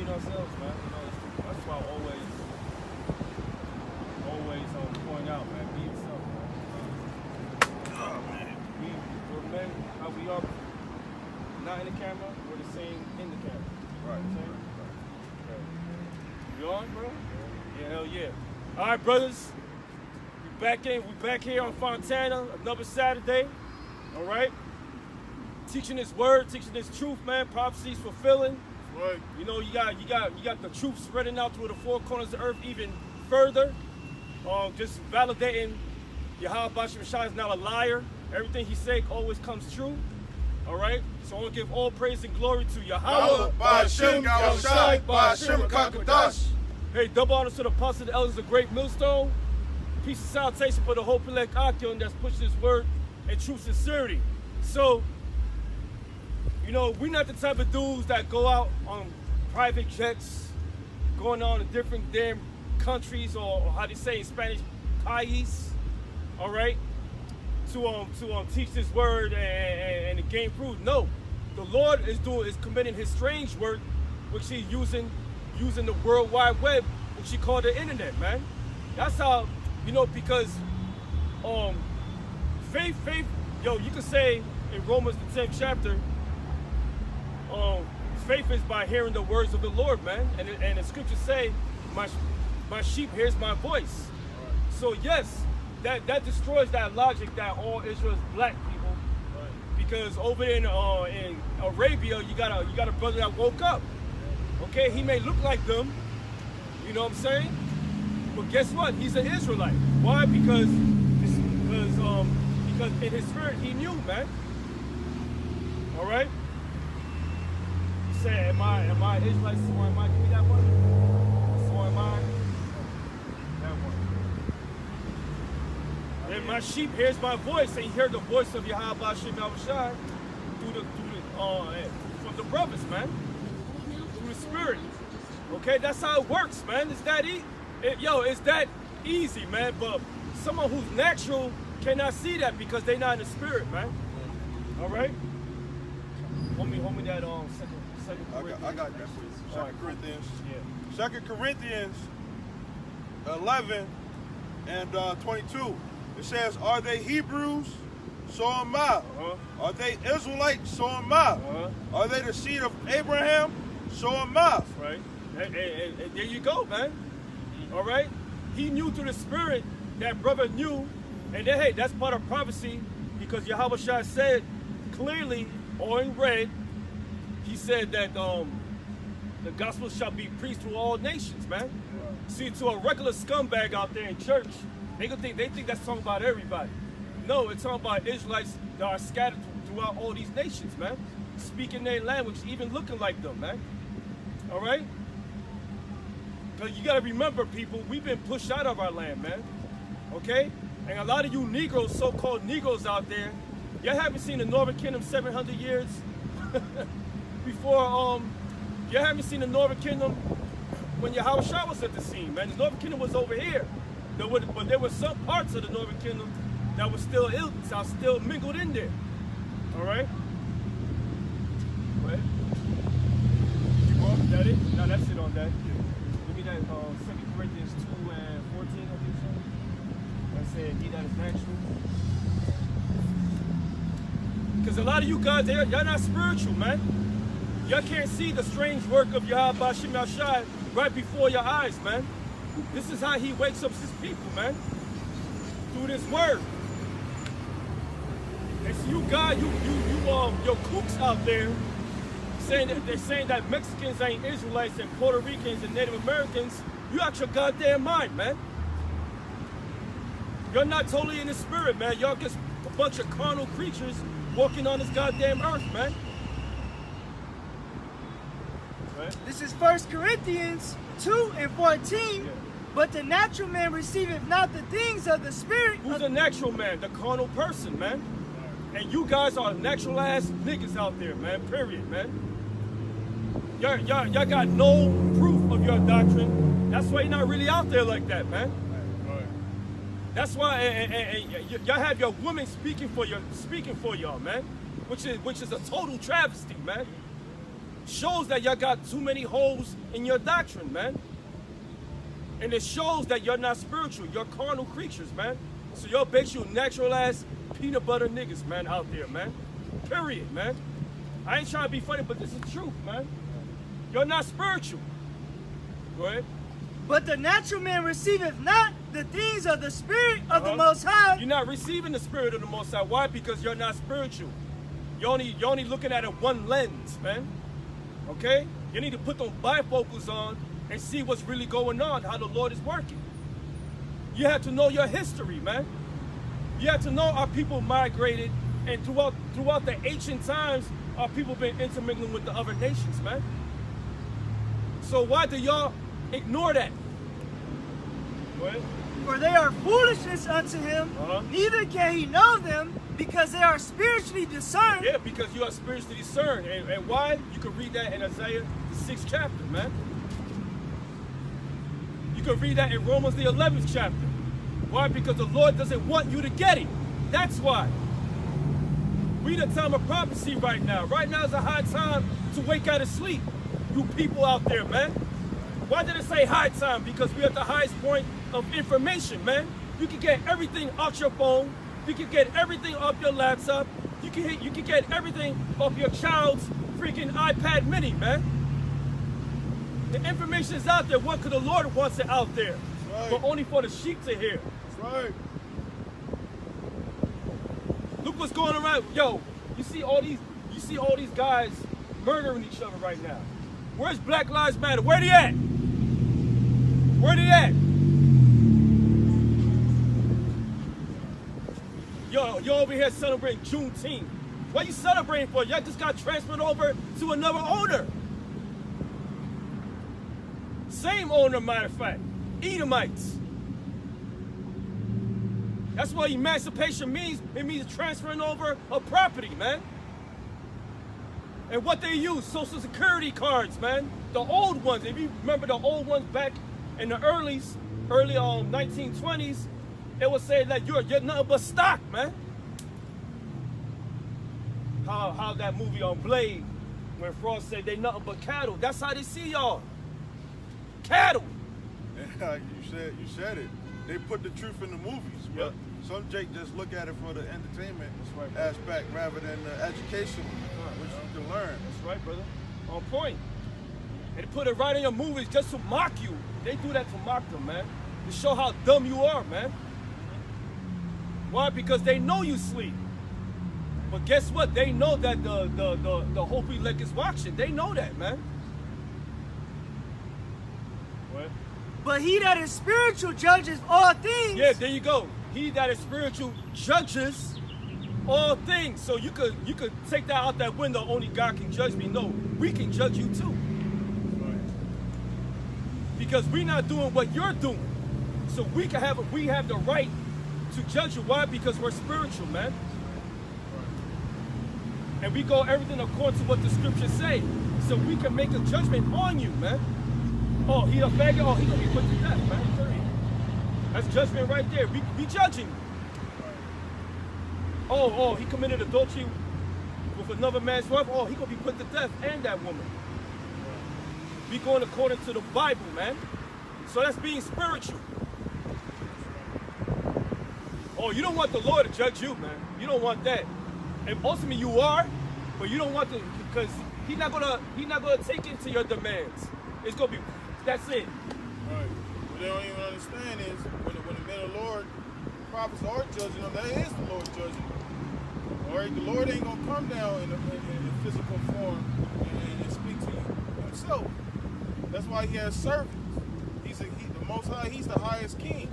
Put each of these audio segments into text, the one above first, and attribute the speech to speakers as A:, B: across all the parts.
A: ourselves, man. You know, that's why I always point out, man. Be yourself, man. Oh man, we're men. How we are, not in the camera. We're the same in the camera. Right. Right. You on, bro? Yeah, hell yeah. All right, brothers. We back here on Fontana. Another Saturday. All right. Teaching this word, teaching this truth, man. Prophecies fulfilling. Right. You know, you got the truth spreading out through the four corners of the earth even further. Just validating Yahweh Bashim Shai is not a liar. Everything he said always comes true. All right. So I want to give all praise and glory to Yahweh
B: Bashim Shai Bashim Kakadash.
A: Hey, double honors to the apostles, the elders of the great millstone. Peace and salutation for the whole elect Akion that's pushing this word in true sincerity. So, you know, we're not the type of dudes that go out on private jets, going on to different damn countries, or how they say in Spanish, país, all right, to teach this word and to gain fruit. No, the Lord is committing His strange work, which He's using the World Wide Web, which He called the internet, man. That's how, you know, because faith, yo, you can say in Romans the 10th chapter. Faith is by hearing the words of the Lord, man. And the scriptures say, my sheep hears my voice. Right. So yes, that destroys that logic that all Israel is black people. Right. Because over in Arabia, you got a brother that woke up. Okay, he may look like them, you know what I'm saying? But guess what? He's an Israelite. Why? Because in his spirit he knew, man. All right. Say, am I Israelite? So am I? Give me that one. So am I? That one. And my sheep hears my voice, and you hear the voice of Yahweh Bashim Yahushai from the brothers, man. Through the spirit. Okay, that's how it works, man. It's that it's that easy, man. But someone who's natural cannot see that because they're not in the spirit, man. All right. Hold me that second.
B: I got that for you. Second Corinthians.
A: Yeah.
B: 2 Corinthians 11 and 22. It says, "Are they Hebrews? So am I. Are they Israelites? So am I. Are they the seed of Abraham? So am I."
A: That's right. And there you go, man. All right. He knew through the spirit. That brother knew, and then hey, that's part of prophecy because Yahweh Shai said clearly, or in red. He said that the gospel shall be preached to all nations, man. See, to a regular scumbag out there in church, they think that's talking about everybody. No, it's talking about Israelites that are scattered throughout all these nations, man. Speaking their language, even looking like them, man. All right? Because you got to remember, people, we've been pushed out of our land, man. Okay? And a lot of you Negroes, so-called Negroes out there, you haven't seen the Northern Kingdom 700 years before, you haven't seen the Northern Kingdom when Yahweh Shai was at the scene, man. The Northern Kingdom was over here. But there were some parts of the Northern Kingdom that were still mingled in there. All right? Go ahead. Is that it? No, that's it on that. Give me that 2 Corinthians 2 and 14, I think so. I said, he that is natural. Because a lot of you guys, y'all not spiritual, man. Y'all can't see the strange work of Yahweh Bashim Yahushai right before your eyes, man. This is how he wakes up his people, man. Through this word. And so you guys, your kooks out there, they're saying that Mexicans ain't Israelites and Puerto Ricans and Native Americans, you out your goddamn mind, man. You're not totally in the spirit, man. Y'all just a bunch of carnal creatures walking on this goddamn earth, man. Right.
C: This is 1 Corinthians 2 and 14. Yeah. But the natural man receiveth not the things of the spirit.
A: Who's a natural man? The carnal person, man. And you guys are natural ass niggas out there, man. Period, man. Y'all got no proof of your doctrine. That's why you're not really out there like that, man. Right. That's why y'all have your women speaking for y'all, man. Which is a total travesty, man. shows that y'all got too many holes in your doctrine, man. And it shows that you're not spiritual. You're carnal creatures, man. So you're basically natural ass peanut butter niggas, man, out there, man. Period, man. I ain't trying to be funny, but this is the truth, man. You're not spiritual. Go ahead.
C: But the natural man receiveth not the things of the Spirit of the Most High.
A: You're not receiving the Spirit of the Most High. Why? Because you're not spiritual. You're only looking at it one lens, man. Okay? You need to put those bifocals on and see what's really going on, how the Lord is working. You have to know your history, man. You have to know our people migrated, and throughout the ancient times, our people been intermingling with the other nations, man. So why do y'all ignore that? What?
C: For they are foolishness unto him, neither can he know them, because they are spiritually discerned.
A: Yeah, because you are spiritually discerned. And why? You can read that in Isaiah, the 6th chapter, man. You can read that in Romans, the 11th chapter. Why? Because the Lord doesn't want you to get it. That's why. We in a time of prophecy right now. Right now is a high time to wake out of sleep. You people out there, man. Why did it say high time? Because we're at the highest point of information, man. You can get everything off your phone. You can get everything off your laptop. You can get everything off your child's freaking iPad mini, man. The information is out there. What could the Lord wants it out there? Right. But only for the sheep to hear.
B: That's right.
A: Look what's going around. Yo, you see all these guys murdering each other right now. Where's Black Lives Matter? Where they at? Where they at? Yo, you're over here celebrating Juneteenth. What you celebrating for? Y'all just got transferred over to another owner. Same owner, matter of fact. Edomites. That's what emancipation means. It means transferring over a property, man. And what they use, Social Security cards, man. The old ones. If you remember the old ones back in the early 1920s, it would say that you're nothing but stock, man. How that movie on Blade, when Frost said they nothing but cattle. That's how they see y'all. Cattle.
B: Yeah, you said it. They put the truth in the movies, but some Jake just look at it for the entertainment aspect rather than the education, which you can learn.
A: That's right, brother. On point. And they put it right in your movies just to mock you. They do that to mock them, man. To show how dumb you are, man. Why? Because they know you sleep. But guess what? They know that the Hope Elect is watching. They know that, man. What?
C: But he that is spiritual judges all things.
A: Yeah, there you go. He that is spiritual judges all things. So you could take that out that window. Only God can judge me. No, we can judge you too. Right. Because we're not doing what you're doing. So we have the right to judge you. Why? Because we're spiritual, man. And we go everything according to what the scriptures say. So we can make a judgment on you, man. Oh, he a faggot? Oh, he gonna be put to death, man. Period. That's judgment right there. We judging you. Oh, he committed adultery with another man's wife. Oh, he gonna be put to death, and that woman. We going according to the Bible, man. So that's being spiritual. Oh, you don't want the Lord to judge you, man. You don't want that. And ultimately you are, but you don't want to, because he's not gonna take into your demands. It's gonna be, that's it.
B: Right. What they don't even understand is when the men of the Lord, the prophets are judging them, that is the Lord judging them. All right, the Lord ain't gonna come down in a physical form and speak to you himself. That's why he has servants. The Most High, he's the highest king.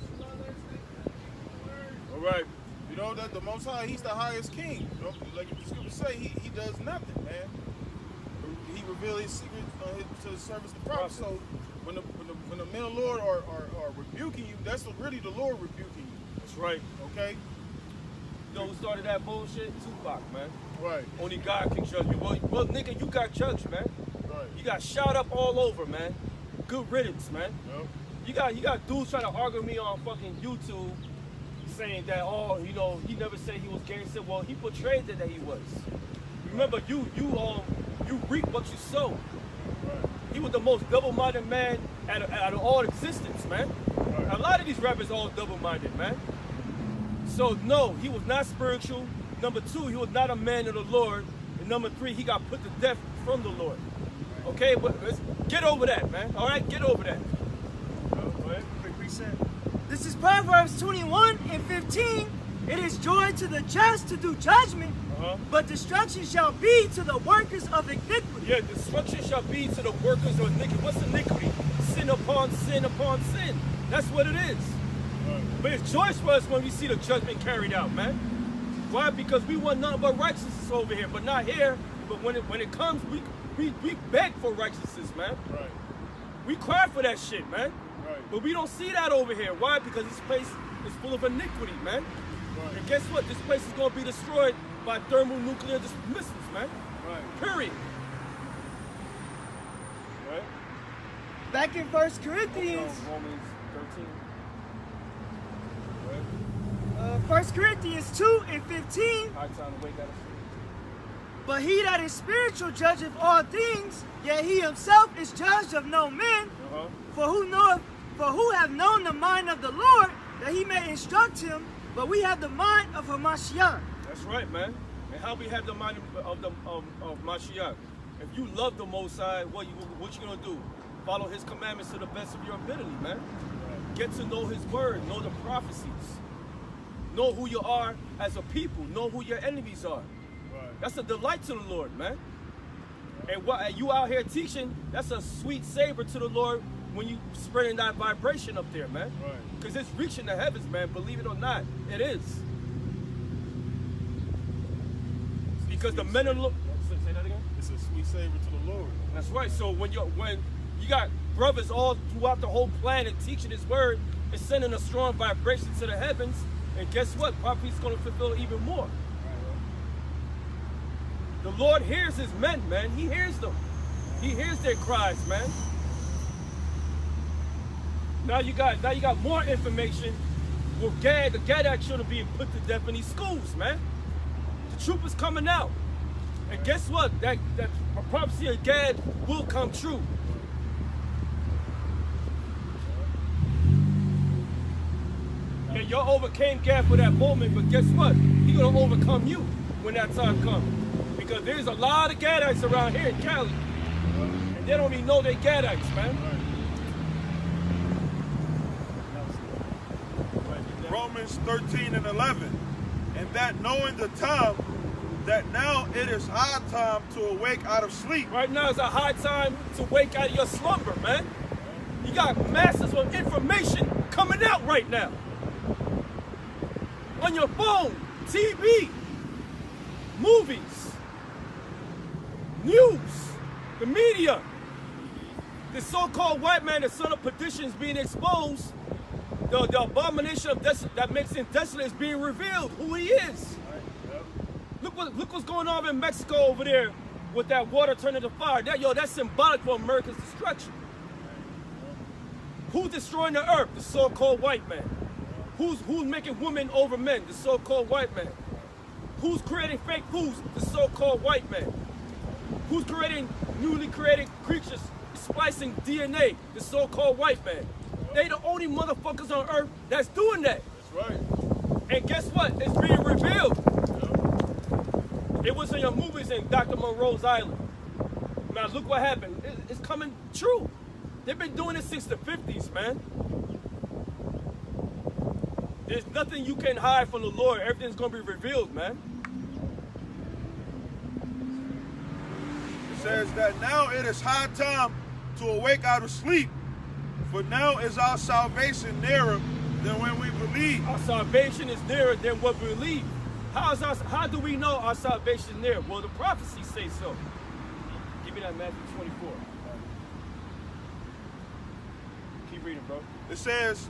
B: All right. You know that the Most High, he's the highest king. You know, like the scriptures say, he does nothing, man. He reveals his secrets to the servants of the prophets. So when the men of the Lord are rebuking you, that's really the Lord rebuking you.
A: That's right.
B: Okay?
A: You know who started that bullshit? Tupac, man.
B: Right.
A: Only God can judge you. Well, nigga, you got judged, man.
B: Right.
A: You got shot up all over, man. Good riddance, man. Yep. You got dudes trying to argue with me on fucking YouTube, saying that, oh, you know, he never said he was gangster. Well, he portrayed it that he was. Remember, you you reap what you sow. He was the most double-minded man out of all existence, man. A lot of these rappers are all double-minded, man. So no, he was not spiritual. Number two, he was not a man of the Lord. And number three, he got put to death from the Lord. Okay, but let's get over that, man. All right, get over that.
C: Go ahead, quick reset. This is Proverbs 21 and 15. It is joy to the just to do judgment, but destruction shall be to the workers of iniquity.
A: Yeah, destruction shall be to the workers of iniquity. What's iniquity? Sin upon sin upon sin. That's what it is. But it's choice for us when we see the judgment carried out, man. Why? Because we want nothing but righteousness over here, but not here. But when it comes, we beg for righteousness, man.
B: Right.
A: We cry for that shit, man.
B: Right.
A: But we don't see that over here. Why? Because this place is full of iniquity, man.
B: Right.
A: And guess what? This place is going to be destroyed by thermonuclear missiles, man.
B: Right.
A: Period. Right?
C: Back in 1 Corinthians,
A: Romans 13.
C: 1 Corinthians 2 and 15.
A: High time to wake up.
C: But he that is spiritual judgeth all things, yet he himself is judged of no man. For who have known the mind of the Lord, that he may instruct him, but we have the mind of Hamashiach.
A: That's right, man. And how we have the mind of Mashiach. If you love the Most High, what you gonna do? Follow His commandments to the best of your ability, man. Get to know His word, know the prophecies, know who you are as a people, know who your enemies are. That's a delight to the Lord, man. And what you out here teaching, that's a sweet savor to the Lord when you spreading that vibration up there, man. Because it's reaching the heavens, man. Believe it or not, it is. Because the men of the Lord. Say that again.
B: It's a sweet savor to the Lord.
A: That's right. So when you got brothers all throughout the whole planet teaching His word, it's sending a strong vibration to the heavens. And guess what? Prophecy's going to fulfill even more. The Lord hears His men, man. He hears them. He hears their cries, man. Now you got more information. Well, the Gadites shouldn't be put to death in these schools, man. The truth is coming out. And guess what? That prophecy of Gad will come true. And y'all overcame Gad for that moment, but guess what? He's gonna overcome you when that time comes. Because there's a lot of Gadites around here in Cali. And they don't even know they're Gadites, man.
B: Romans 13 and 11. And that knowing the time, that now it is high time to awake out of sleep.
A: Right now is a high time to wake out of your slumber, man. You got masses of information coming out right now. On your phone, TV, movies, news, the media. The so-called white man, the son of perdition, is being exposed. The abomination of that makes him desolate is being revealed, who he is. Look what's going on in Mexico over there with that water turning to fire. That's symbolic for America's destruction. Who's destroying the earth? The so-called white man. Who's making women over men? The so-called white man. Who's creating fake foods? The so-called white man. Who's creating newly created creatures, splicing DNA? The so-called white man. They the only motherfuckers on earth that's doing that.
B: That's right.
A: And guess what? It's being revealed. It was in your movies in Dr. Monroe's Island. Now look what happened. It's coming true. They've been doing it since the 50s, man. There's nothing you can hide from the Lord. Everything's going to be revealed, man.
B: It says that now it is high time to awake out of sleep. For now is our salvation nearer than when we believe.
A: Our salvation is nearer than what we believe. How do we know our salvation is near? Well, the prophecies say so. Give me that Matthew 24. Keep reading, bro.
B: It says,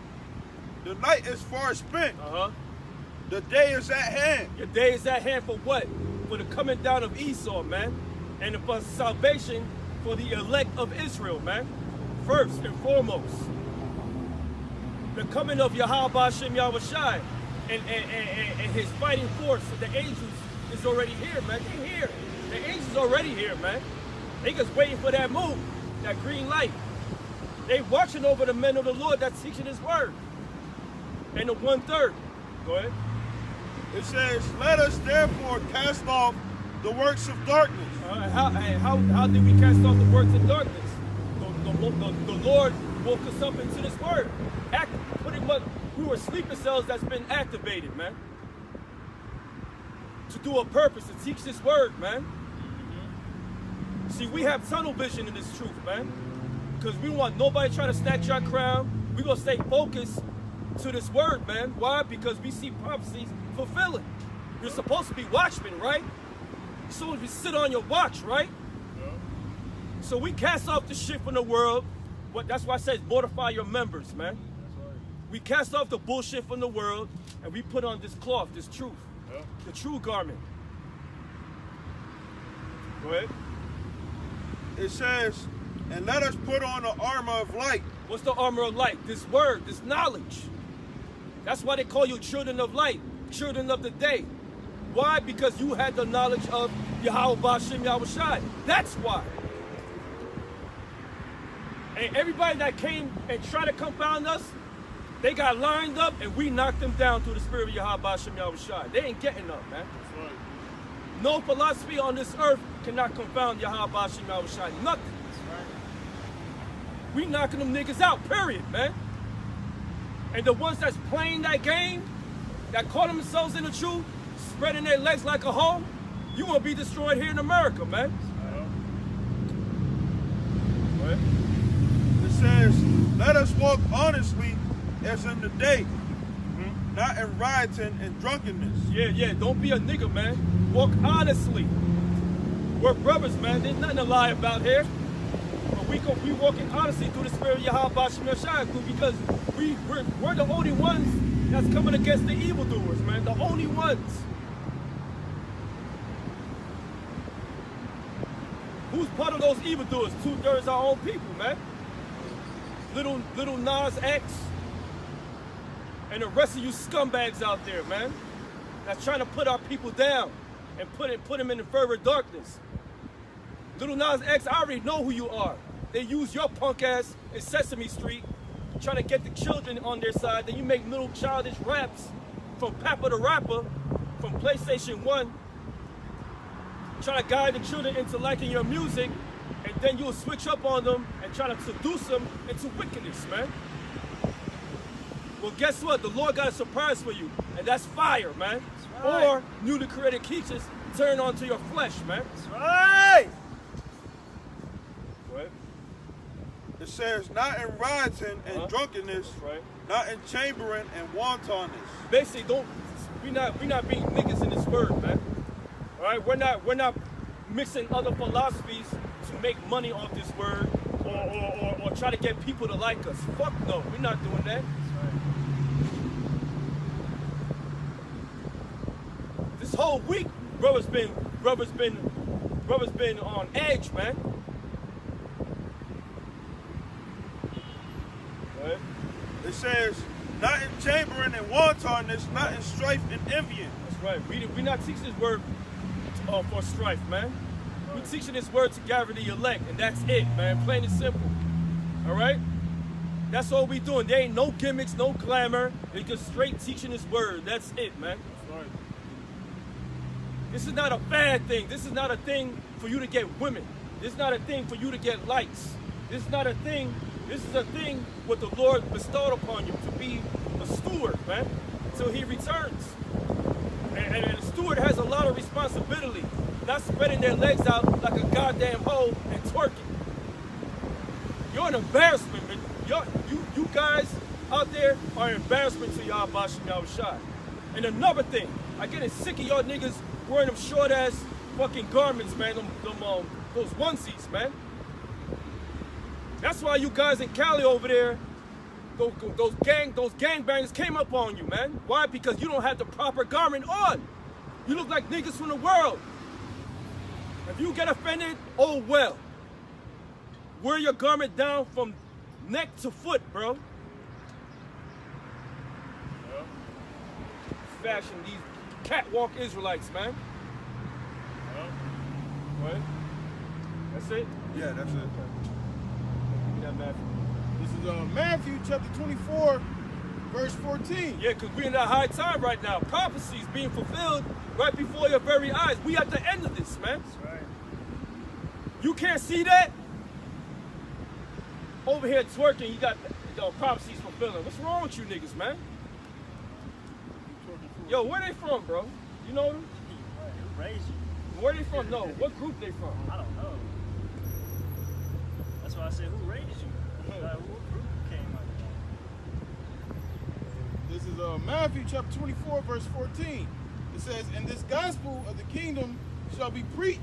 B: the night is far spent. The day is at hand.
A: Your day is at hand for what? For the coming down of Esau, man. And for salvation for the elect of Israel, man. First and foremost. The coming of Yahweh Shem Yahushai and his fighting force, the angels, is already here, man. They're here. The angels already here, man. They just waiting for that move, that green light. They watching over the men of the Lord that's teaching his word. And the 1/3. Go ahead.
B: It says, let us therefore cast off the works of darkness.
A: How did we cast off the works of darkness? The Lord woke us up into this word. Pretty much, we were sleeping cells that's been activated, man. To do a purpose, to teach this word, man. See, we have tunnel vision in this truth, man. Because we want nobody trying to snatch our crown. We're going to stay focused to this word, man. Why? Because we see prophecies fulfilling. You're supposed to be watchmen, right? You're supposed to sit on your watch, right? Yeah. So we cast off the shit from the world. That's why I say mortify your members, man. That's right. We cast off the bullshit from the world, and we put on this cloth, this truth. Yeah. The true garment. Go ahead.
B: It says, and let us put on the armor of light.
A: What's the armor of light? This word, this knowledge. That's why they call you children of light, children of the day. Why? Because you had the knowledge of Yahweh Ba'Shem Yahweh Shai. That's why. And everybody that came and tried to confound us, they got lined up and we knocked them down through the spirit of Yahweh Ba'Shem Yahweh Shai. They ain't getting up, man. That's right. No philosophy on this earth cannot confound Yahweh Ba'Shem Yahweh Shai. Nothing. That's right. We knocking them niggas out, period, man. And the ones that's playing that game, that call themselves in the truth, spreading their legs like a hoe, you want to be destroyed here in America, man.
B: Right. It says, let us walk honestly as in the day, not in rioting and drunkenness.
A: Yeah, don't be a nigga, man. Walk honestly. We're brothers, man. There's nothing to lie about here. But we walking honestly through the spirit of Yahweh Ba'Shem Yahweh Shai because we're the only ones that's coming against the evildoers, man. The only ones. Who's part of those evildoers? 2/3 our own people, man. Little Nas X and the rest of you scumbags out there, man. That's trying to put our people down and put them in the further darkness. Little Nas X, I already know who you are. They use your punk ass in Sesame Street trying to get the children on their side. Then you make little childish raps from Papa the Rapper from PlayStation 1 trying to guide the children into liking your music, and then you'll switch up on them and try to seduce them into wickedness, man. Well, guess what? The Lord got a surprise for you, and that's fire, man. That's right. Or newly created creatures turn onto your flesh, man.
C: That's right.
A: What?
B: It says, not in rioting and drunkenness,
A: right.
B: Not in chambering and wantonness.
A: Basically, we not being niggas in this word, man. All right, we're not mixing other philosophies to make money off this word or try to get people to like us. Fuck no, we're not doing that. This whole week, brother's been on edge, man. Right.
B: It says, not in chambering and wantonness, not in strife and envying.
A: That's right. We're not teaching this word for strife, man. We're teaching this word to gather the elect, and that's it, man. Plain and simple. All right? That's all we doing. There ain't no gimmicks, no glamour. They just straight teaching this word. That's it, man.
B: That's right.
A: This is not a bad thing. This is not a thing for you to get women. This is not a thing for you to get likes. This is not a thing. This is a thing what the Lord bestowed upon you to be a steward, man, until he returns. And a steward has a lot of responsibility, not spreading their legs out like a goddamn hoe and twerking. You're an embarrassment, man. You guys out there are an embarrassment to Yahweh Ba'Shem Yahweh Shai. And another thing, I get sick of y'all niggas wearing them short ass fucking garments, man. Those onesies, man. That's why you guys in Cali over there, those gangbangers came up on you, man. Why? Because you don't have the proper garment on. You look like niggas from the world. If you get offended, oh well. Wear your garment down from neck to foot, bro. Yeah. Fashion these catwalk Israelites, man. Yeah. What? That's it?
B: Yeah, that's it.
A: Okay. Give me that Matthew.
D: This is Matthew chapter 24, verse 14.
A: Yeah, because we're in that high time right now. Prophecy is being fulfilled right before your very eyes. We at the end of this, man.
C: That's right.
A: You can't see that? Over here twerking, you got prophecies fulfilling. What's wrong with you niggas, man? Yo, where they from, bro? You know them?
C: Who raised you?
A: Where they from? No, what group they from?
C: I don't know. That's why I said, who raised you? What group came out of that?
D: This is Matthew chapter 24, verse 14. It says, "And this gospel of the kingdom shall be preached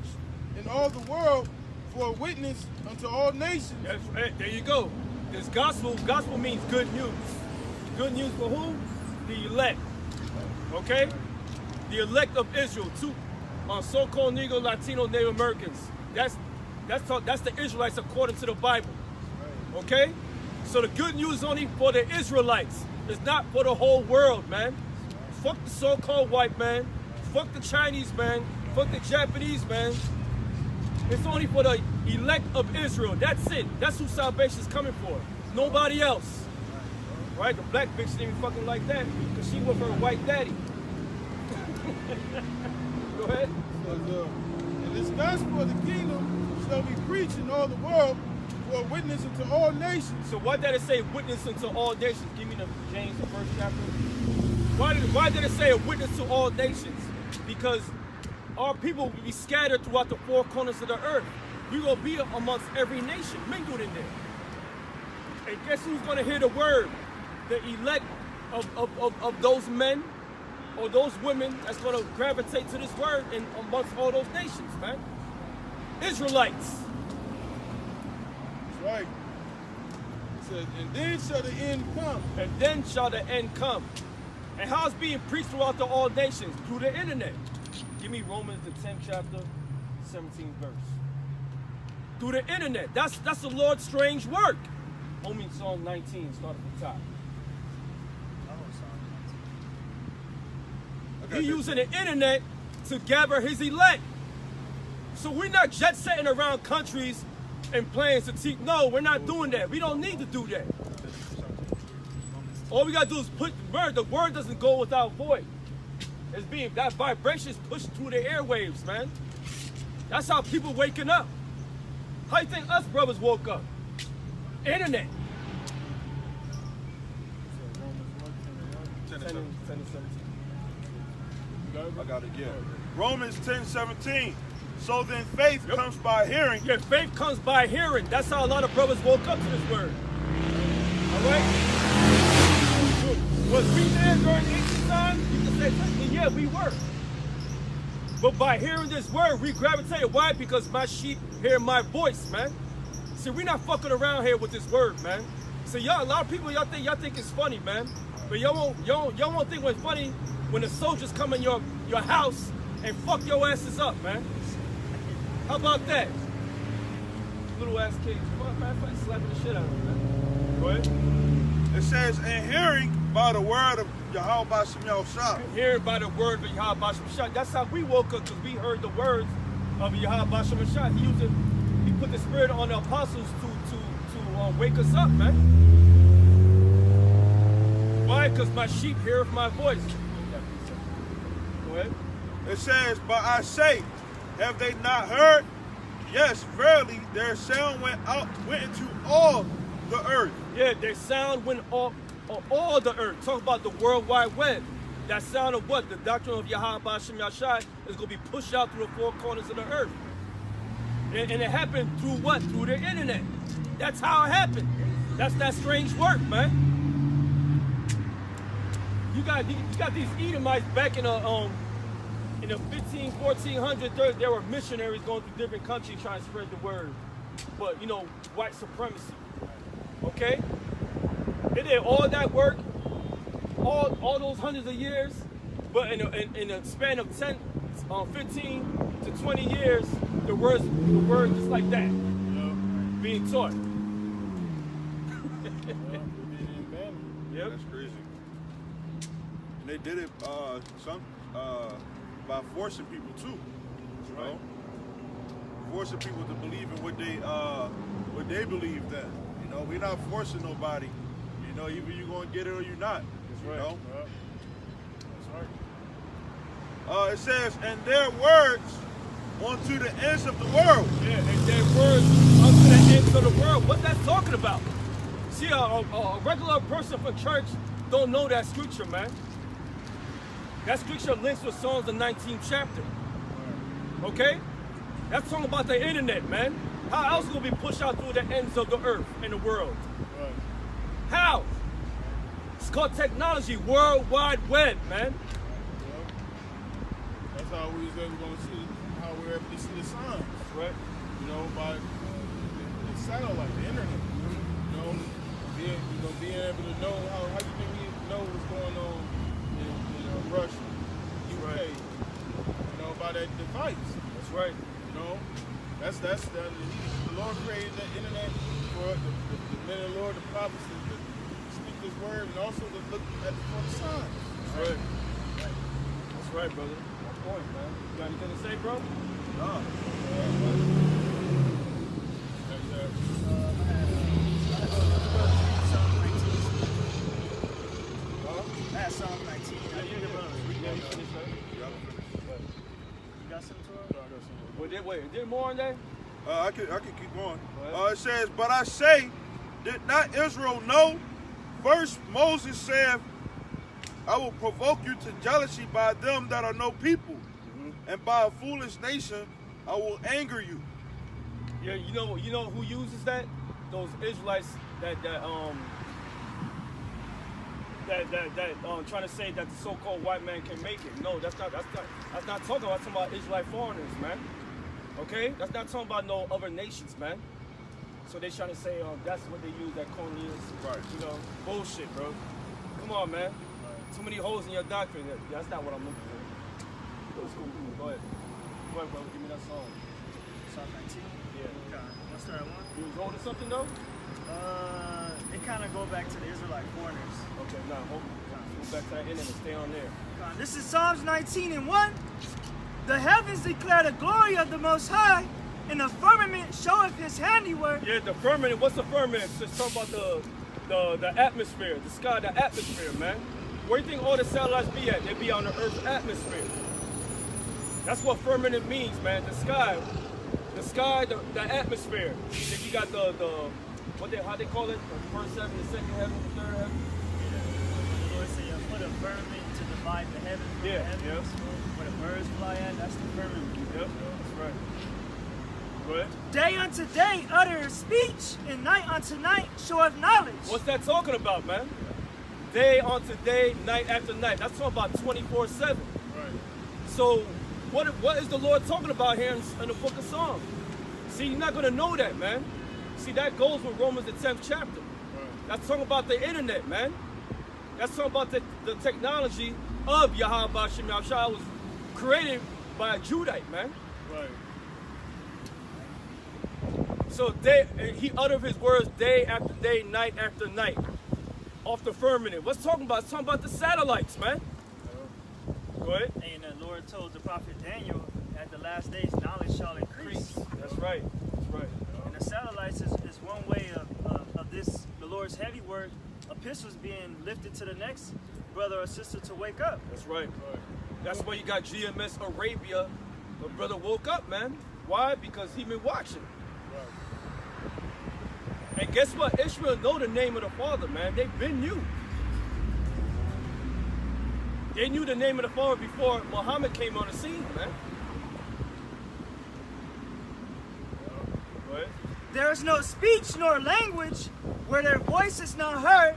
D: in all the world for a witness unto all nations."
A: Hey, there you go. This gospel means good news. Good news for who? The elect. Okay? The elect of Israel, so-called Negro, Latino, Native Americans. That's the Israelites according to the Bible. Okay? So the good news is only for the Israelites. It's not for the whole world, man. Fuck the so-called white man. Fuck the Chinese man. Fuck the Japanese man. It's only for the elect of Israel. That's it. That's who salvation is coming for. Nobody else. Right? The black bitch didn't even fucking like that because she with her white daddy. Go ahead.
D: "And this gospel of the kingdom shall be preached in all the world for a witness unto all nations."
A: So why did it say witness unto all nations? Give me the James, the first chapter. Why did it say a witness to all nations? Because our people will be scattered throughout the four corners of the earth. We will be amongst every nation, mingled in there. And guess who's going to hear the word? The elect of those men or those women that's going to gravitate to this word in amongst all those nations, man. Israelites.
D: That's right. It says, "And then shall the end come."
A: And then shall the end come. And how it's being preached throughout the all nations? Through the internet. Give me Romans, the 10th chapter, 17th verse. Through the internet. That's the Lord's strange work. Homie, Psalm 19, start at the top. He's using the internet to gather his elect. So we're not jet setting around countries and planes to teach. No, we're not doing that. We don't need to do that. All we gotta do is put the word. The word doesn't go without void. It's being that vibration is pushed through the airwaves, man. That's how people waking up. How you think us brothers woke up? Internet.
B: 10 and
A: 10 and 17.
B: I got it, yeah. Romans 10:17. "So then faith comes by hearing."
A: Yeah, faith comes by hearing. That's how a lot of brothers woke up to this word. All right? Was we there during ancient times? You can say, technically, yeah, we were. But by hearing this word, we gravitated. Why? Because my sheep hear my voice, man. See, we're not fucking around here with this word, man. So y'all, a lot of people, y'all think it's funny, man. But y'all won't think it's funny when the soldiers come in your house and fuck your asses up, man. How about that? Little ass kids. Matter of fact, slapping the shit out of them, man. Go ahead.
B: It says, "And hearing by the word of Yahweh Bashem Yahushua."
A: Hearing by the word of Yahweh Bashem Yahushua. That's how we woke up, because we heard the words of Yahweh Bashem Yahushua. He put the spirit on the apostles to wake us up, man. Why? Because my sheep heareth my voice. Go ahead.
B: It says, "But I say, have they not heard? Yes, verily, their sound went into all the earth."
A: Yeah, their sound went all the earth. Talk about the World Wide Web. That sound of what? The doctrine of Yahweh Bashem Yahushua is going to be pushed out through the four corners of the earth. And it happened through what? Through the internet. That's how it happened. That's that strange work, man. You got these Edomites back in the 1400s. There were missionaries going through different countries trying to spread the word. But, you know, white supremacy. Okay? They did all that work, all those hundreds of years, but in a span of 15 to 20 years, the word just like that, being taught. Yep.
B: That's crazy. And they did it by forcing people too. You know? forcing people to believe in what they believe in. You know, we're not forcing nobody. You know, either you're gonna get it or you're not.
A: That's
B: you
A: right.
B: know?
A: That's right.
B: It says, and their words unto the ends of the world.
A: Yeah, and their words unto the ends of the world. What that's talking about? See, a regular person from church don't know that scripture, man. That scripture links with Psalms, the 19th chapter. Okay? That's talking about the internet, man. How else will we push out through the ends of the earth and the world?
D: Right.
A: How? It's called technology, World Wide Web, man.
D: That's how we was able to see, how we're able to see the signs.
A: Right.
D: You know, by the satellite, the internet. You know, being able to know how do you think we know what's going on in Russia, UK,
A: Right.
D: you know, by that device.
A: That's right.
D: You know, that's the Lord created the internet for the men of the Lord, the prophets, to speak His word, and also to look for the signs.
A: That's right. That's right, brother. My point, man. You got anything to say, bro?
C: That's Psalm 19.
A: Yeah, you finished that.
C: You got something to it?
A: Wait, is there more on that?
B: I can keep going.
A: Go
B: It says, but I say, did not Israel know? First Moses said, I will provoke you to jealousy by them that are no people, and by a foolish nation I will anger you.
A: Yeah, you know who uses that? Those Israelites that trying to say that the so-called white man can make it. No, that's not talking about. That's talking about Israelite foreigners, man. Okay, that's not talking about no other nations, man. So they trying to say that's what they use, that Cornelius.
B: Right.
A: You know, bullshit, bro. Come on, man. Too many holes in your doctrine. That's not what I'm looking for. Let's go ahead. Go ahead, bro. Give me that song.
C: Psalm 19?
A: Yeah.
C: Okay. Let's start at 1.
A: You was holding something though?
C: It kind of go back to the Israelite foreigners.
A: Okay, nah, hold on. Go back to that internet and stay on there.
C: This is Psalms 19 and 1. The heavens declare the glory of the Most High, and the firmament showeth His handiwork.
A: Yeah, the firmament. What's the firmament? It's talking about the atmosphere, the sky, the atmosphere, man. Where do you think all the satellites be at? They be on the Earth's atmosphere. That's what firmament means, man. The sky, the atmosphere. Then you got how they call it? The first heaven, the second heaven, the third heaven.
C: The Lord said, put a firmament to divide the heavens from the heavens. Where the birds fly at, that's the firmament.
A: Yep, that's right. Go ahead.
C: Day unto day uttereth speech, and night unto night showeth knowledge.
A: What's that talking about, man? Day unto day, night after night. That's talking about 24/7.
D: Right.
A: So what is the Lord talking about here in the book of Psalms? See, you're not going to know that, man. See, that goes with Romans, the 10th chapter.
D: Right.
A: That's talking about the internet, man. That's talking about the technology of Yahweh Shem Yahshua was created by a Judite, man.
D: Right.
A: So he uttered his words day after day, night after night, off the firmament. What's talking about? It's talking about the satellites, man. Go ahead.
C: And the Lord told the prophet Daniel, at the last days, knowledge shall increase.
A: That's right. That's right.
C: And the satellites is one way of this, the Lord's heavy word, epistles being lifted to the next brother or sister to wake up.
A: That's right. That's why you got GMS Arabia. The brother woke up, man. Why? Because he been watching. And guess what? Israel know the name of the Father, man. They've been knew. They knew the name of the Father before Muhammad came on the scene, man. Go ahead.
C: There is no speech nor language where their voice is not heard.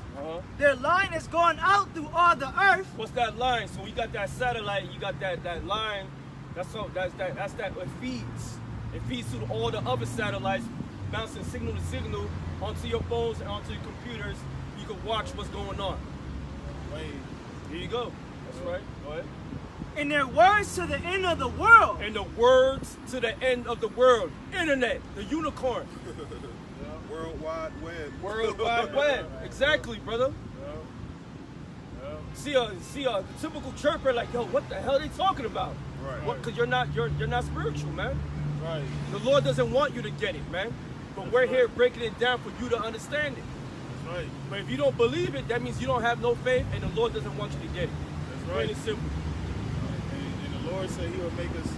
C: Their line is going out through all the earth.
A: What's that line? So you got that satellite, you got that line. That's that it feeds. It feeds to all the other satellites, bouncing signal to signal onto your phones and onto your computers. You can watch what's going on. Here you go. That's right. Go ahead.
C: And their words to the end of the world.
A: And the words to the end of the world. Internet, the unicorn.
B: World Wide Web.
A: World Wide Web. Exactly, brother. See a typical chirper like, yo, what the hell are they talking about?
B: Right.
A: What? Because you're not spiritual, man.
D: Right.
A: The Lord doesn't want you to get it, man. But we're here breaking it down for you to understand it.
D: That's right.
A: But if you don't believe it, that means you don't have no faith, and the Lord doesn't want you to get it.
D: That's right.
A: Plain and simple.
D: And the Lord said He will make us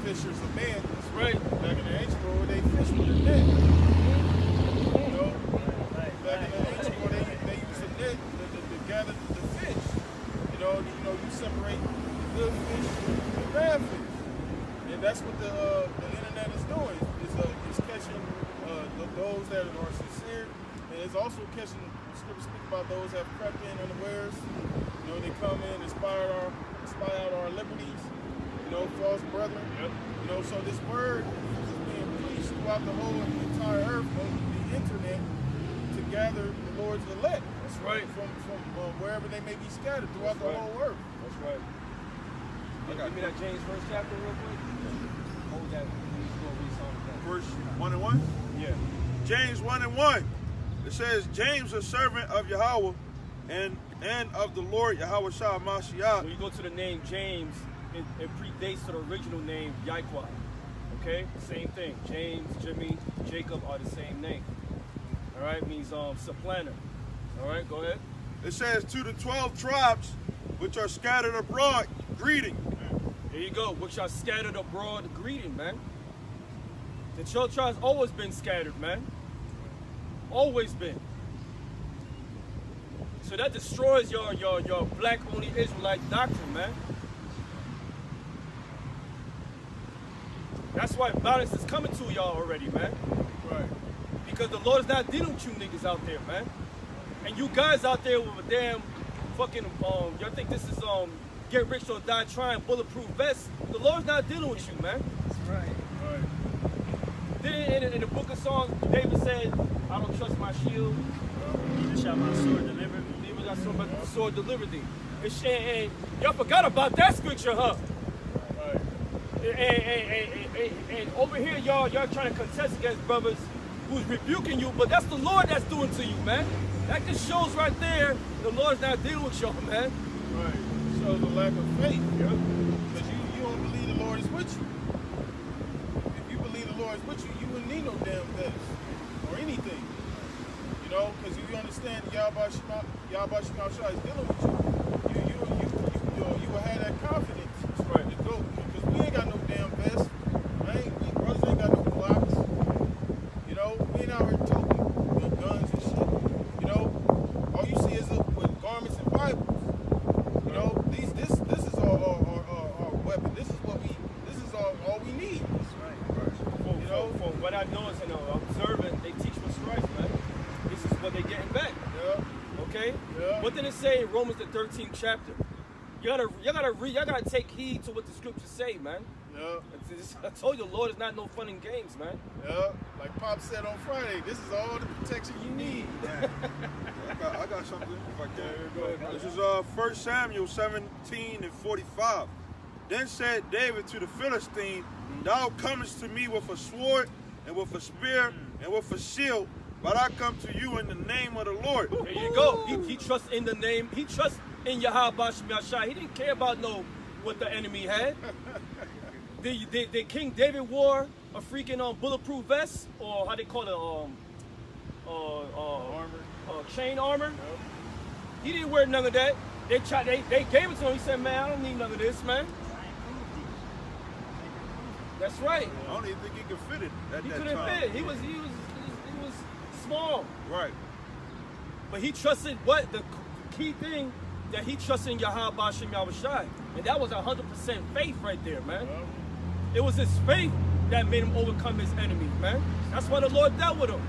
D: fishers of men.
A: That's right.
D: Back in the ancient world, they fish with a net. You know, back in the ancient world, they used a net to gather the fish. You know, you separate the good fish from the bad fish, and that's what the internet is doing. It's catching those that are sincere, and it's also catching. The scriptures speak about those that have crept in unawares. You know, they come in and spy out our liberties. You know, false brethren.
A: Yep.
D: You know, so this word is being preached throughout the whole entire earth on the internet to gather the Lord's elect.
A: That's right.
D: From wherever they may be scattered throughout the whole earth.
A: That's right. Give me that James first chapter real quick. Hold that. Please go read something.
B: Verse 1 and 1?
A: Yeah.
B: James 1 and 1. It says, James, a servant of Yahweh and of the Lord Yahweh Shah Mashiach.
A: When you go to the name James, it predates to the original name Yahweh. Okay? Same thing. James, Jimmy, Jacob are the same name. All right? Means supplanter. All right? Go ahead.
B: It says, to the 12 tribes which are scattered abroad, greeting.
A: There you go. Which are scattered abroad, greeting, man. The 12 tribes always been scattered, man. Always been. So that destroys your black only Israelite doctrine, man. That's why violence is coming to y'all already, man.
D: Right.
A: Because the Lord is not dealing with you niggas out there, man. And you guys out there with a damn fucking y'all think this is get rich or die trying bulletproof vest. The Lord's not dealing with you, man.
C: That's right.
A: Right. Then in the book of Psalms, David said, I don't trust my shield. Neither shall my sword deliver me. Neither shall my sword deliver thee. And y'all forgot about that scripture, huh? And over here, y'all trying to contest against brothers who's rebuking you, but that's the Lord that's doing to you, man. That just shows right there the Lord's not dealing with y'all, man.
D: Right. It shows a lack of faith. Yeah. Because you don't believe the Lord is with you. If you believe the Lord is with you, you wouldn't need no damn vest or anything. You know, because if you understand Yahweh Shema Shah is dealing with you, you will have that confidence. That's right. To go. Because we ain't got no damn vest. We brothers ain't got no blocks. You know, we ain't out here toting guns and shit. You know, all you see is with garments and Bibles. You know, this is our weapon. This is all we need.
A: That's right. You know, from what I know is observant, they teach what's right, man. This is what they're getting back.
D: Yeah.
A: Okay?
D: Yeah.
A: What did it say in Romans the 13th chapter? Y'all gotta take heed to what the scriptures say, man.
D: Yeah.
A: I told you, the Lord is not no fun and games, man.
D: Yeah. Like Pop said on Friday, this is all the protection you need.
B: I got something, if I can.
D: Go ahead,
B: This is 1 Samuel 17 and 45. Then said David to the Philistine, Thou comest to me with a sword and with a spear and with a shield, but I come to you in the name of the Lord.
A: There you go. He trusts in the name. He trusts in Yahweh Shah. He didn't care about what the enemy had. Did King David wore a freaking bulletproof vest, or how they call it,
D: Armor.
A: Chain armor?
D: Yep.
A: He didn't wear none of that. They gave it to him. He said, man, I don't need none of this, man. That's right.
B: I don't even think he could fit it at
A: He
B: that
A: couldn't
B: time.
A: fit. He was small.
B: Right.
A: But he trusted what? The key thing that he trusted in Yahweh Shai. And that was 100% faith right there, man.
D: Yeah.
A: It was his faith that made him overcome his enemies, man. That's why the Lord dealt with him.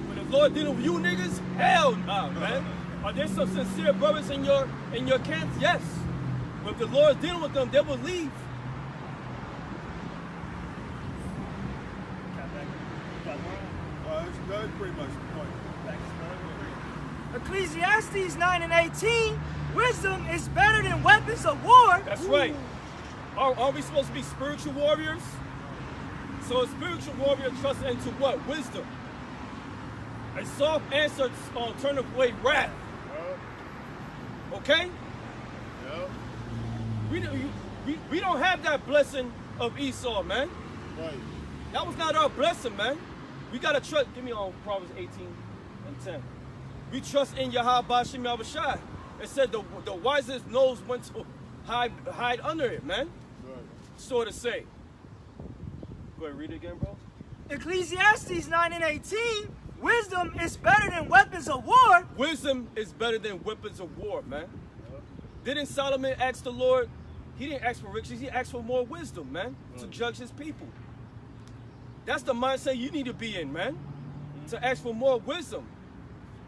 A: When the Lord dealing with you niggas, hell nah, man. Are there some sincere brothers in your camps? Yes. But if the Lord's dealing with them, they will leave.
B: That's pretty much the point.
C: Ecclesiastes 9 and 18, wisdom is better than weapons of war.
A: That's right. Are we supposed to be spiritual warriors? So a spiritual warrior trusts into what? Wisdom. A soft answer turn away wrath. Okay?
D: Yeah.
A: We don't have that blessing of Esau, man.
D: Right.
A: That was not our blessing, man. We gotta trust. Give me on Proverbs 18:10. We trust in Yahweh Shem Yahushai. It said the wisest knows when to hide under it, man.
D: Right.
A: So to say. Go ahead, read it again, bro.
C: Ecclesiastes 9:18. Wisdom is better than weapons of war.
A: Wisdom is better than weapons of war, man. Didn't Solomon ask the Lord? He didn't ask for riches. He asked for more wisdom, man, to judge his people. That's the mindset you need to be in, man. To ask for more wisdom.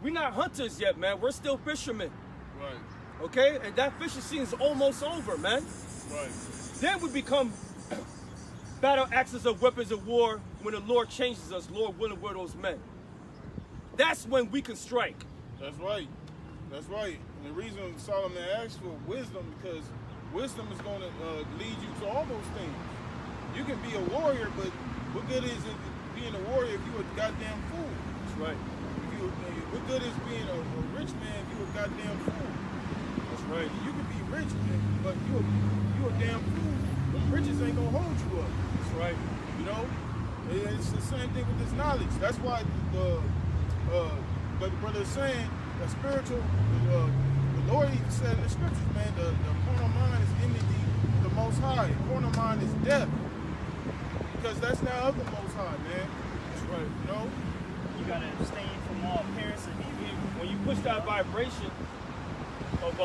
A: We're not hunters yet, man. We're still fishermen.
D: Right.
A: Okay? And that fishing season is almost over, man.
D: Right.
A: Then we become battle axes of weapons of war when the Lord changes us. Lord willing, we're those men. That's when we can strike.
D: That's right. That's right. And the reason Solomon asked for wisdom, because wisdom is going to lead you to all those things. You can be a warrior, but what good is it being a warrior if you're a goddamn fool?
A: That's right.
D: What good is being a rich man if you're a goddamn fool?
A: That's right.
D: You can be rich, but you're a damn fool. The riches ain't going to hold you up.
A: That's right.
D: You know? It's the same thing with this knowledge. That's why but the brother is saying that spiritual, the Lord even said in the scriptures, man, the carnal mind is enmity with the Most High. The carnal mind is death, because that's not of the Most High, man.
A: That's right.
D: You know,
C: You gotta abstain from all appearance of evil.
A: When you push that vibration of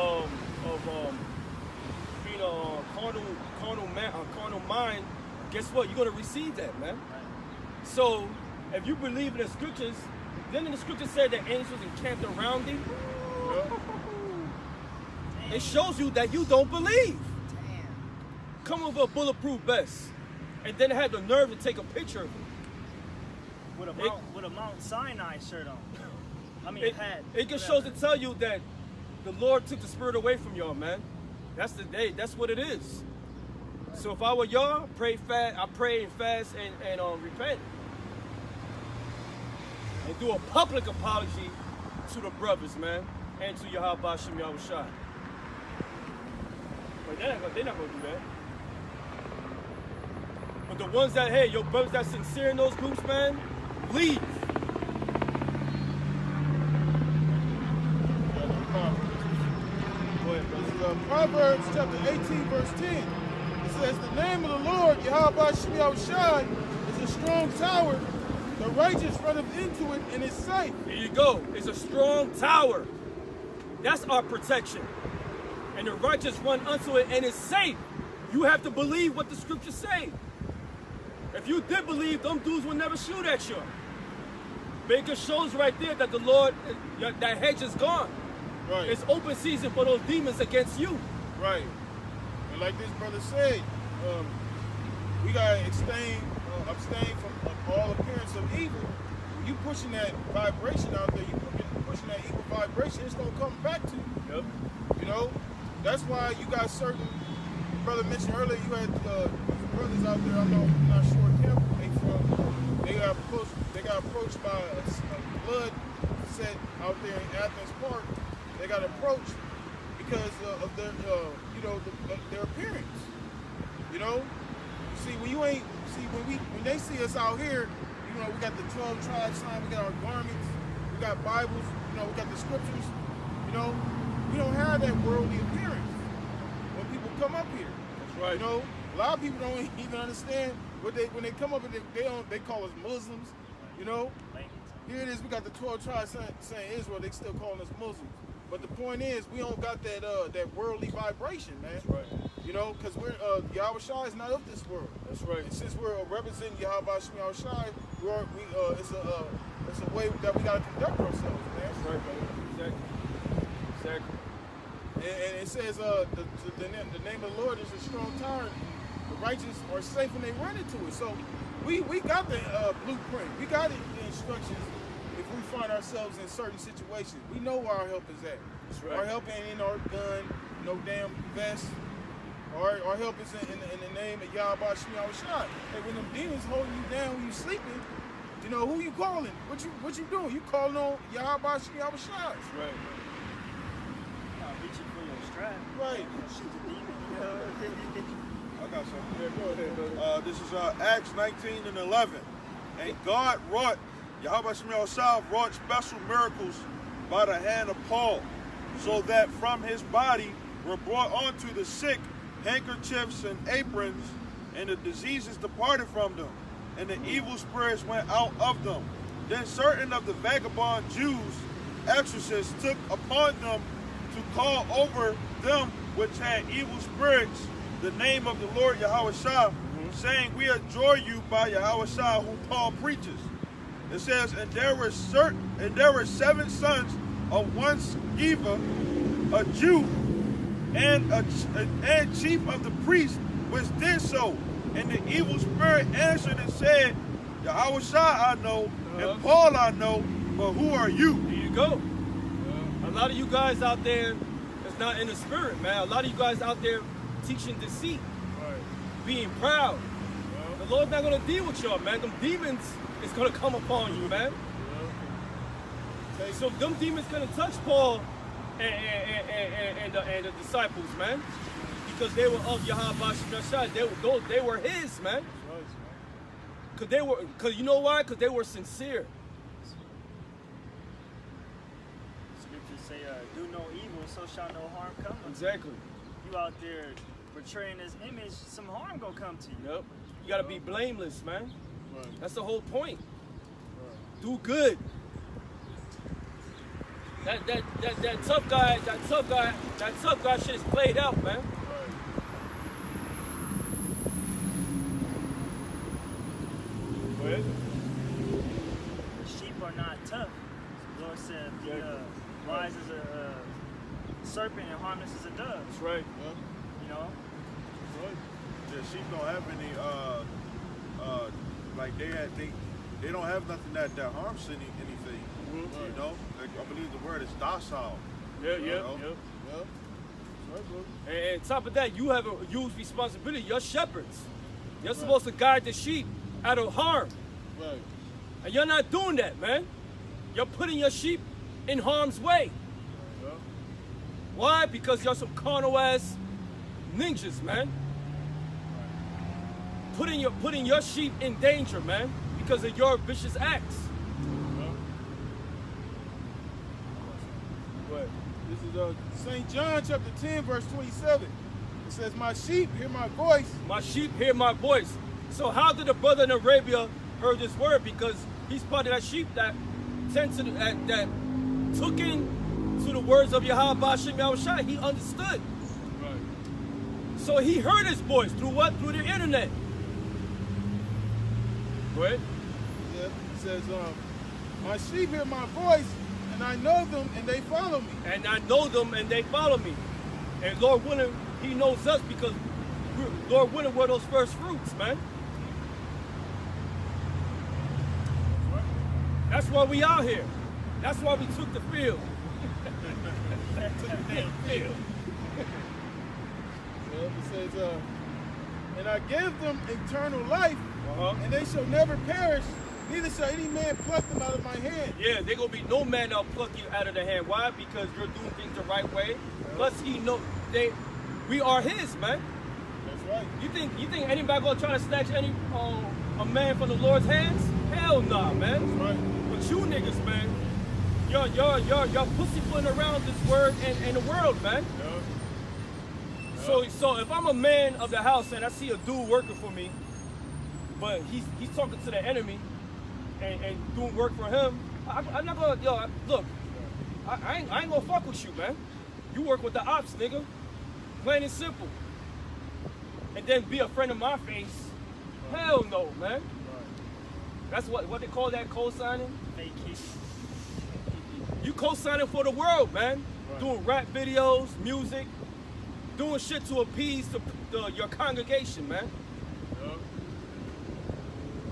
A: being a carnal mind, guess what? You're gonna receive that, man. So if you believe in the scriptures, then the scripture said that angels encamped around thee. It shows you that you don't believe. Come with a bulletproof vest, and then had the nerve to take a picture of it.
C: With a Mount Sinai shirt on. I mean, hat.
A: It just shows to tell you that the Lord took the spirit away from y'all, man. That's the day. That's what it is. So if I were y'all, I pray and fast and repent. And do a public apology to the brothers, man, and to Yahweh Shem Yahushai. But they're not gonna do that. But the ones that, hey, your brothers that's sincere in those groups, man, leave. Go ahead, brother.
D: this is Proverbs chapter 18, verse 10. It says, the name of the Lord, Yahweh Shem Yahushai, is a strong tower. The righteous runneth into it and is safe.
A: Here you go. It's a strong tower. That's our protection. And the righteous run unto it and is safe. You have to believe what the scriptures say. If you did believe, them dudes will never shoot at you. But it just shows right there that the Lord, that hedge is gone.
D: Right.
A: It's open season for those demons against you.
D: Right. And like this brother said, we gotta abstain from all appearance of evil. When you pushing that vibration out there, you pushing that evil vibration, it's gonna come back to you.
A: Yep.
D: You know, that's why you got certain. Brother mentioned earlier, you had brothers out there. I'm not sure what camp they from. They got approached by a blood set out there in Athens Park. They got approached because of their, their appearance. You know, you see when they see us out here, you know, we got the 12 tribes sign, we got our garments, we got Bibles, you know, we got the scriptures. You know, we don't have that worldly appearance when people come up here.
A: That's right.
D: You know, a lot of people don't even understand when they come up and they call us Muslims. You know, here it is. We got the 12 tribes saying Israel. They still calling us Muslims. But the point is, we don't got that worldly vibration, man.
A: That's right.
D: You know, because we're Yahweh Shai is not of this world.
A: That's right.
D: And since we're representing Yahweh Shai, it's a way that we got to conduct ourselves, man.
A: That's right, brother. Exactly.
D: And it says the name of the Lord is a strong tower. The righteous are safe when they run into it. So we got the blueprint. We got the instructions. If we find ourselves in certain situations, we know where our help is at.
A: That's right.
D: Our help ain't in our gun, no damn vest. Our help is in the name of Yahweh Shem Yahushai. Hey, when them demons holding you down when you sleeping, you know, who you calling? What you doing? You calling on Yahweh Shem Yahushai.
A: That's right.
C: Reaching for your strap.
D: Right.
C: Shoot the demon.
B: I got something.
A: Yeah, go ahead, brother.
B: This is Acts 19 and 11. And God wrought, Yahweh Shah wrought special miracles by the hand of Paul, so that from his body were brought unto the sick handkerchiefs and aprons, and the diseases departed from them, and the evil spirits went out of them. Then certain of the vagabond Jews, exorcists, took upon them to call over them which had evil spirits the name of the Lord Yahweh Shah, saying, we adjure you by Yahweh Shah, whom Paul preaches. It says, and there were 7 sons of one Sceva, a Jew, and chief of the priests, which did so. And the evil spirit answered and said, Yahweh Shah I know, and Paul I know, but who are you?
A: Here you go. A lot of you guys out there is not in the spirit, man. A lot of you guys out there teaching deceit, being proud. The Lord's not going to deal with y'all, man. Them demons is going to come upon you, man. So them demons going to touch Paul and the disciples, man, because they were of Yahweh Shah. They were his, man. Cause you know why? Because they were sincere.
C: Scriptures say, "Do no evil, so shall no harm come."
A: Exactly.
C: You out there portraying this image, some harm gonna come to you.
A: Yep. You gotta be blameless, man.
D: Right.
A: That's the whole point.
D: Right.
A: Do good. That tough guy shit is played out, man. Go ahead.
C: The sheep are not tough. The Lord said, "Be wise as a serpent and harmless as a dove."
A: That's right.
C: You know.
B: The sheep don't have any like they don't have nothing that harms anything. You know, like, I believe the word is docile.
A: Yeah. And top of that, you have a huge responsibility. You're shepherds. You're supposed to guide the sheep out of harm.
D: Right.
A: And you're not doing that, man. You're putting your sheep in harm's way.
D: Yeah.
A: Why? Because you're some carnal ass ninjas, man. Putting your sheep in danger, man, because of your vicious acts.
D: But this is St. John chapter 10, verse 27. It says, "My sheep hear my voice."
A: My sheep hear my voice. So how did the brother in Arabia heard this word? Because he's part of that sheep that that took in to the words of Yahweh Shem Yahushua. He understood.
D: Right.
A: So he heard his voice through what? Through the internet. Go ahead.
D: Yeah. It says, "My sheep hear my voice, and I know them, and they follow me."
A: And I know them, and they follow me. And Lord willing, he knows us because Lord willing, we're those first fruits, man. That's why we out here. That's why we took the field.
D: It says, "And I give them eternal life, and they shall never perish, neither shall any man pluck them out of my hand."
A: Yeah, there gonna be no man that'll pluck you out of the hand. Why? Because you're doing things the right way. Plus, he know we are his, man.
D: That's right.
A: You think anybody gonna try to snatch a man from the Lord's hands? Hell nah, man.
D: That's right.
A: But you niggas, man, you're pussyfooting around this word and the world, man.
D: Yeah.
A: So if I'm a man of the house and I see a dude working for me, but he's talking to the enemy and doing work for him, I'm not gonna look. I ain't gonna fuck with you, man. You work with the ops, nigga. Plain and simple. And then be a friend of my face. Hell no, man. That's what they call that co-signing.
C: Fake it.
A: You co-signing for the world, man.
D: Right.
A: Doing rap videos, music, doing shit to appease your congregation, man.
D: Yeah.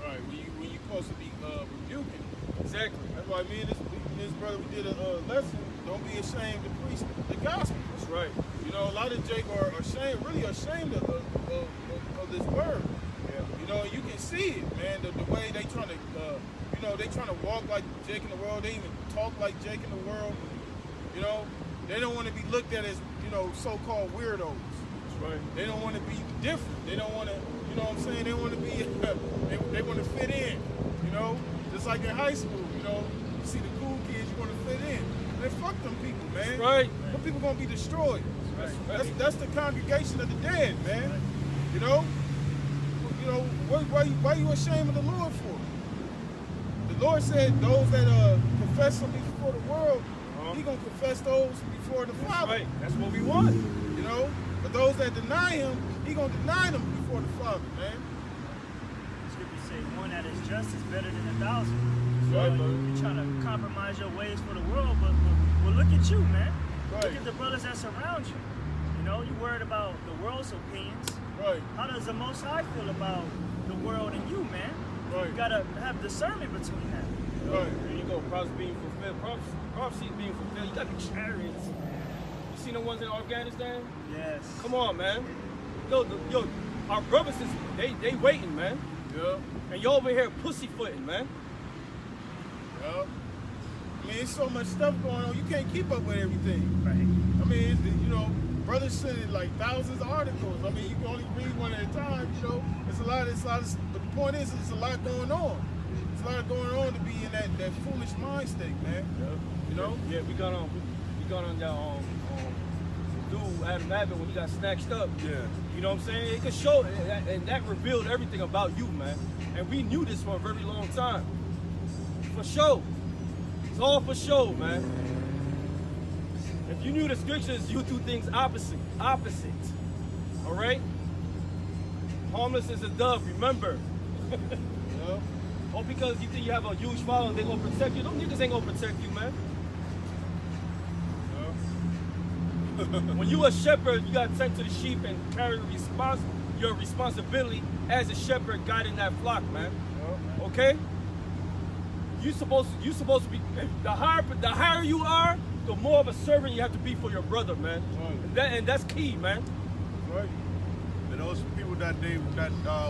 D: Right. When you supposed to be rebuking.
A: Exactly.
D: That's why me and this brother, we did a lesson. Don't be ashamed to preach the gospel.
A: That's right.
D: You know, a lot of Jake are really ashamed of this word.
A: Yeah.
D: You know, you can see it, man. The way they trying to, they trying to walk like Jake in the world. They even talk like Jake in the world. You know, they don't want to be looked at as, so-called weirdos.
A: That's Right.
D: They don't want to be different. They don't want to, you know what I'm saying? They want to be, they want to fit in, you know? Just like in high school, you know? You see the cool kids, you want to fit in. Man, fuck them people, man.
A: That's right.
D: Them people going to be destroyed.
A: Right.
D: That's the congregation of the dead, man. Right. You know? You know, why you ashamed of the Lord for? The Lord said those that confess him before the world, he going to confess those before the Father.
A: Right. That's what we want.
D: You know? But those that deny him, he going to deny them before the Father, man.
C: Scripture say one that is just is better than 1,000.
A: Right,
C: you're trying to compromise your ways for the world, but look at you, man.
D: Right.
C: Look at the brothers that surround you. You know, you worried about the world's opinions.
D: Right.
C: How does the Most High feel about the world and you, man?
D: Right.
C: You gotta have discernment between that.
D: Right.
A: There you go. Prophecy being fulfilled. Prophecy being fulfilled. You got the chariots. You seen the ones in Afghanistan?
C: Yes.
A: Come on, man. Yo, our brothers is they waiting, man.
D: Yeah.
A: And you over here pussyfooting, man.
D: Yeah. I mean, it's so much stuff going on. You can't keep up with everything.
C: Right.
D: I mean, you know, brothers sending like thousands of articles. I mean, you can only read one at a time. You know, it's a lot. But the point is, it's a lot going on. It's a lot going on to be in that foolish mind state, man.
A: Yeah.
D: You know.
A: Yeah, we got on that dude Adam Abbott when he got snatched up.
B: Yeah.
A: You know what I'm saying? It could show, and that revealed everything about you, man. And we knew this for a very long time. For sure. It's all for show, man. If you knew the scriptures, you do things opposite. All right? Harmless as a dove, remember.
D: Yeah.
A: All because you think you have a huge following, they're gonna protect you. Them niggas ain't gonna protect you, man. When you a shepherd, you gotta tend to the sheep and carry your responsibility as a shepherd guiding that flock, man. Okay? You supposed to be the higher you are, the more of a servant you have to be for your brother, man.
D: Right.
A: And that's key, man.
D: Right.
B: And those people that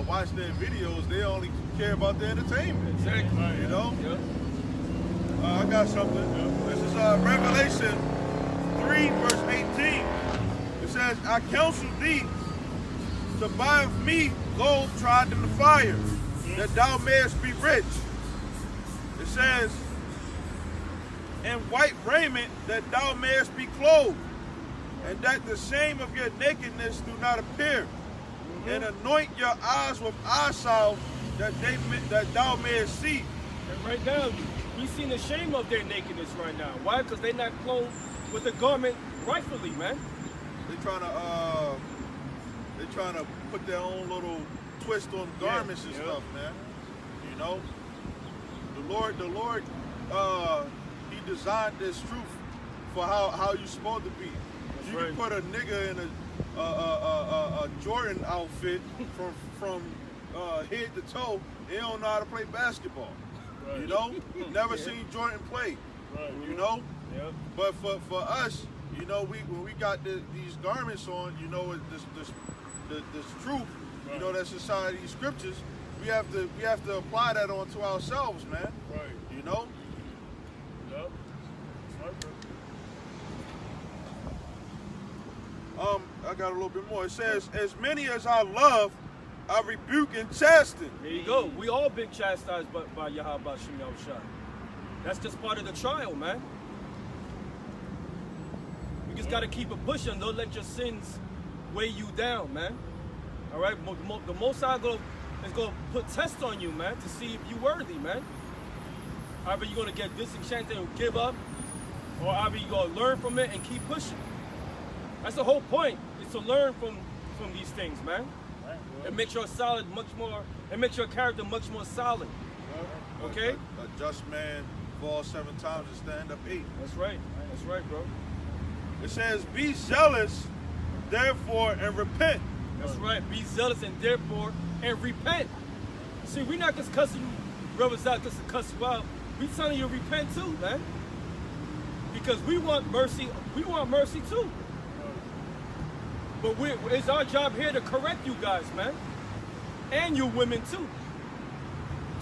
B: watch their videos, they only care about their entertainment.
A: Exactly.
D: Right.
B: You know?
A: Yeah.
B: I got something. This is Revelation 3, verse 18. It says, I counsel thee to buy of me gold tried in the fire, that thou mayest be rich. It says, and white raiment, that thou mayest be clothed, and that the shame of your nakedness do not appear. And anoint your eyes with eye salve, that thou mayest see.
A: And right now, we seen the shame of their nakedness right now. Why? Because they're not clothed with the garment rightfully, man.
B: They're trying to put their own little twist on garments and stuff, man. You know, the Lord, He designed this truth for how you're supposed to be.
A: That's
B: You
A: right.
B: can put a nigga in a Jordan outfit from head to toe. He don't know how to play basketball.
D: Right.
B: You know, never seen Jordan play.
D: Right.
B: You know.
A: Yep.
B: But for us, you know, when we got these garments on, you know, this truth, you know, that's inside these scriptures, we have to apply that onto ourselves, man.
D: Right.
B: You know.
D: Yep. Right, bro.
B: I got a little bit more. It says, as many as I love, I rebuke and chasten.
A: There you go. We all been chastised by Yahweh Shem Yahushua. That's just part of the trial, man. You just got to keep it pushing. Don't let your sins weigh you down, man. All right? The Most High is going to put tests on you, man, to see if you're worthy, man. Either you're going to get disenchanted and give up, or either you're going to learn from it and keep pushing. That's the whole point, is to learn from these things, man. It makes your solid much more, it makes your character much more solid. Okay?
B: A just man falls 7 times and stand up 8.
A: That's right. That's right, bro.
B: It says, be zealous, therefore, and repent.
A: That's right. Be zealous and therefore and repent. See, we're not just cussing brothers out just to cuss you out. We telling you to repent too, man. Because we want mercy. We want mercy too. But it's our job here to correct you guys, man. And you women too.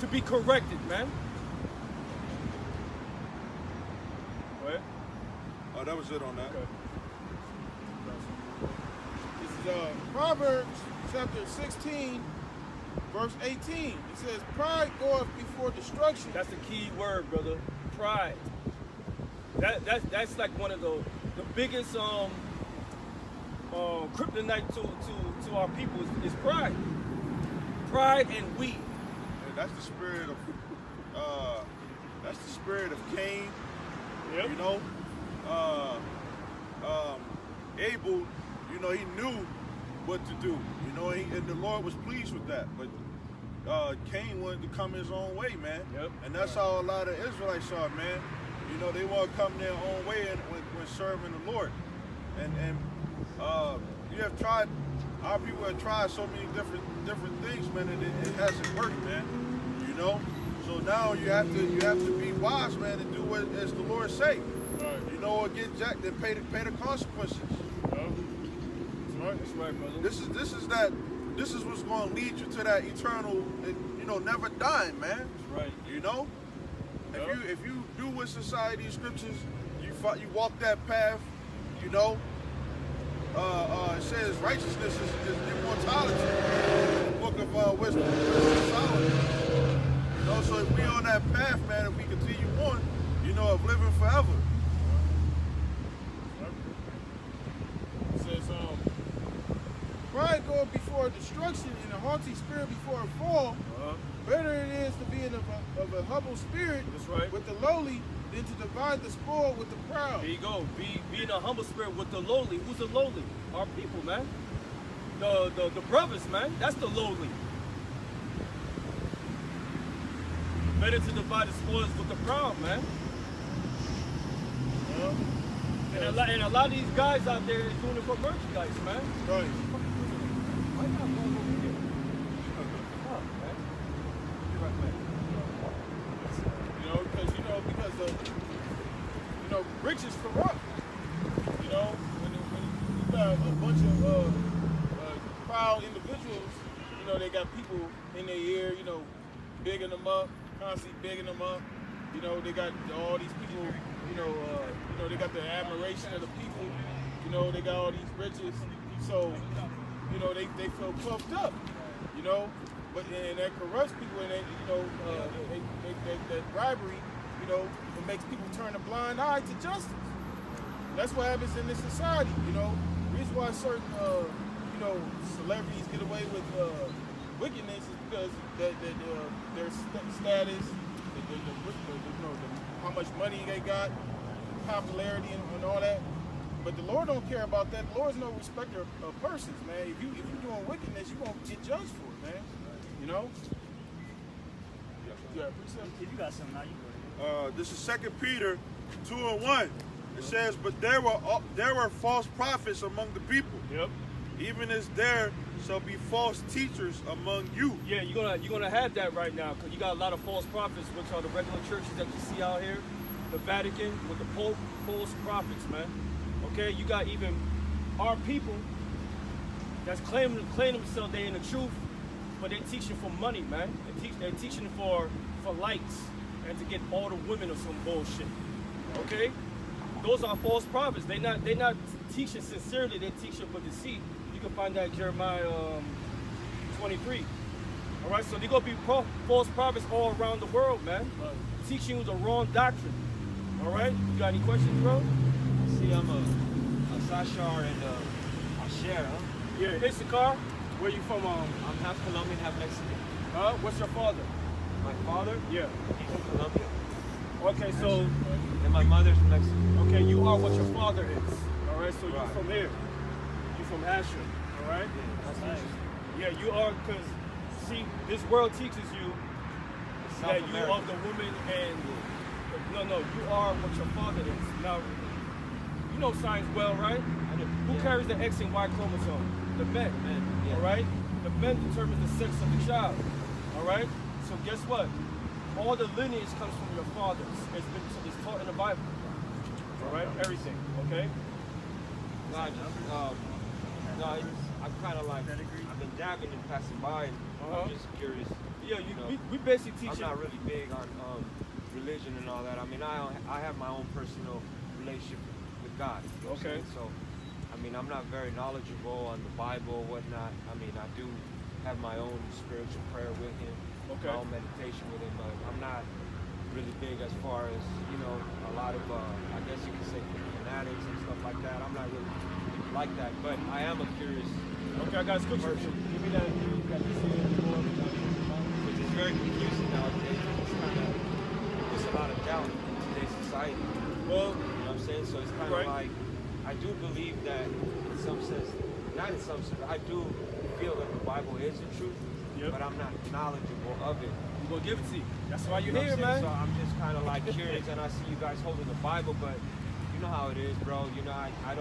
A: To be corrected, man. What?
B: Oh, that was it on that.
A: Okay.
D: Proverbs chapter 16, verse 18. It says, pride goeth before destruction.
A: That's the key word, brother. Pride. That's like one of the biggest kryptonite to our people is pride. Pride and weed.
B: And that's the spirit of Cain.
A: Yep.
B: You know, Abel, you know, he knew what to do. You know, and the Lord was pleased with that. But Cain wanted to come his own way, man.
A: Yep.
B: And that's how a lot of Israelites are, man. You know, they want to come their own way when serving the Lord. And you have tried, our people have tried so many different things, man, and it hasn't worked, man. You know? So now you have to be wise, man, and do what as the Lord say.
D: Right.
B: You know, or get jacked and pay the consequences.
A: That's right, brother.
B: This is what's going to lead you to that eternal, you know, never dying, man.
A: That's right.
B: You know, if you do what society scriptures, you walk that path. You know, it says righteousness is immortality. In the book of Wisdom of Solomon. You know, so if we on that path, man, if we continue on, you know, of living forever.
D: It says, pride goeth before destruction, and a haughty spirit before a fall. Better it is to be of a humble spirit.
A: That's right.
D: With the lowly than to divide the spoil with the proud.
A: There you go. Be in a humble spirit with the lowly. Who's the lowly? Our people, man. The brothers, man. That's the lowly. Better to divide the spoils with the proud, man. And a lot of these guys out there is doing it for merchandise, man.
D: Right.
A: Why not going over here? Fuck, man. You're right, man.
D: Because rich is corrupt. You know, when you got a bunch of proud individuals, you know, they got people in their ear, you know, bigging them up, constantly bigging them up. You know, they got all these people, you know, they got the admiration of the people. You know, they got all these riches. So, you know, they feel puffed up, you know. But and that corrupts people, and that bribery, you know, it makes people turn a blind eye to justice. That's what happens in this society, you know. The reason why certain, you know, celebrities get away with wickedness is because their status, how much money they got, popularity, and all that. But the Lord don't care about that. The Lord's no respecter of persons, man. If you're doing wickedness, you're gonna get judged for it, man. You know? Yeah,
C: If you got something now, you go.
B: This is 2 Peter 2:1. It says, "But there were false prophets among the people.
A: Yep.
B: Even as there shall be false teachers among you."
A: Yeah, you're gonna have that right now, because you got a lot of false prophets, which are the regular churches that you see out here, the Vatican with the Pope, false prophets, man. Okay, you got even our people that's claim themselves they in the truth, but they're teaching for money, man. They're teaching for likes and to get all the women or some bullshit. Okay, those are false prophets. They're not teaching sincerely. They're teaching for deceit. You can find that in Jeremiah 23. All right, so they're gonna be false prophets all around the world, man, teaching you the wrong doctrine. All right, you got any questions, bro?
E: See, I'm a Sashar and Asher, huh?
A: Yeah, Issachar. Where you from?
E: I'm half Colombian, half Mexican.
A: What's your father?
E: My father?
A: Yeah.
E: He's from Colombia.
A: Okay, so
E: And my mother's from Mexico.
A: okay, you are what your father is. All right, so
E: Right.
A: you're from here. You're from Asher. All right.
E: Yeah, that's nice.
A: Yeah, you are, because see, this world teaches you
E: South
A: that you
E: America.
A: are the woman, and no, you are what your father is. Now, you know science well, right?
E: I do.
A: Who
E: Yeah.
A: carries the X and Y chromosome? The men.
E: Men, yeah.
A: All right? The men determine the sex of the child. All right? So guess what? All the lineage comes from your fathers. It's taught in the Bible. All right? Everything. Okay?
E: No, I just, I'm kind of like, I've been dabbing and passing by, and I'm just curious.
A: Yeah,
E: you know,
A: we basically teach
E: I'm
A: you.
E: not really big on religion and all that. I mean, I have my own personal relationship with God. You know what I'm
A: Okay.
E: saying? So, I mean, I'm not very knowledgeable on the Bible, whatnot. I mean, I do have my own spiritual prayer with him, my own meditation with him, but I'm not really big as far as, you know, a lot of, I guess you could say fanatics and stuff like that. I'm not really like that, but I am a curious
A: Okay, I got scripture. Give me that.
E: Because it's very confusing nowadays. It's a lot of doubt in today's society.
A: Well,
E: you know what I'm saying? So it's kind of like, I do believe that in some sense, not in some sense, I do feel that the Bible is the truth, but I'm not knowledgeable of it.
A: We're going to give it to you. That's why you're
E: here,
A: man.
E: So I'm just kind of like curious, and I see you guys holding the Bible, but you know how it is, bro. You know, I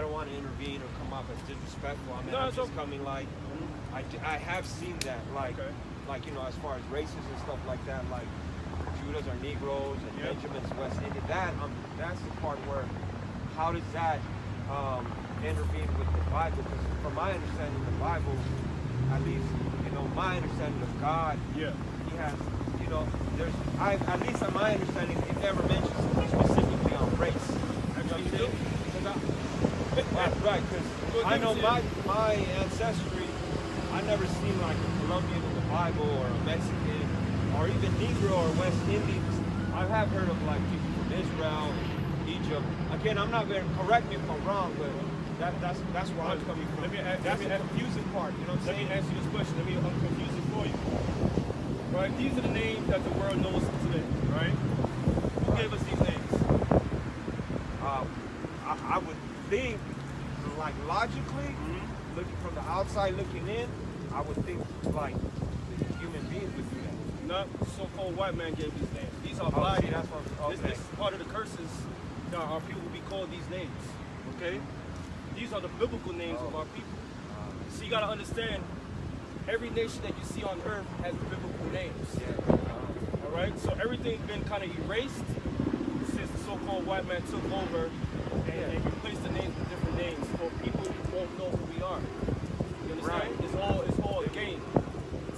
E: don't want to intervene or come off as disrespectful. I mean, I'm just coming like, I have seen that, like, you know, as far as races and stuff like that, like Judahs are Negroes and Benjamin's West Indian. That's the part where, how does that intervene with the Bible? Because from my understanding of the Bible, at least, you know, my understanding of God, he has, you know, at least in my understanding, it never mentions specifically on race. Actually, right, because I know my ancestry, I never seen like a Colombian in the Bible or a Mexican or even Negro or West Indians. I have heard of like people from Israel, Egypt. Again, I'm not very, correct me if I'm wrong, but that's where I'm coming from. That's the confusing part, you know what I'm saying?
A: Let me answer this question. Let me unconfuse it for you. Right, these are the names that the world knows today, right? Who gave us these names?
E: I would think, like logically, looking from the outside looking in, I would think like human beings would do that.
A: Not so-called white man gave these names. These are bodies. This is part of the curses that our people will be called these names. Okay? These are the biblical names of our people. So you gotta understand, every nation that you see on earth has biblical names. Alright? So everything's been kind of erased since the so-called white man took over and replaced the names with different names for people who won't know who we are. You understand? It's all a game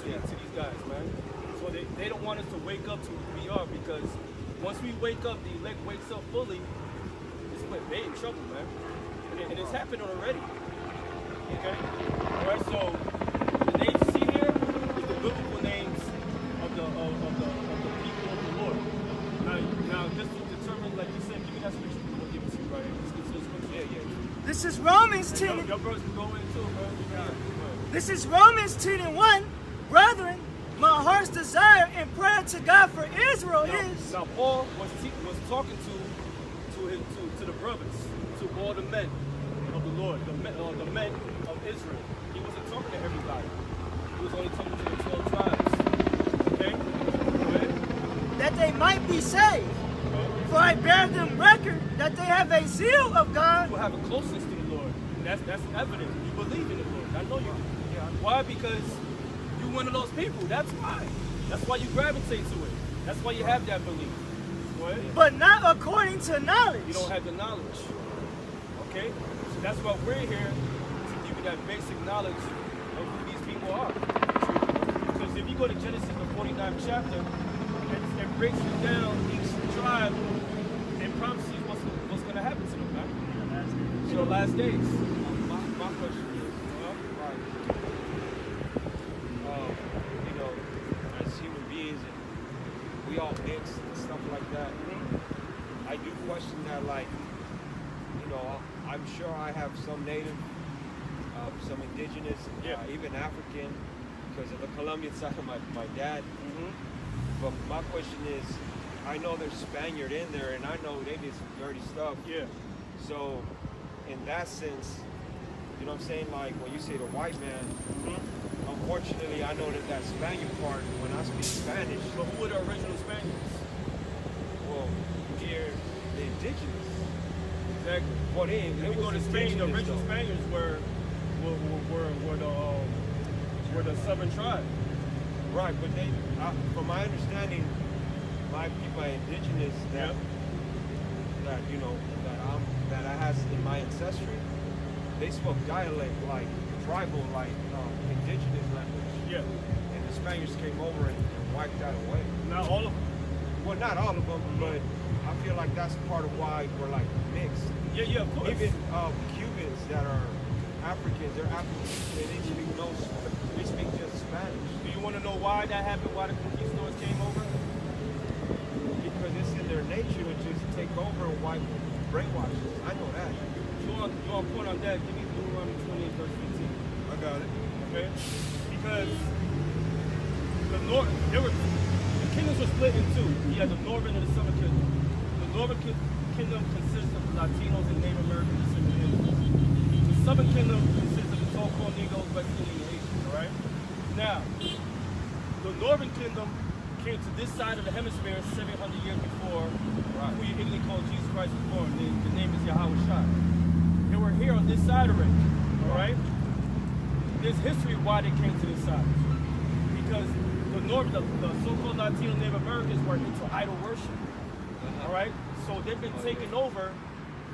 A: to these guys, man. So they don't want us to wake up to who we are, because once we wake up, the elect wakes up fully, they in trouble, man. And it's happened already. Okay? Alright, so the names you see here is the biblical names of the people of the Lord. Now just to determine, like you said, give me that scripture. We'll give it to you right here. Let's get to the scripture.
C: This is Romans 10.
A: Your brothers can go in too, bro.
C: This is Romans 10:1. Brethren, my heart's desire and prayer to God for Israel is.
A: Now Paul was talking to the brothers, to all the men of the Lord, the men of Israel. He wasn't talking to everybody. He was only talking to the 12 tribes. Okay? Go ahead.
C: That they might be saved. For I bear them record that they have a zeal of God.
A: You have a closeness to the Lord. That's evident. You believe in the Lord. I know you do. Why? Because you're one of those people. That's why. That's why you gravitate to it. That's why you have that belief.
C: But not according to knowledge.
A: You don't have the knowledge. Okay? So that's why we're here, to give you that basic knowledge of who these people are. Because if you go to Genesis, the 49th chapter, it breaks it down, each tribe, and promises what's going to happen to them, right? In the last days.
E: My question is, you know, as human beings, and we all mix and stuff like that. I do question that, like, you know, I'm sure I have some native, some indigenous, even African, because of the Colombian side of my dad. But my question is, I know there's Spaniard in there, and I know they did some dirty stuff. So, in that sense, you know what I'm saying? Like, when you say the white man, unfortunately, I know that Spaniard part, when I speak Spanish.
A: But who were the original Spaniards?
E: Well, here, the indigenous.
A: Exactly. Well, if you go to Spain, the original Spaniards were the southern tribe.
E: Right, but they, from my understanding, my indigenous that you know that I have in my ancestry, they spoke dialect like tribal, like indigenous language. And the Spaniards came over and wiped that away.
A: Not all of them.
E: Well, Well, not all of them, but I feel like that's part of why we're like mixed.
A: Yeah, of course.
E: Even Cubans that are Africans, they're Africans, they speak just Spanish.
A: Do you want to know why that happened? Why the conquistadors came over?
E: Because it's in their nature to just take over and wipe brainwash us. I know that.
A: You want to point on that? Give me Deuteronomy 28, verse 15.
B: I got it.
A: Okay? Because the kingdoms were split in two. You had the northern and the southern kingdom. The northern kingdom consists of Latinos and Native Americans and Indians. The southern kingdom consists of the so-called Negroes, West Indian, and Asians. All right? Now, the northern kingdom came to this side of the hemisphere 700 years before who you English called Jesus Christ was born. The name is Yahweh Shai. They were here on this side already. All right? There's history of why they came to this side. Because the so-called Latino Native Americans were into idol worship. All right? So they've been taken over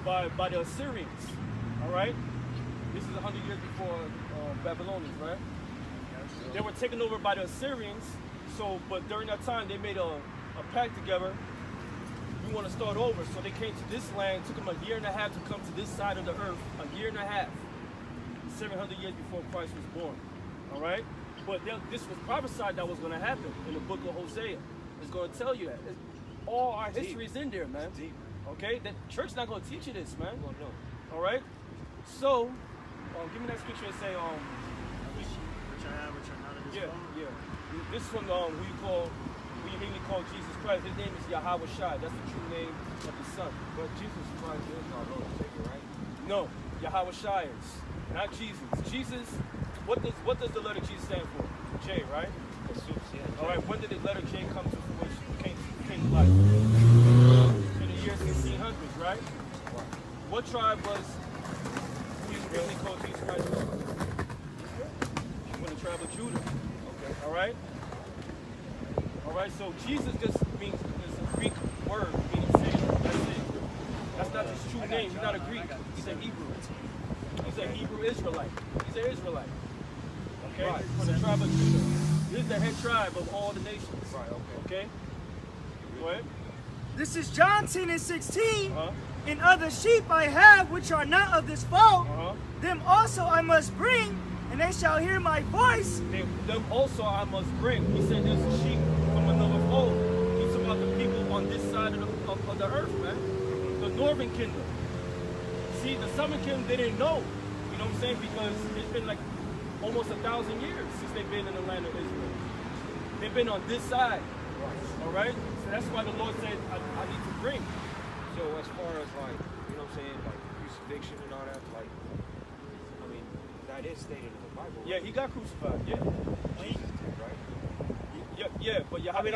A: by the Assyrians. All right? This is 100 years before Babylonians, right? They were taken over by the Assyrians. So, but during that time, they made a pact together. We want to start over. So they came to this land. It took them a year and a half to come to this side of the earth. A year and a half. 700 years before Christ was born. All right? But this was prophesied that was going to happen in the book of Hosea. It's going to tell you that. All our history is in there, man. Okay? The church's not going to teach you this, man.
E: Well, no.
A: All right? So, give me that scripture and say, yeah. This one, who you mainly call Jesus Christ, his name is Yahweh Shai. That's the true name of the Son.
E: But Jesus Christ is our Lord and Savior, right?
A: No, Yahweh Shai is. Not Jesus. Jesus, what does the letter G stand for? J, right? All right, when did the letter J come to fruition? Came to life? In the year 1600s, right? What tribe was who you mainly called Jesus Christ from? From the tribe of Judah. Okay, all right? All right, so Jesus just means, it's a Greek word meaning Savior. That's it. That's not his true name. He's not a Greek. He's a Hebrew. He's a Hebrew Israelite. He's an Israelite. Okay? Right. From the tribe of Judah. This is the head tribe of all the nations.
E: Right,
A: okay? Go ahead.
C: This is John 10 and 16. And other sheep I have which are not of this fold. Them also I must bring, and they shall hear my voice.
A: Them also I must bring. He said there's a sheep from another fold. He's about the people on this side of the earth, man. The northern kingdom. See, the southern kingdom, they didn't know. You know what I'm saying? Because it's been like almost 1,000 years since they've been in the land of Israel. They've been on this side. All right? So that's why the Lord said, I need to bring.
E: So as far as like, you know what I'm saying, like crucifixion and all that, like, I mean, that is stated in the Bible.
A: Yeah, he got crucified, yeah.
E: Jesus did, right?
A: Yeah, but Yahweh,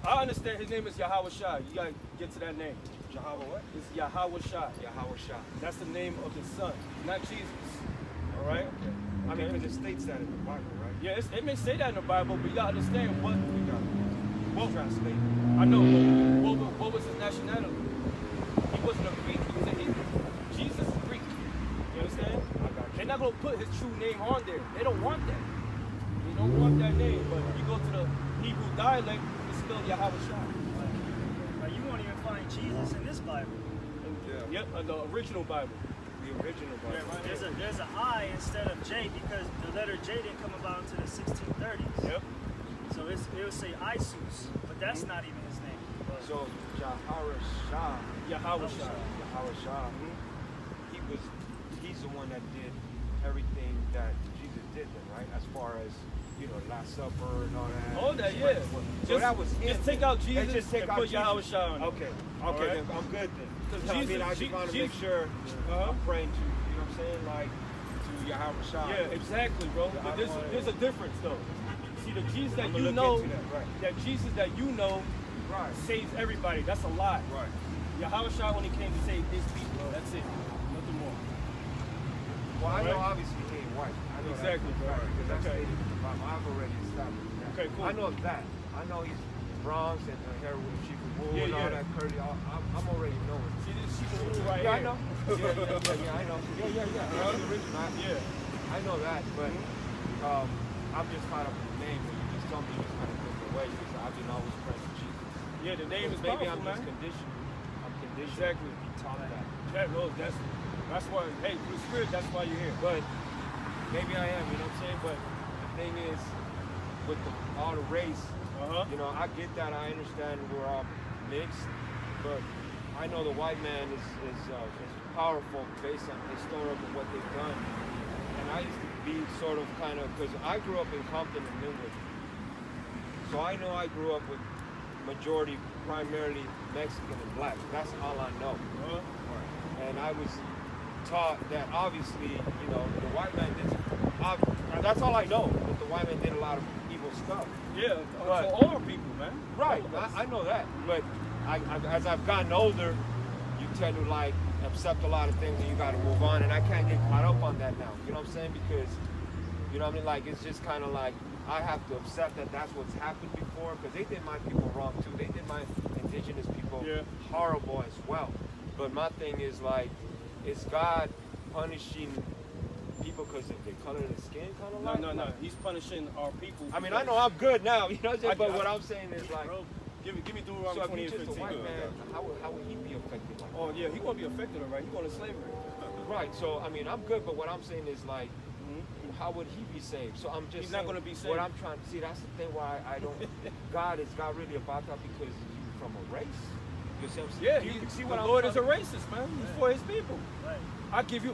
A: I understand his name is Yahweh Shai. You gotta get to that name.
E: Jehovah what?
A: It's Yahweh Shai.
E: Yahweh Shai.
A: That's the name of his son, not Jesus. All right?
E: Okay. I mean, because it states that in the Bible, right?
A: Yeah, it may say that in the Bible, but you gotta understand what we got.
E: Well translated.
A: I know. What was his nationality? He wasn't a Greek. He was a Hebrew. Jesus is Greek. You understand? They're not gonna put his true name on there. They don't want that. They don't want that name. But if you go to the Hebrew dialect, it's still Yahweh Shai.
C: You won't even find Jesus in this Bible.
A: Yep, the original Bible.
E: The original Bible.
C: Yeah, right. There's an I instead of J because the letter J didn't come about until the 1630s.
A: Yep.
C: So it would say Isus, but that's not even his name.
E: So Yahweh Shai.
A: Yahweh Shai.
E: Yahweh Shai. He's the one that did everything that Jesus did then, right? As far as, you know, Last Supper and all that.
A: All that, yeah.
E: So that was it.
A: Just take out Jesus
E: just take
A: and
E: out
A: put Yahweh Shai on it.
E: Okay.
A: Right?
E: Then I'm good then.
A: Because
E: I mean, I just want to make sure I'm praying to, you know what I'm saying, like, to Yahweh Shai.
A: Yeah, exactly, bro. But there's a difference, though. See, the Jesus that you know, that Jesus that you know saves everybody. That's a lie.
B: Right.
A: Yahweh Shai only came to save his people. That's it. Nothing more.
E: Well, I know obviously he ain't white. I know
A: exactly,
E: that,
A: bro.
E: Because that's stated in the Bible. I've already established that.
A: Okay, cool.
E: I know that. I know he's bronze and hair with sheep and wool and all that curly. I'm already knowing.
A: See this sheep and wool right
E: here?
A: I know.
E: Yeah, I know. Yeah. That's the original. I know that, but I'm just kind of name when you just told me just kind of different way because I've been always praying for Jesus.
A: Yeah, the name is
E: maybe
A: powerful,
E: I'm just
A: man.
E: conditioned. I'm conditioned
A: Exactly.
E: to be taught that.
A: That's why, hey, through the Spirit, that's why you're here.
E: But maybe I am, you know what I'm saying? But the thing is, with all the race, you know, I get that. I understand we're all mixed, but I know the white man is powerful based on historical what they've done. And I used to be sort of kind of, because I grew up in Compton and Linwood. So I know I grew up with majority primarily Mexican and black. That's all I know. And I was taught that obviously, you know, the white man did, that's all I know, that the white man did a lot of evil stuff.
A: Yeah, for all people, man.
E: Right, I know that. But as I've gotten older, you tend to like accept a lot of things and you got to move on. And I can't get caught up on that now. You know what I'm saying? Because, you know what I mean? Like, it's just kind of like, I have to accept that that's what's happened before, because they did my people wrong too. They did my indigenous people horrible as well. But my thing is like, is God punishing people because of the color of the skin, kind of like?
A: No. He's punishing our people.
E: I mean, I know I'm good now, you know. But what I'm saying is like,
A: bro, give me Deuteronomy 20 and 15.
E: So if he's just a white man, how would he be affected? Like
A: oh yeah, he's gonna be affected, all right. He's going to slavery.
E: Right. So I mean, I'm good, but what I'm saying is like, how would he be saved? So I'm just
A: he's not going to be saved.
E: What I'm trying to see, that's the thing why I don't. God is God really about that because you're from a race. You see what I'm saying?
A: Yeah,
E: you can see
A: the
E: what
A: Lord is a racist, man. He's for his people.
C: Right.
A: I give you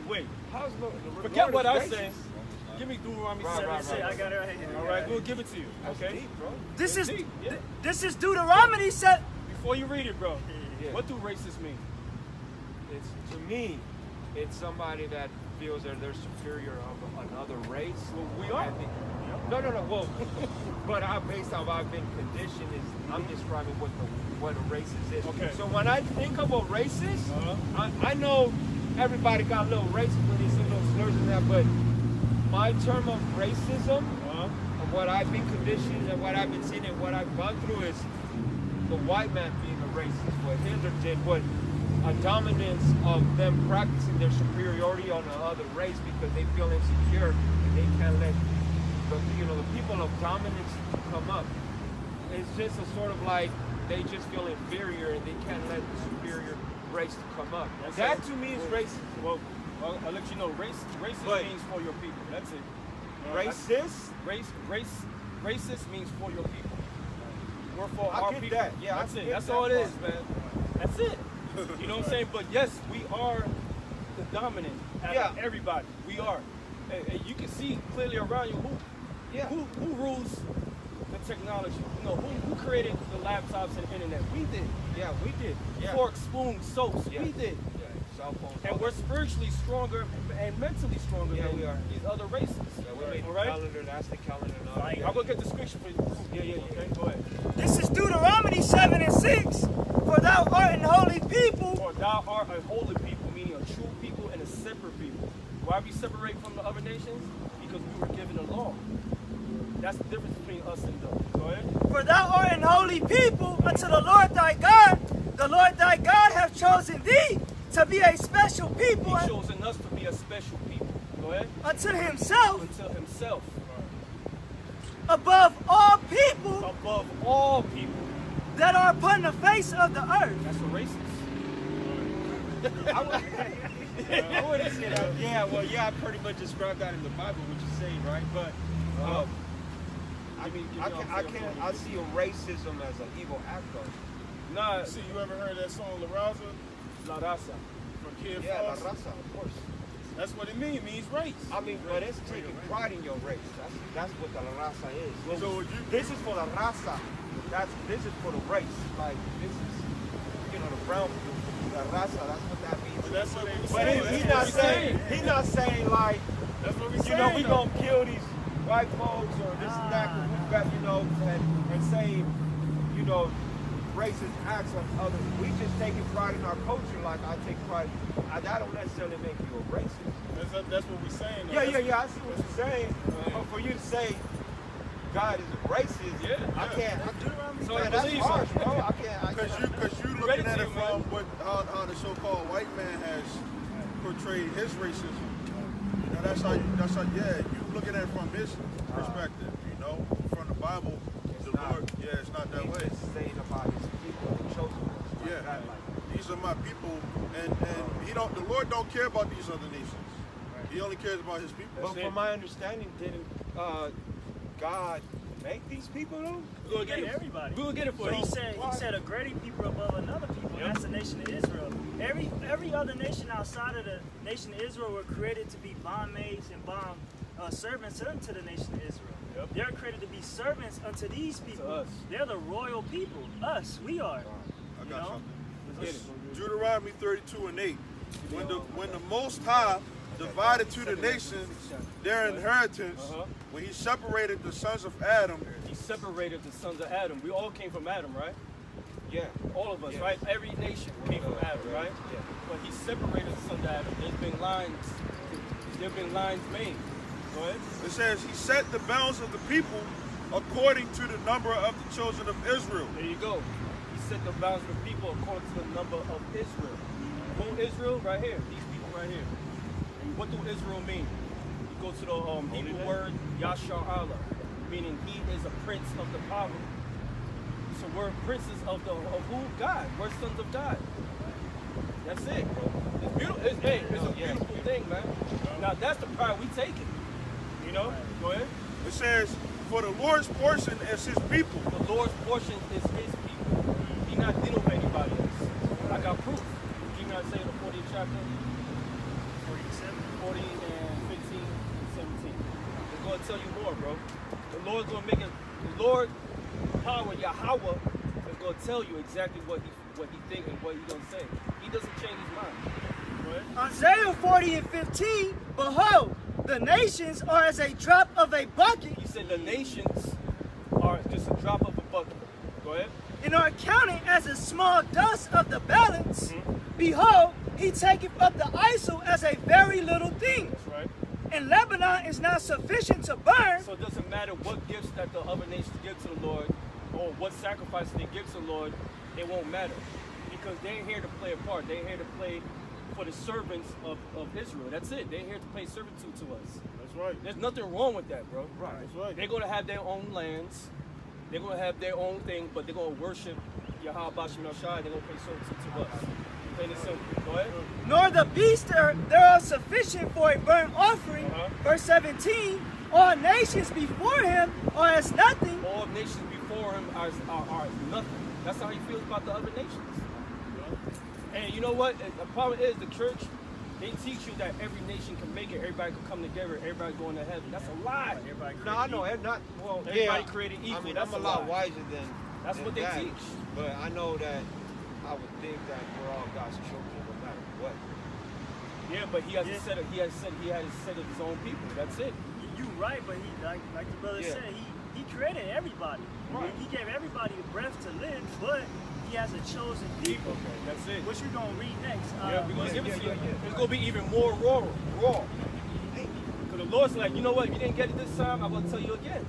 E: How's the
A: forget
E: Lord
A: what I
E: racist?
A: say. Give me Deuteronomy
C: Right.
A: 7.
C: I got it right here.
A: All right, we'll give it to you.
E: That's
A: Okay.
E: deep, bro.
C: This is
A: deep, yeah.
C: this is Deuteronomy set.
A: Before you read it, bro,
E: Yeah.
A: what do racist mean?
E: It's, to me, it's somebody that feels that they're superior of another race.
A: Well, we are.
E: No. Well, but based on how I've been conditioned, is I'm describing what a racist is.
A: Okay.
E: So when I think of a racist, I know everybody got little racist when they say little slurs and that, but my term of racism, and what I've been conditioned and what I've been seeing and what I've gone through is the white man being a racist. What Hitler did, what a dominance of them practicing their superiority on the other race because they feel insecure and they can't let the people of dominance come up. It's just a sort of like they just feel inferior and they can't let the superior race to come up. That to me is racist.
A: Well, I'll let you know, racist means for your people. That's it.
E: Racist?
A: Racist means for your people. We're for our people.
E: That. Yeah,
A: that's it. That's all it is, man. That's it. You know what I'm saying? But yes, we are the dominant out of everybody. We are. And you can see clearly around you who rules the technology. You know, who created the laptops and internet? We did.
E: Yeah, we did. Yeah.
A: Forks, spoons, soaps.
E: Yeah.
A: We did.
E: Yeah. Cell phones.
A: And we're spiritually stronger and mentally stronger than
E: we are.
A: these other races.
E: Yeah, we made the calendar, that's the calendar.
A: I'm going to get the scripture for you. Yeah. Okay, go ahead.
C: This is Deuteronomy 7 and 6. For thou art an holy people.
A: For thou art a holy people, meaning a true people and a separate people. Why we separate from the other nations? Because we were given a law. That's the difference between us and them. Go ahead.
C: For thou art an holy people unto the Lord thy God. The Lord thy God hath chosen thee to be a special people.
A: He's chosen us to be a special people. Go ahead.
C: Unto himself.
A: Unto himself.
C: Above all people.
A: Above all people.
C: That are upon the face of the earth.
A: That's a racist.
E: I wouldn't say that. Yeah, well, I pretty much described that in the Bible, what you're saying, right? But I see a racism as an evil act, though.
A: Nah.
D: See, you ever heard that song La Raza?
A: La Raza.
D: From Kid
E: Yeah, La
D: Frost?
E: Raza, of course.
D: That's what it means. It means race.
E: I mean, but it's taking pride in your race. That's what the La Raza is.
D: Well, so
E: this is for the raza. This is for the race. Like, this is, the brown people. La raza, that's what that means.
D: But that's what they
E: But he's not saying like,
D: that's what we saying.
E: We gonna kill these white folks or this and that, because we got, and say, racist acts on others. We just taking pride in our culture, like I take pride. That don't necessarily make you a racist.
D: That's what we're saying.
E: Yeah, I see what you're saying. But for you to say God is a racist, I can't.
A: So
E: that's harsh, bro. I can't.
B: Because you looking at it from how the so-called white man has portrayed his racism. That's how you looking at it from his perspective. From the Bible, the Lord. Yeah, it's not that way.
E: Saying about his people.
B: these are my people, and the Lord don't care about these other nations. He only cares about his people.
E: But from my understanding, didn't God make these people though?
A: We'll get
C: everybody.
A: We'll get it for
C: so
A: you.
C: He said a greater people above another people. Yep. That's the nation of Israel. Every other nation outside of the nation of Israel were created to be bondmaids and bond servants unto the nation of Israel. Yep. They're created to be servants unto these people.
A: To us.
C: They're the royal people. Us, we are.
B: I got something. Deuteronomy 32:8. When the Most High divided to the nations their inheritance, when he separated the sons of Adam.
A: He separated the sons of Adam. We all came from Adam, right?
E: Yeah.
A: All of us, right? Every nation came from Adam, right? Yeah. But he separated the sons of Adam. There have been lines made. Go ahead.
B: It says he set the bounds of the people according to the number of the children of Israel.
A: There you go. He set the bounds of the people according to the number of Israel. Who Israel? Right here. These people right here. And what do Israel mean? You go to the Hebrew word Yashar Allah, meaning he is a prince of the power. So we're princes of who? God. We're sons of God. That's it, bro. It's beautiful. It's a beautiful thing, man. Now that's the pride we take it. You know? Go ahead.
B: It says, for the Lord's portion is his people.
A: The Lord's portion is his people. He's not dealing with anybody else. I got proof. Keep not saying the 40th chapter. 40 and 15 and 17. It's going to tell you more, bro. The Lord's going to make it. The Lord, power, Yahweh, is going to tell you exactly what he thinks and what he's going to say. He doesn't change his mind.
C: Isaiah 40 and 15, behold, the nations are as a drop of a bucket.
A: He said the nations are just a drop of a bucket. Go ahead.
C: And are counted as a small dust of the balance. Behold, he taketh up the ISO as a very little thing.
A: That's right.
C: And Lebanon is not sufficient to burn.
A: So it doesn't matter what gifts that the other nations give to the Lord or what sacrifices they give to the Lord, it won't matter. Because they ain't here to play a part. They're here to play for the servants of Israel. That's it. They're here to pay servitude to us.
B: That's right.
A: There's nothing wrong with that, bro.
B: Right. That's right.
A: They're going to have their own lands. They're going to have their own thing, but they're going to worship Yahweh Bashim Shai. They're going to pay servitude to us. Plain and simple. Go ahead.
C: Nor the beasts thereof sufficient for a burnt offering. Verse 17, all nations before him are as nothing.
A: All nations before him are nothing. That's how he feels about the other nations. And you know what? The problem is the church, they teach you that every nation can make it, everybody can come together, everybody going to heaven. That's a lie.
E: No, I know.
A: Everybody created equal.
E: I mean,
A: that's
E: I'm a lot wiser than
A: That's what they teach.
E: But I know that I would think that we're all God's children, no matter what.
A: Yeah, but he has a set of he has set of his own people. That's it.
C: You right, but he like the brother said, he created everybody.
A: Right.
C: He gave everybody the breath to live, but he has a chosen people.
A: Okay, that's it.
C: What you're gonna read next?
A: Yeah, we're gonna give it to you. It's gonna be even more raw. Because the Lord's like, you know what? If you didn't get it this time, I'm gonna tell you again.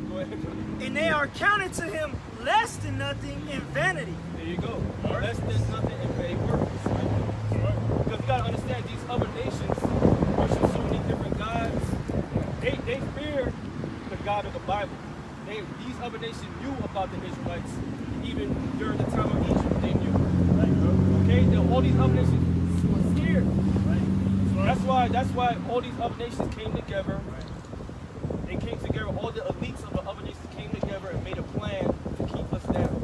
A: Go ahead.
C: And they are counted to him less than nothing in vanity.
A: There you go. Less than nothing in vain works. Right? Because you gotta understand these other nations worship so many different gods. They fear the God of the Bible. These other nations knew about the Israelites even during the time of Egypt. They knew. Right? Okay? All these other nations were scared. Right? That's why all these other nations came together. Right? They came together. All the elites of the other nations came together and made a plan to keep us down.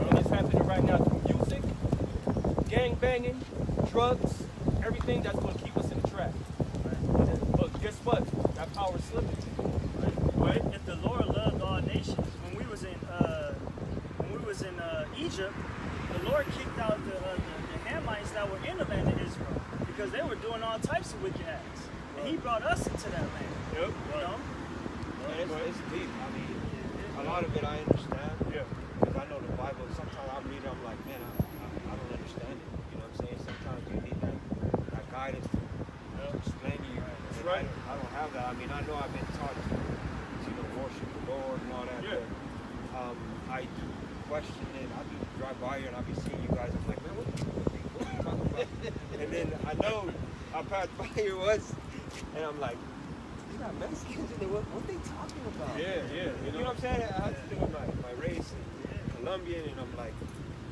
A: And it's happening right now through music, gang banging, drugs, everything that's going to keep us in the trap. Right? But guess what? That power is slipping.
C: Right? If the Lord loved all nations, when we was in Egypt, the Lord kicked out the Hamites that were in the land of Israel because they were doing all types of wicked acts, and He brought us into that land.
A: Yep.
C: You know?
E: It's deep. I mean, a lot of it I understand.
A: Yeah.
E: Because I know the Bible. Sometimes I read it, I'm like, man, I don't understand it. You know what I'm saying? Sometimes you need that guidance to explain to you.
A: That's right.
E: I don't have that. I mean, I know I've been taught to worship the Lord and all that.
A: Yeah.
E: But I do question it. I do drive by here and I be seeing you guys. I'm like, man, what are you talking about? And then I know I passed by here once, and I'm like, you got Mexicans in there. What they talking about?
A: Yeah.
E: You know what I'm saying? I have to do with my race and Colombian, and I'm like,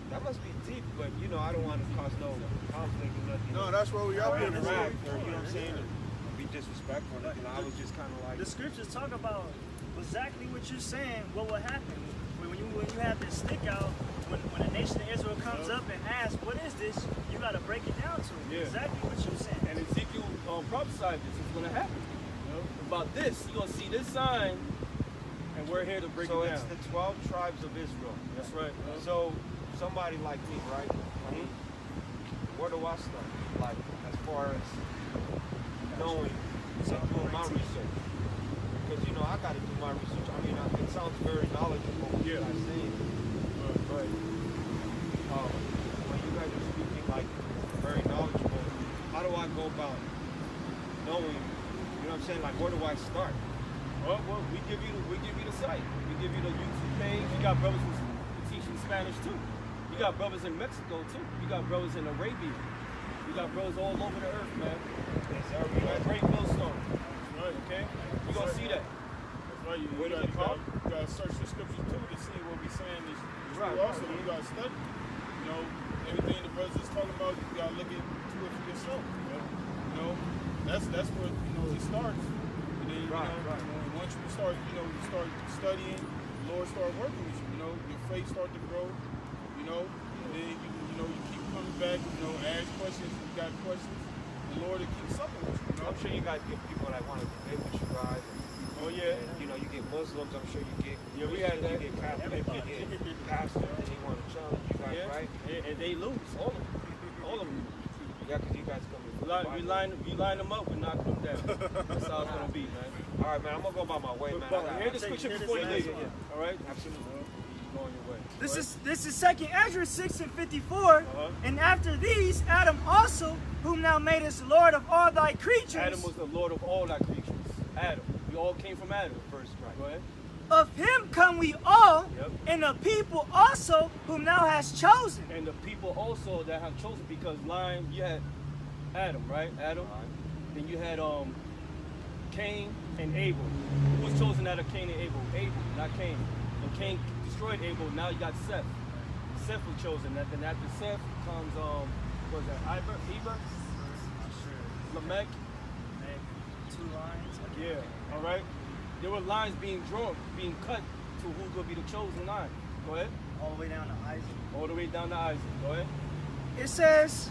E: That must be deep, but you know, I don't want to cause no conflict or nothing.
B: No, that's what we out here for.
E: Interact, or, you know what I'm saying? Be disrespectful or anything. I was just kind of like.
C: The scriptures talk about exactly what you're saying. What will happen when you have this stick out? When the nation of Israel comes up and asks, "What is this?" You got to break it down to them.
A: Yeah.
C: Exactly what you're saying.
A: And Ezekiel prophesied this is going to happen. You know? About this, you're going to see this sign, and we're here to break it down.
E: So it's the 12 tribes of Israel.
A: That's right.
E: So somebody like me, right? Where do I start? Like, as far as knowing and doing my research. Because, you know, I got to do my research. I mean, it sounds very knowledgeable what you guys saying. But when you guys are speaking, like, very knowledgeable, how do I go about knowing, you know what I'm saying? Like, where do I start?
A: Well, we give you the site. We give you the YouTube page. You got brothers who teach you Spanish, too. You got brothers in Mexico, too. You got brothers in Arabia. You got brothers all over the earth, man.
E: Yes, sir.
A: You got great millstone. That's right, okay? You're going to see that.
B: That's right. You got to search the scriptures too to see what we're saying is true. Also, you got to study. You know, everything the brothers is talking about, you got to look into it for yourself. You know, that's where, you know, it starts. And then, you know, once you start, you start studying, the Lord start working with you. You know, your faith start to grow. You know, and then you keep coming back. You know, ask questions. If you got questions, the Lord will keep something with you. You know?
E: I'm sure you guys get people that want to debate with you guys.
A: Oh yeah.
E: And, you know, you get Muslims. I'm sure you get.
A: Yeah, we had that.
E: You get Catholics. You get pastors, and they want to challenge you guys, right?
A: And they lose. All of them. All of them.
E: Yeah, because you guys come in.
A: We line them up, we knock them down. That's how it's gonna be, man.
E: All right, man. I'm gonna go by my way, man.
A: Hear the scripture before you leave. All right.
E: Absolutely.
A: Go on your way.
C: This is 2nd Ezra 6:54. And after these, Adam also, whom thou madest Lord of all thy creatures.
A: Adam was the Lord of all thy creatures. Adam. We all came from Adam.
E: First, right.
A: Go ahead.
C: Of him come we all, and the people also whom thou hast chosen.
A: And the people also that have chosen, because you had Adam, right? Adam. Then you had Cain and Abel. Who was chosen out of Cain and Abel? Abel, not Cain. When Cain destroyed Abel, now you got Seth. Seth was chosen. Then after Seth comes what was that? Eber? Lamech.
C: 2 lines.
A: Yeah. All right. There were lines being drawn, being cut to who's going to be the chosen line. Go ahead.
C: All the way down to Isaac.
A: All the way down to Isaac. Go ahead.
C: It says,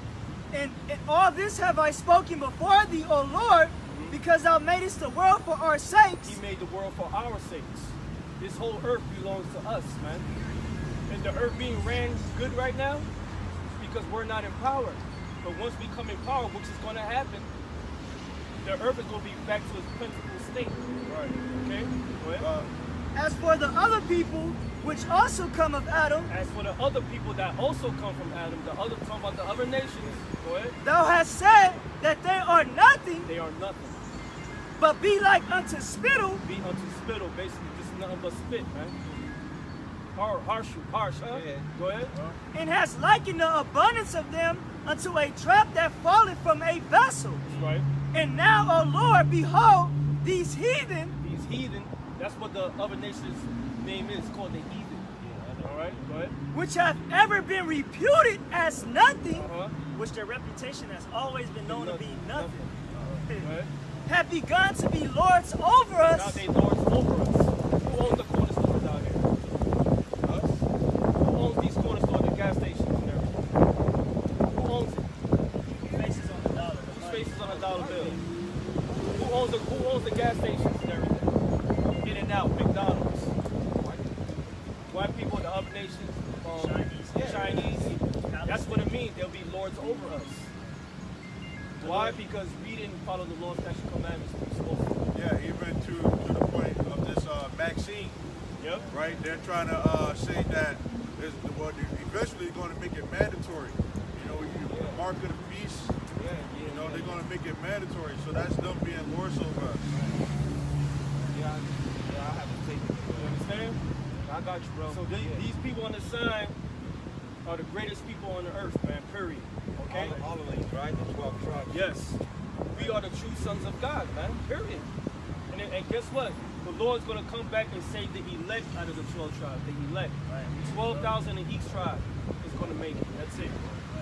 C: and all this have I spoken before thee, O Lord, because thou madest the world for our sakes.
A: He made the world for our sakes. This whole earth belongs to us, man. And the earth being ran good right now because we're not in power. But once we come in power, which is going to happen, the earth is going to be back to its principal state. Right. Okay? Go ahead.
C: As for the other people, which also come of Adam.
A: As for the other people that also come from Adam, talking about the other nations. Go ahead.
C: Thou hast said that they are nothing.
A: They are nothing.
C: But be like unto spittle.
A: Be unto spittle, basically. This is nothing but spit, man. Harsh, huh?
E: Yeah.
A: Go ahead.
C: And hast likened the abundance of them unto a drop that falleth from a vessel.
A: That's right.
C: And now, O Lord, behold, these heathen.
A: These heathen, that's what the other nation's name is, called the heathen. Yeah, all right, go ahead.
C: Which have ever been reputed as nothing, which their reputation has always been known to be nothing.
A: Go ahead.
C: Have begun to be lords over us.
A: Now they lords over us. Who owns the corner stores out here? Us. Who owns these corner stores, the gas stations and everything? Who owns it?
C: Faces on the dollar.
A: Whose faces on a dollar bill? Who owns the gas stations and everything? In and out, McDonald's. White people, the other nations, Chinese. That's what it means. They'll be lords over us. Why? Because we didn't follow the law, statutes, commandments we supposed to.
B: Yeah, even to the point of this vaccine.
A: Yep.
B: Right? They're trying to say that eventually going to make it mandatory. You know, the mark of the beast. You know, they're going to make it mandatory. So that's them being lords over us.
E: Yeah, I have to take it.
A: You understand?
E: I got you, bro.
A: So these people on the sign are the greatest people on the earth, man, period. Okay?
E: All of these, right? The 12 tribes.
A: Yes. We are the true sons of God, man, period. And guess what? The Lord's going to come back and save the elect out of the 12 tribes, the elect. Right. 12,000 in each tribe is going to That's it.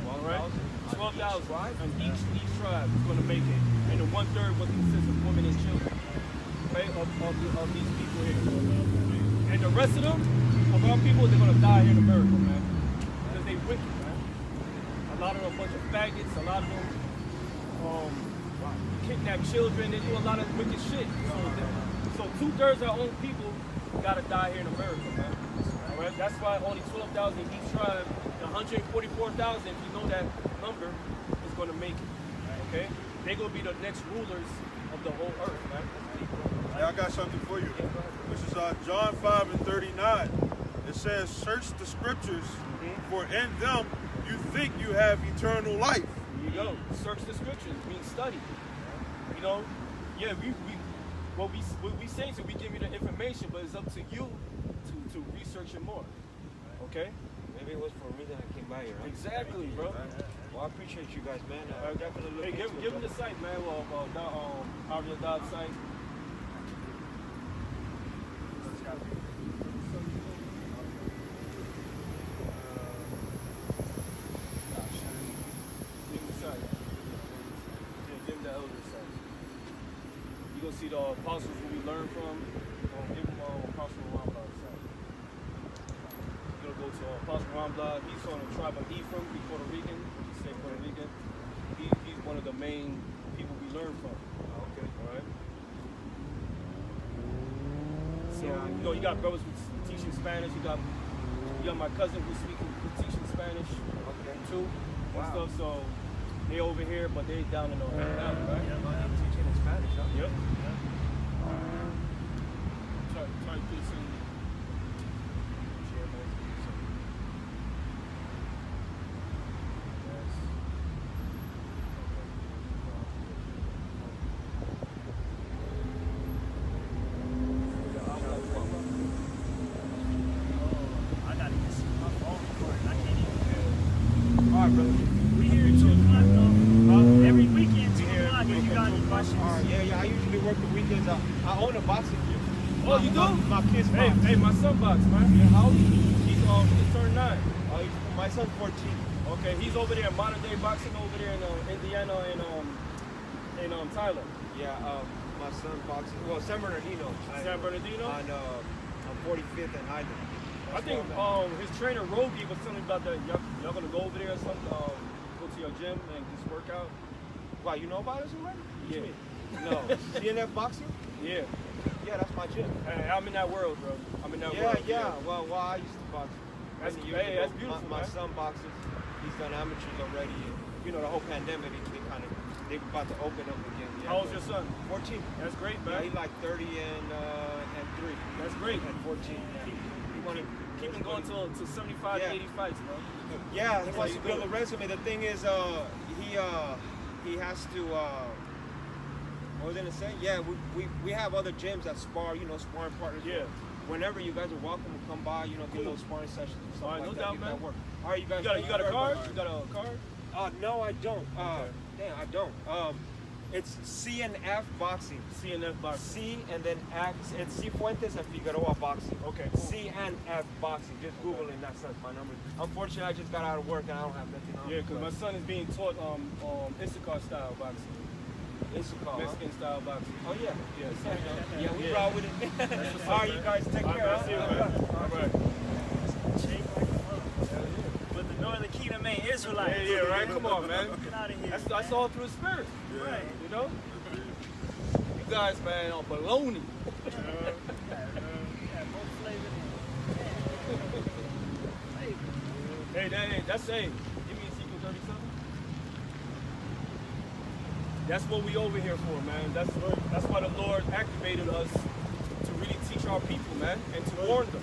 A: All right? 12,000 on each tribe is going to make it. And the 1/3 will consist of women and children, right, of these people here. And the rest of them, of our people, they're going to die here in America, man. Because they wicked, man. A lot of them a bunch of faggots. A lot of them kidnap children. They do a lot of wicked shit. So 2/3 of our own people got to die here in America, man. All right? That's why only 12,000 each tribe. 144,000, if you know that number, is going to make it. Okay? They're going to be the next rulers of the whole earth, man.
B: Hey, I got something for you. This is John 5:39. It says, search the scriptures, for in them you think you have eternal life.
A: There you go. Search the scriptures, means study. You know, yeah, what we say is we give you the information, but it's up to you to research it more. Okay?
E: Maybe it was for a reason I came by here, right?
A: Exactly, bro.
E: Well, I appreciate you guys, man. Definitely
A: hey, give them the site, man. Harvey Dobbs site. Give them the site. Yeah, give them the elder site. You're going to see the apostles who we learn from. Give them Apostle Ramblad site. Go to Apostle Ramblad. He's on the tribe of Ephraim. He's Puerto Rican. He's say Puerto Rican. He's one of the main people we learn from. Okay. All right. So you know, you got brothers who teaching Spanish. You got my cousin who's teaching Spanish. Okay. Too. Wow. And stuff. So they over here, but they down in the valley, right?
E: Yeah, teaching in Spanish. Huh?
A: Yep. Try to get some. Hey, my son boxes, man. How old is he? He's turned 9.
E: My son's 14.
A: Okay, he's over there in modern day boxing over there in Indiana and Tyler.
E: Yeah, my son boxing. Well, San Bernardino.
A: San Bernardino?
E: On 45th and Highland.
A: I think his trainer Rogi was telling me about that. Y'all gonna go over there or something? Go to your gym and just work out.
E: Wow, you know about this already?
A: Yeah.
E: No. CNF boxing?
A: Yeah.
E: Yeah, that's my gym.
A: Hey, I'm in that world, bro. I'm in that world.
E: Yeah. Well, I used to box.
A: That's beautiful.
E: My son boxes. He's done amateurs already. You know, the whole pandemic, they about to open up again. Yeah,
A: how old's your son?
E: 14.
A: That's great, man.
E: Yeah, he's like 30 and 3.
A: That's great.
E: And 14.
A: Keep him going to 75, 80 fights, bro.
E: Yeah, he wants to build a resume. The thing is, he has to. What was I gonna say? Yeah, we have other gyms that spar, sparring partners.
A: Yeah.
E: Whenever you guys are welcome to come by, do those sparring sessions or something like
A: no
E: that.
A: doubt, man.
E: All right, you guys.
A: You got a card? You got a card?
E: No, I don't. Damn, I don't. It's CNF boxing.
A: CNF boxing.
E: C and then F. It's Cifuentes and Figueroa boxing.
A: Okay. Cool.
E: CNF boxing. Just Google it. That's my number. Unfortunately, I just got out of work and I don't have nothing on.
A: Yeah, because my son is being taught Issachar style boxing. Mexican style boxing.
E: Oh yeah.
A: Yeah,
E: we roll with it. All right, you guys take care.
A: All right.
C: But the Northern Kingdom ain't Israelites.
A: Yeah, right. Come on, man.
C: Get out of here.
A: That's all through the spirit.
B: Yeah.
C: Right.
A: You know. You guys, man, on baloney. Hey, that's give me Ezekiel 37. That's what we over here for, man. That's why the Lord activated us to really teach our people, man, and to warn them.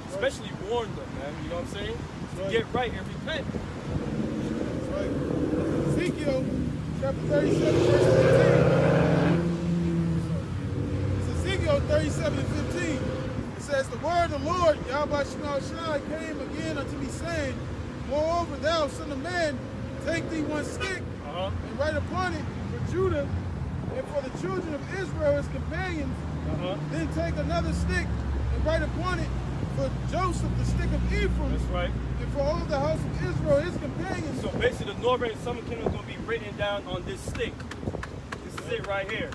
A: Especially warn them, man. You know what I'm saying? To get right and repent.
D: That's right. Ezekiel chapter 37, verse 15. It's Ezekiel 37 and 15. It says, the word of the Lord, Yahweh Shai, came again unto me, saying, moreover, thou, son of man, take thee one stick and write upon it for Judah and for the children of Israel his companions. Then take another stick and write upon it for Joseph, the stick of Ephraim.
A: That's right.
D: And for all the house of Israel his companions.
A: basically the northern and southern kingdom is going to be written down on this stick. This is it right here.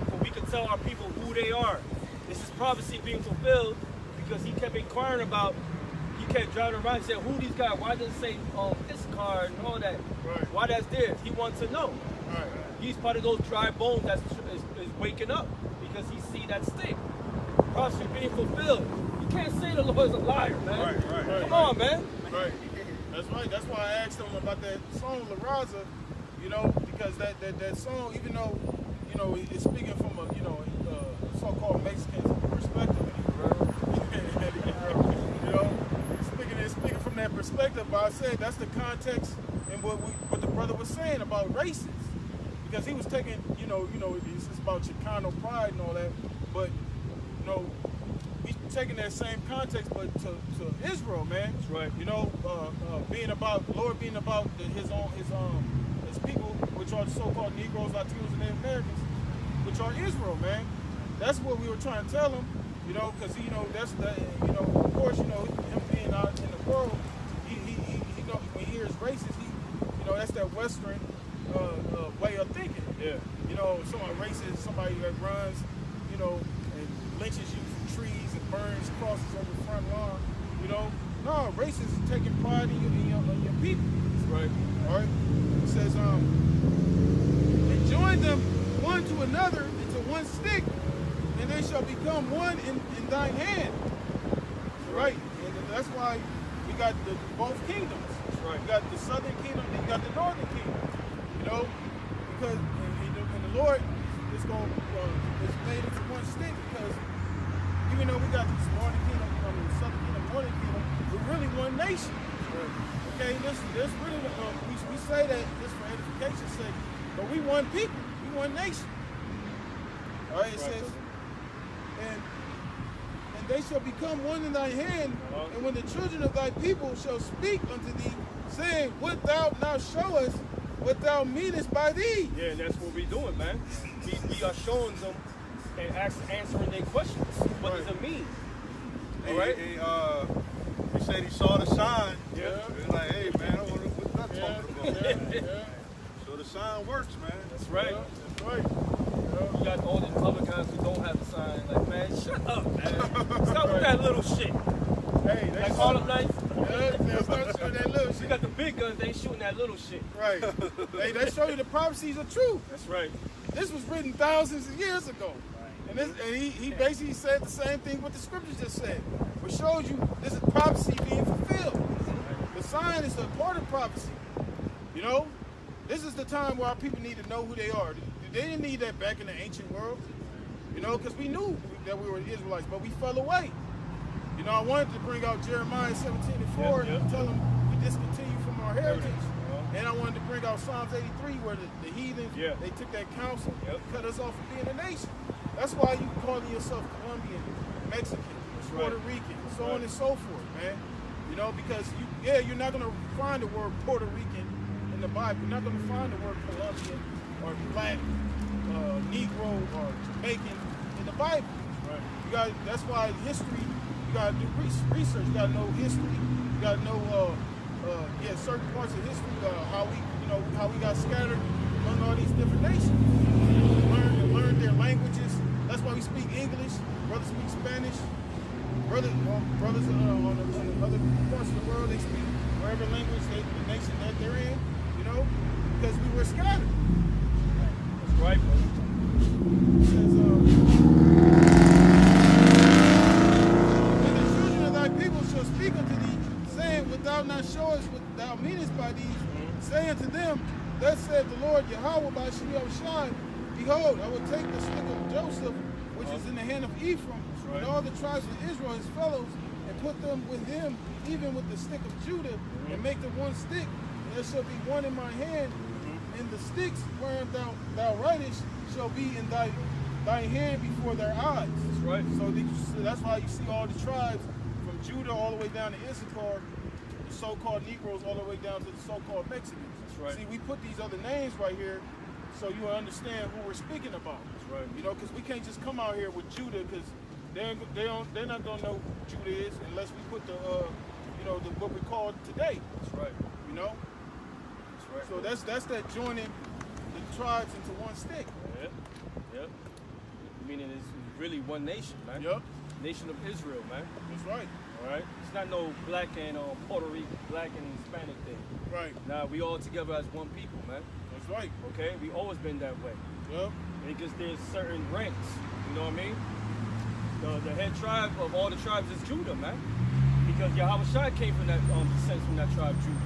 A: So we can tell our people who they are. This is prophecy being fulfilled because he kept inquiring about, he kept driving around and said, who these guys? Why does it say this car and all that?
D: Right.
A: Why that's there? He wants to know.
D: Right.
A: He's part of those dry bones that is waking up because he see that stick. Prophecy being fulfilled. You can't say the Lord is a liar, man.
D: Right.
A: Come on, man.
D: Right. That's right. That's why I asked him about that song La Raza, you know, because that song, even though, you know, it's speaking from a, you know, so-called Mexican perspective, you know, speaking from that perspective, but I said that's the context and what the brother was saying about races, because he was taking, you know, it's about Chicano pride and all that, but, you know, he's taking that same context, but to Israel, man.
A: That's right.
D: You know, being about Lord, being about his people, which are the so-called Negroes, Latinos, and Native Americans, which are Israel, man. That's what we were trying to tell him, you know, because you know that's the, you know, of course, you know, him being out in the world, he know when he hears racist, you know, that's that Western way of thinking.
A: Yeah.
D: You know, somebody racist, somebody that runs, you know, and lynches you from trees and burns crosses over the front lawn. You know, no, racist is taking pride in your people.
A: Right.
D: All right. It says, and join them one to another into one stick, and they shall become one in thine hand. Right. And that's why we got both kingdoms.
A: That's right.
D: You got the southern kingdom, and you got the northern kingdom. You know, because and the Lord is going is made into one stick, because even though we got this northern kingdom, southern kingdom, northern kingdom, we're really one nation. Okay, this really we say that just for edification's sake, but we one people, we one nation. All right, it says, and they shall become one in thy hand, and when the children of thy people shall speak unto thee, saying, Wilt thou now show us what thou meanest by thee?
A: Yeah, and that's what we're doing, man. We are showing them and answering their questions. What does it mean? All right.
B: He said he saw the sign.
A: Yeah.
B: He's like, hey man, I wonder what that's talking about.
D: Yeah.
B: So the sign works, man.
A: That's right.
D: Yeah, that's right.
A: You got all these Republicans who don't have the sign. Like, man, shut up, man. Stop with that little shit.
D: Hey, they
A: Like all them nights.
D: they start shooting that little
A: We
D: shit.
A: got the big guns, they ain't shooting that little shit.
D: Right. Hey, they show you the prophecies are true.
A: That's right.
D: This was written thousands of years ago. And he basically said the same thing what the scriptures just said. Which shows you this is prophecy being fulfilled. The sign is a part of prophecy. You know? This is the time where our people need to know who they are. They didn't need that back in the ancient world. You know, because we knew that we were Israelites, but we fell away. You know, I wanted to bring out Jeremiah 17:4 and tell them we discontinue from our heritage. And I wanted to bring out Psalms 83 where the heathens, they took that counsel, cut us off from being a nation. That's why you calling yourself Colombian, Mexican, Puerto Rican, so on and so forth, man. You know, because you're not going to find the word Puerto Rican in the Bible. You're not going to find the word Colombian or Black, Negro or Jamaican in the Bible. Right. That's why history, you got to do research. You got to know history. You got to know certain parts of history, how we got scattered among all these different nations. Learn their languages. That's why we speak English. Brothers speak Spanish. Brothers on the other parts of the world, they speak whatever language the nation that they're in. You know, because we were scattered.
A: That's right, bro.
D: It says, when the children of thy people shall speak unto thee, saying, Wilt thou not show us what thou meanest by these? Say unto them, Thus saith the Lord Yahweh by Shemiel Shai, Behold, I will take the stick of Joseph, which is in the hand of Ephraim, and all the tribes of Israel, his fellows, and put them with him, even with the stick of Judah, and make them one stick, and there shall be one in my hand, and the sticks wherein thou writest shall be in thy hand before their eyes.
A: That's right.
D: So that's why you see all the tribes from Judah all the way down to Issachar, the so-called Negroes all the way down to the so-called Mexicans.
A: That's right.
D: See, we put these other names right here so you will understand who we're speaking about.
A: That's right.
D: You know, because we can't just come out here with Judah, because they're not gonna know who Judah is unless we put the what we call today.
A: That's right.
D: You know. So that's that joining the tribes into one stick.
A: Yep. Yep. Meaning it's really one nation, man.
D: Yep.
A: Nation of Israel, man.
D: That's right.
A: All right. It's not no black and Puerto Rican, black and Hispanic thing.
D: Right.
A: Nah, we all together as one people, man.
D: That's right.
A: Okay. We always been that way.
D: Yep.
A: Because there's certain ranks. You know what I mean? The head tribe of all the tribes is Judah, man. Because Yahushua came from that descent from that tribe, Judah.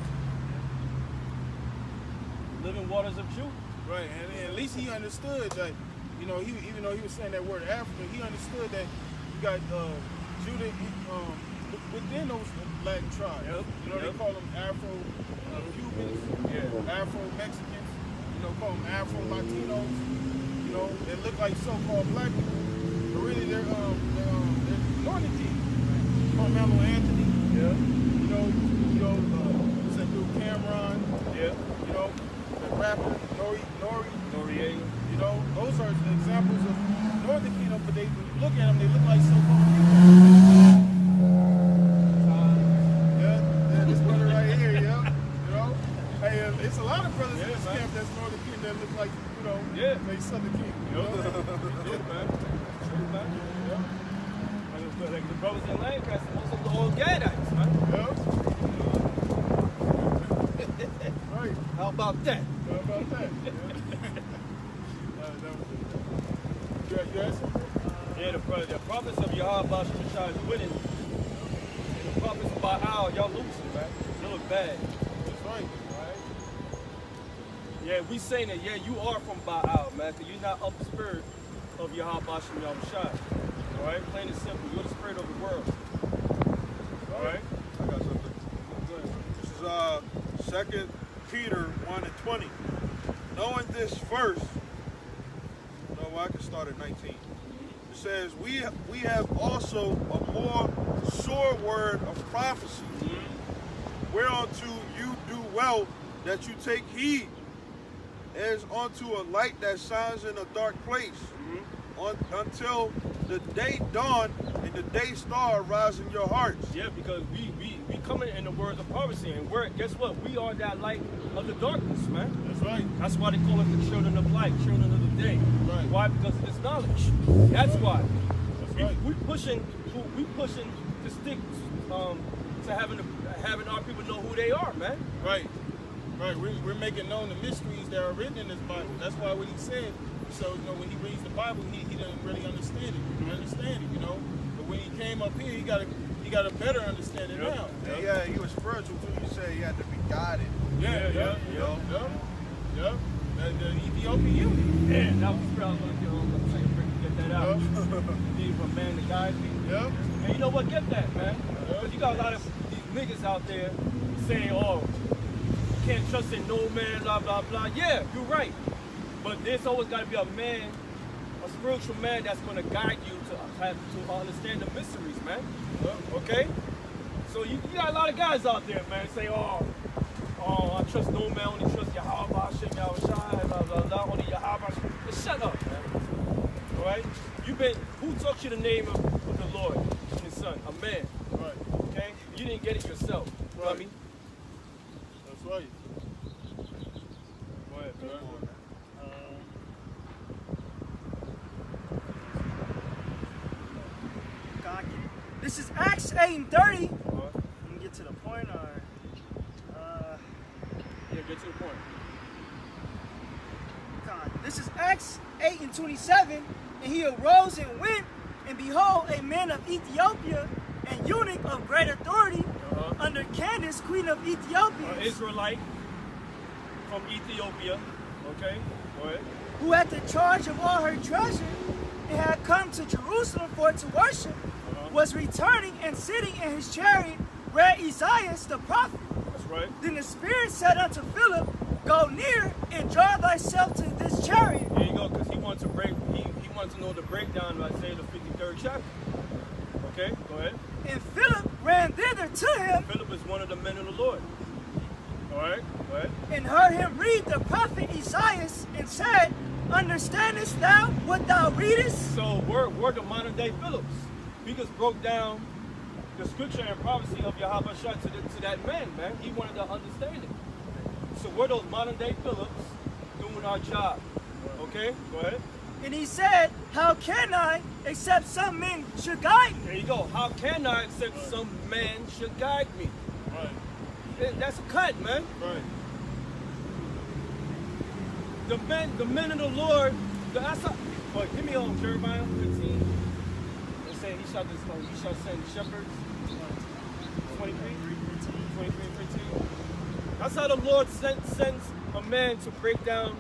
A: Living waters of Judah.
D: Right, and at least he understood that, you know, even though he was saying that word Africa, he understood that you got Judah within those Latin tribes.
A: Yep.
D: You know, they call them Afro-Cubans, Afro-Mexicans, you know, call them Afro-Latinos. You know, they look like so-called black people, but really they're northern kings. Carmelo Anthony.
A: Yeah.
D: You know, what's that dude, Cameron?
A: Yeah.
D: You know, the rapper
A: Noriega.
D: You know, those are examples of northern kingdom, but when you look at them, they look like so-called people. Yeah, this brother right here, yeah. You know, hey, it's a lot of brothers in this camp that's northern kingdom that look like, you know, they southern kingdom. You know?
A: Man. True, man. Yeah. Like the brothers in Lancaster, most of them are all Gadites, man.
D: Yeah. Right.
A: How about that?
D: How about that? You asked him?
A: Yeah, the prophets of Yahweh Shah is winning. And the prophets of Baal, y'all losing, man. You look bad.
D: That's right.
A: Right? Yeah, we saying that, yeah, you are from Baal, man, because you're not of the spirit of Yahweh Shah. All right? Plain and simple. You're the spirit of the world. All right?
B: I got something. This is 2 Peter 1:20. Knowing this first, no, I can start at 19. It says, we have also a more sure word of prophecy, whereunto you do well that you take heed, as unto a light that shines in a dark place, until the day dawn and the day star rise in your hearts.
A: Yeah, because we coming in the words of prophecy, and guess what? We are that light of the darkness, man.
D: That's right.
A: That's why they call us the children of light, children of the day.
D: Right.
A: Why? Because of this knowledge. That's why.
D: That's right.
A: We pushing to stick to having our people know who they are, man.
D: Right. Right. We're making known the mysteries that are written in this Bible. That's why what he said. So, you know, when he reads the Bible, he doesn't really understand it. You know. But when he came up here, he got a better understanding now.
B: Yeah, he was spiritual too. You said he had to be guided.
D: Yeah. The Ethiopian eunuch.
A: Yeah, that was where I was going to take a break to get that out. You need a man to guide me.
D: Yep.
A: And you know what? Get that, man. Because you got a lot of these niggas out there saying, oh, you can't trust in no man, blah, blah, blah. Yeah, you're right. But there's always got to be a man, a spiritual man that's going to guide you to understand the mysteries, man. Okay? So you got a lot of guys out there, man, say, oh, I trust no man, only trust Yahweh, Hashem, Yahushua, blah, blah, blah, only Yahweh. Just shut up, man. All right? Who taught you the name of the Lord, his son? A man.
D: Right.
A: Okay? You didn't get it yourself. You know what I mean?
D: That's right.
A: Go ahead, man.
C: This is Acts 8:30. Let me get to the point, or
A: yeah, get to the point.
C: God. This is Acts 8:27, and he arose and went, and behold, a man of Ethiopia, and eunuch of great authority, under Candace, queen of Ethiopia,
A: Israelite from Ethiopia. Okay, go ahead.
C: Who had the charge of all her treasure, and had come to Jerusalem for to worship, was returning and sitting in his chariot, read Isaiah the prophet.
A: That's right.
C: Then the Spirit said unto Philip, go near and draw thyself to this chariot.
A: There you go, because he wants to he wants to know the breakdown of Isaiah the 53rd chapter. Okay, go ahead.
C: And Philip ran thither to him.
A: Philip is one of the men of the Lord. All right, go ahead.
C: And heard him read the prophet Isaiah, and said, understandest thou what thou readest?
A: So we're the modern day Philips. He just broke down the scripture and prophecy of Yahweh Shah to that man. He wanted to understand it. So we're those modern day Phillips doing our job. Okay? Go ahead.
C: And he said, how can I, except some men should guide me?
A: There you go. How can I, except some man should guide me?
D: Right.
A: That's a cut, man.
D: Right.
A: The men of the Lord, give me on Jeremiah 15. It say he shall send shepherds. 23 and 15. That's how the Lord sends a man to break down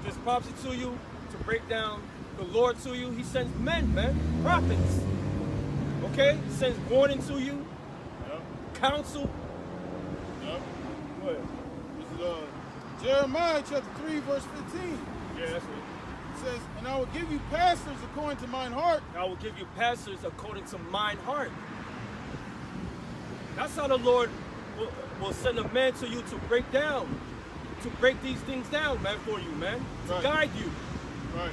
A: this prophecy to you, to break down the Lord to you. He sends men, man, prophets. Okay? He sends warning to you, counsel.
D: Yep.
A: What?
D: This is Jeremiah chapter 3, verse 15.
A: Yeah, that's it.
D: It says, and I will give you pastors according to mine heart.
A: I will give you pastors according to mine heart. That's how the Lord will send a man to you to break these things down, man, for you, man, to guide you.
D: Right.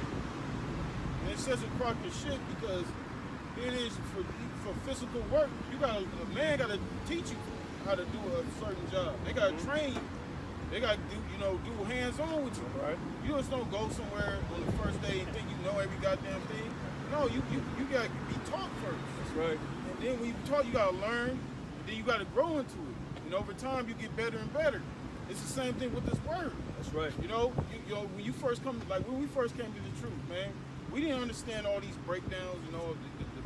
D: And it says it crock your shit because it is for physical work. A man gotta teach you how to do a certain job. They gotta train you. They gotta do hands-on with you.
A: Right.
D: You just don't go somewhere on the first day and think you know every goddamn thing. No, you gotta be taught first.
A: That's right.
D: And then when you taught, you gotta learn, and then you gotta grow into it. And over time, you get better and better. It's the same thing with this word.
A: That's right.
D: You know, when we first came to the truth, man, we didn't understand all these breakdowns, the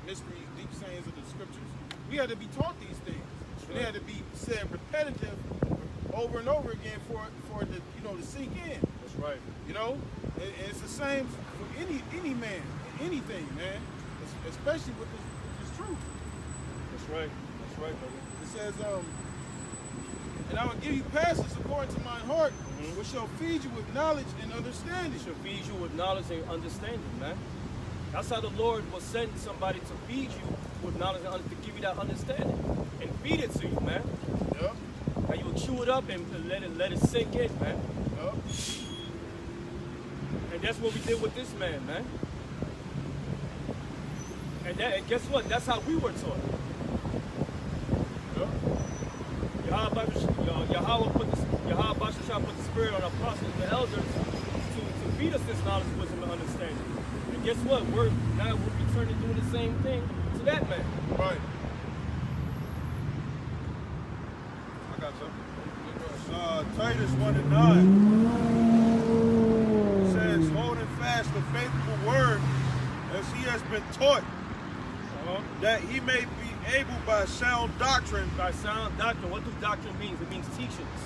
D: mysteries, deep sayings of the scriptures. We had to be taught these things. And they had to be said repetitive over and over again for it to sink in.
A: That's right.
D: And it's the same for any man, anything, man. Especially with this truth.
A: That's right. That's right, brother.
D: It says, and I will give you pastors according to mine heart, which shall feed you with knowledge and understanding.
A: It shall feed you with knowledge and understanding, man. That's how the Lord will send somebody to feed you with knowledge and to give you that understanding and feed it to you, man.
D: Yep.
A: Now you'll chew it up and let it sink in, man.
D: Yep.
A: And that's what we did with this man, man. And guess what? That's how we were taught. Yahweh put the spirit on the apostles and the elders to feed us this knowledge, wisdom, and understanding. And guess what? We'll be turning to doing the same thing to that man.
D: Right.
B: I got something. Titus 1:9 says, holding fast the faithful word as he has been taught, that he may be able by sound doctrine.
A: By sound doctrine, what does doctrine mean? It means teachings.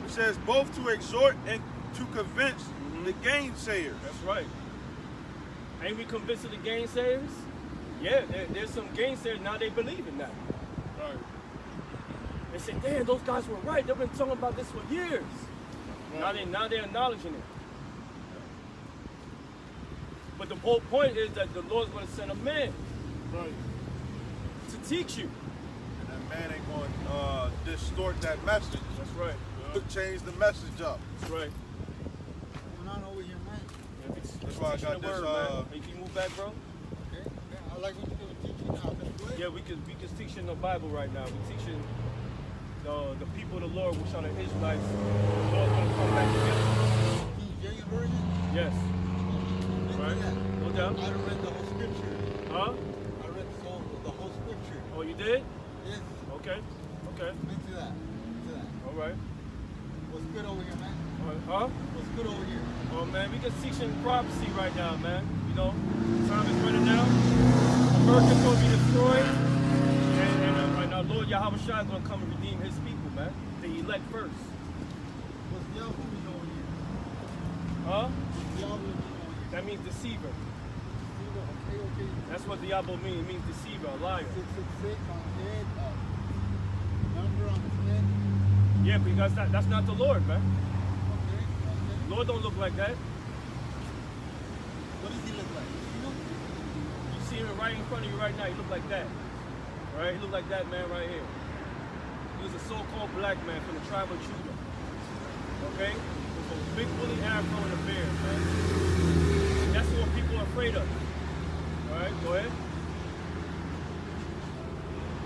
B: It says both to exhort and to convince the gainsayers.
A: That's right. Ain't we convinced of the gainsayers? Yeah, there's some gainsayers now. They believe in that.
D: Right.
A: They say, damn, those guys were right. They've been talking about this for years. Right. Now they're acknowledging it. But the whole point is that the Lord's going to send a man to teach you.
B: And that man ain't going to distort that message.
A: That's right.
B: Change the message up.
A: That's right.
F: What's going on over here, man?
A: Yeah,
B: That's why I got this.
A: Word, can you move back, bro?
F: Okay. I like what you're teaching now.
A: Yeah, we just teaching the Bible right now. We're teaching the people of the Lord, which are the Israelites. The Lord's going to come back together.
F: King James Version?
A: Yes. Right? No doubt.
F: I read the whole scripture.
A: Huh?
F: I read the whole scripture.
A: Oh, you did?
F: Yes.
A: Okay.
F: Into that.
A: All right.
F: What's good over here, man?
A: Huh?
F: What's good over here?
A: Oh, man, we just teaching prophecy right now, man. Time is running out. America's going to be destroyed. And our Lord Yahweh Shai is going to come and redeem his people, man. The elect first.
F: What's the other movie over here?
A: Huh?
F: What's the other movie over here?
A: That means deceiver.
F: Okay.
A: That's what Diablo means. It means deceiver, a liar.
F: 666 on the head. Number on his head.
A: Yeah, because that's not the Lord, man.
F: Okay.
A: Lord don't look like that.
F: What does he look like?
A: You see him right in front of you right now. He look like that. Right? He look like that man right here. He was a so-called black man from the tribe of Judah. Okay? With a big woolly afro and a beard, man. That's what people are afraid of. Alright, go ahead.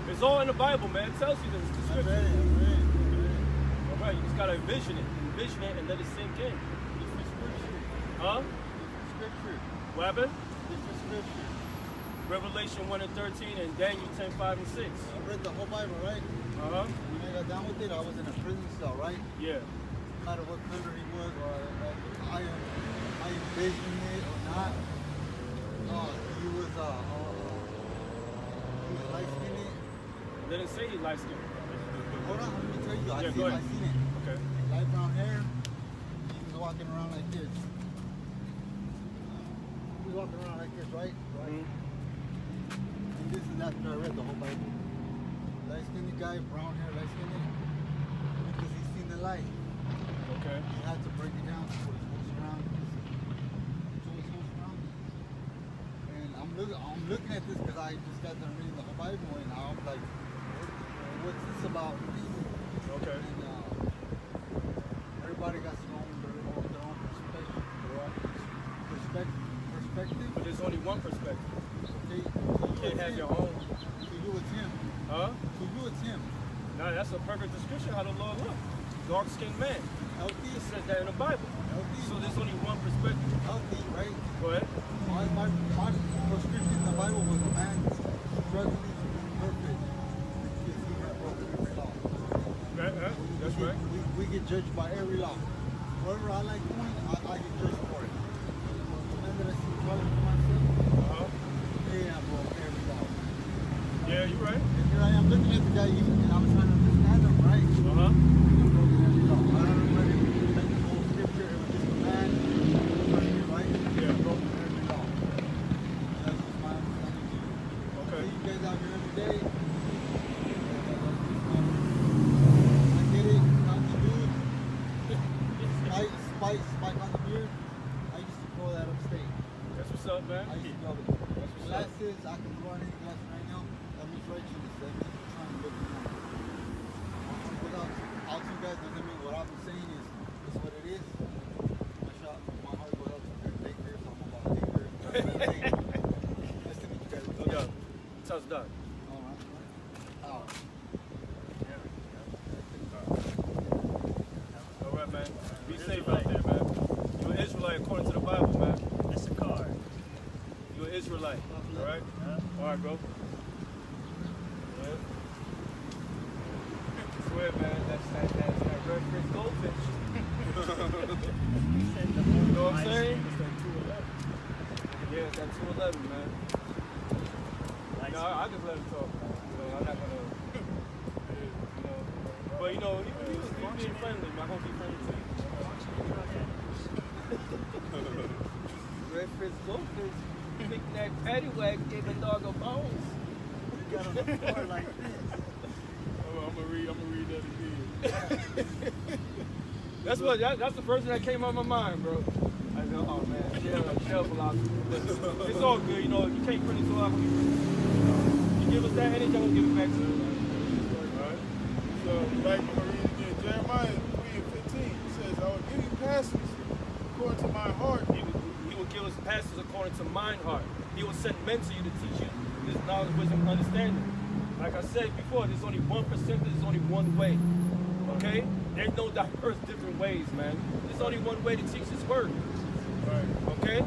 A: It's all in the Bible, man. It tells you this. It's the
F: I
A: scripture.
F: read it.
A: gotta envision it and let it sink in.
F: Different scripture.
A: Huh?
F: Different scripture.
A: What happened?
F: Different scripture.
A: Revelation 1 and 13 and Daniel 10, 5 and 6.
F: I read the whole Bible, right? When I got down with it, I was in a prison cell, right?
A: Yeah.
F: No matter what color he was, or I envisioned it or not. He was light-skinned.
A: It didn't say he light-skinned.
F: Hold on, let me tell you. I seen it.
A: Okay.
F: Light brown hair. He was walking around like this. He was walking around like this, right? Right. And this is after I read the whole Bible. Light-skinned guy, brown hair, light-skinned. Because he's seen the light.
A: Okay.
F: He had to break it down to what it's supposed around. So it's supposed around. And I'm looking at this because I just got done reading the whole Bible, and I was like, what's this about?
A: Okay.
F: And everybody got their own perspective.
A: But there's only one perspective.
F: Okay.
A: You can't have your own.
F: To you it's him.
A: Huh?
F: To you it's him.
A: Now that's a perfect description how the Lord looks. Dark-skinned man.
F: Healthy.
A: It says that in the Bible.
F: Healthy.
A: So there's only one perspective.
F: Healthy, right?
A: Go ahead.
F: My prescription in the Bible was a man struggling to be perfect because he had broken every law.
A: That's right.
F: We get judged by every law. Whatever I like doing, I get judged for it. The man that I see struggling for myself, hey, I broke every law.
A: Yeah, you're right.
F: And here I am looking at the guy, and I'm trying to understand him, right? He broke every law. I don't know whether it was like the whole scripture, it was just a man, right?
A: Yeah.
F: Broke every law. That's just my understanding to you.
A: Okay.
F: See you guys out here every day. I get it, not the dude. Spike on the beard. I used to grow that upstate.
A: That's what's up, man.
F: I used to grow it. Glasses, I can throw on any glasses right now. That means righteousness. That means we're trying to look around. Without out to you guys doesn't mean what I'm saying is what it is. My heart goes out to your baker, so I'm about baker. Nice to meet you guys.
A: Look up. Touch done.
F: Oh.
A: All right, man. Be safe out there, man. You're an Israelite according to the Bible, man.
G: That's a card.
A: You're an Israelite. All right? All right, bro. Yeah. I swear, man, that's that red fish goldfish. You know what I'm saying?
G: It's like 211.
A: Yeah, it's that 211, man. No, I just let him talk. You know, I'm not gonna. You know, but you know, he's being friendly. Man, I'm gonna be friendly too. Red fish goldfish. Big neck paddywhack gave a dog a bones.
F: You got on the floor like this.
A: I'm gonna read that again. That's the first thing that came out of my mind, bro. I go, oh man, shell philosophy. It's all good, you know. You can't print it so out. You give us that energy, I'm gonna give it back to you.
D: Alright. So, like, I'm gonna read it again. Jeremiah 3:15. It says, I will give you passages according to my heart.
A: He will give us passages according to mine heart. He will send men to you to teach you this knowledge, wisdom, and understanding. Like I said before, there's only 1%, there's only one way. Okay? There's no diverse different ways, man. There's only one way to teach this word.
D: Right.
A: Okay?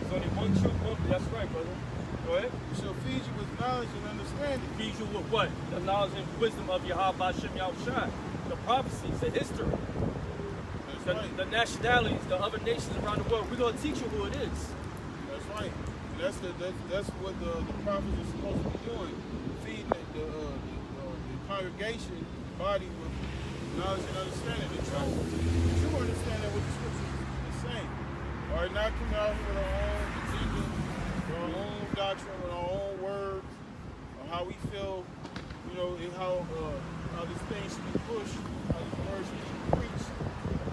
A: There's only one truth, that's right, brother. Go ahead.
D: We shall feed you with knowledge and understanding.
A: Feed you with what? The knowledge and wisdom of Yahweh Shem Yahushua. The prophecies, the history. The nationalities, the other nations around the world. We're going to teach you who it is.
D: That's right. That's what the prophets are supposed to be doing. Feeding the congregation, body with knowledge and understanding. The true understanding what the scripture is saying. All right, not coming out here with our own opinion, with our own doctrine, with our own words, or how we feel, you know, and how this thing should be pushed, how this word should be preached.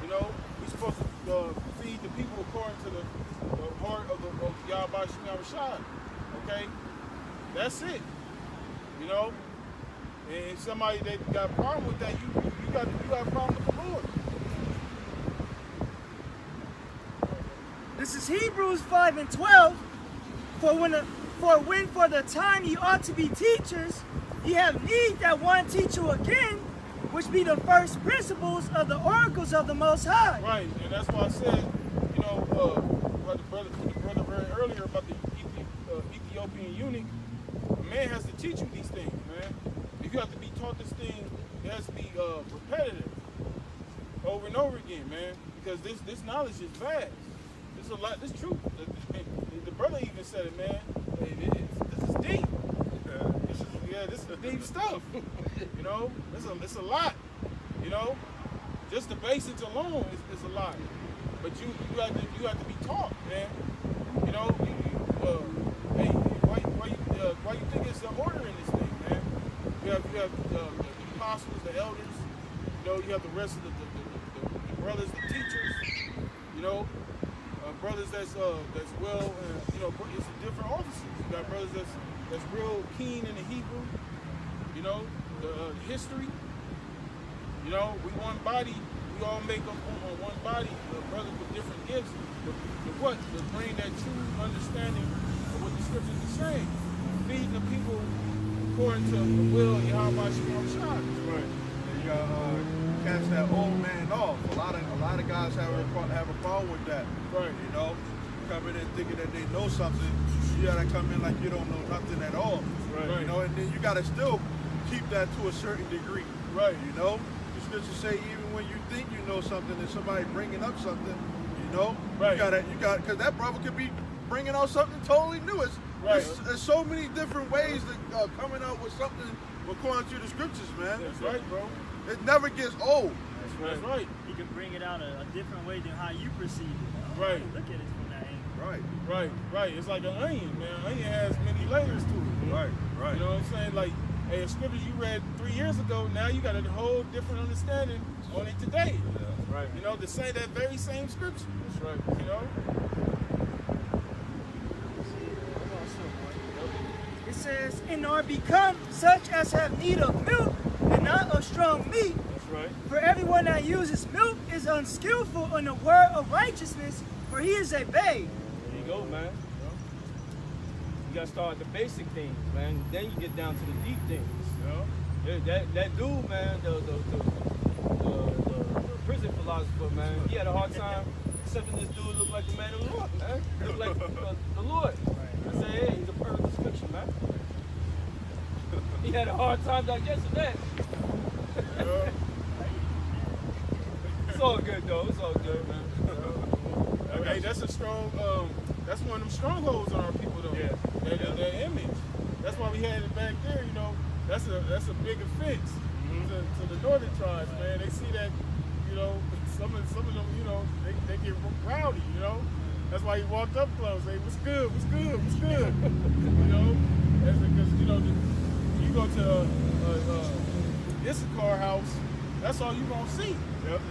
D: You know, we're supposed to feed the people according to the heart of Yahweh Shem Yahushua. Okay? That's it. You know? And if somebody that got a problem with that, you got a problem with the Lord.
C: This is Hebrews 5:12. For the time ye ought to be teachers, ye have need that one teach you again, which be the first principles of the oracles of the Most High.
D: Right, and that's why I said, you know, what the brother read earlier about the Ethiopian eunuch. A man has to teach you these things, man. If you have to be taught this thing, it has to be repetitive, over and over again, man. Because this knowledge is vast. It's a lot. This truth. The brother even said it, man. This is deep. This is deep stuff. You know, it's a lot. You know, just the basics alone is a lot. But you have to be taught, man. You know, hey, why you think it's an order in this thing, man? You have the apostles, the elders. You know, you have the rest of the brothers, the teachers. You know, brothers that's well, you know, it's different offices. You got brothers that's real keen in the Hebrew. You know, the history. You know, we one body. We all make up on one body. Brothers with different gifts. But what? To bring that true understanding of what the scriptures are saying. Feeding the people according to the will of Yahweh Shai.
B: Right. And you gotta catch that old man off. A lot of guys have a problem with that.
D: Right.
B: You know, coming in thinking that they know something. You gotta come in like you don't know nothing at all.
D: Right.
B: You know, and then you gotta still keep that to a certain degree.
D: Right.
B: You know, the scriptures say even when you think you know something and somebody bringing up something, you know,
D: right.
B: you got because that brother could be bringing out something totally new.
D: Right.
B: There's so many different ways that coming out with something according to the scriptures, man.
D: That's right, bro.
B: It never gets old.
D: That's right.
C: He can bring it out a different way than how you perceive it.
D: Right.
C: Look at it from that angle.
B: Right.
D: It's like an onion, man. An onion has many layers to it.
B: Right.
D: You know what I'm saying? Like, hey, a scripture you read 3 years ago, now you got a whole different understanding on it today.
B: Yeah.
D: Right. You know, to say that very same scripture. That's right. You know?
C: It says, and are become such as have need of milk and not of strong meat.
D: That's right.
C: For everyone that uses milk is unskillful in the word of righteousness, for he is a babe.
A: There you go, man. You gotta start with the basic things, man. Then you get down to the deep things. Yeah, that dude, man, the prison philosopher, man, he had a hard time accepting this dude looked like the man of the Lord, man. He looked like the Lord. I say, hey, he's a perfect description, man. He had a hard time digesting that. It's all good, though. It's all good, man.
D: Okay, that's a strong, that's one of them strongholds on our people, though.
A: Yeah.
D: Their image. That's why we had it back there, you know. That's a big offense to the northern tribes, man. They see that, you know, some of them, you know, they get rowdy, you know. That's why he walked up close. Hey, what's good? What's good? What's good? You know, because you know, you go to Issachar house, that's all you gonna see.
A: Yep.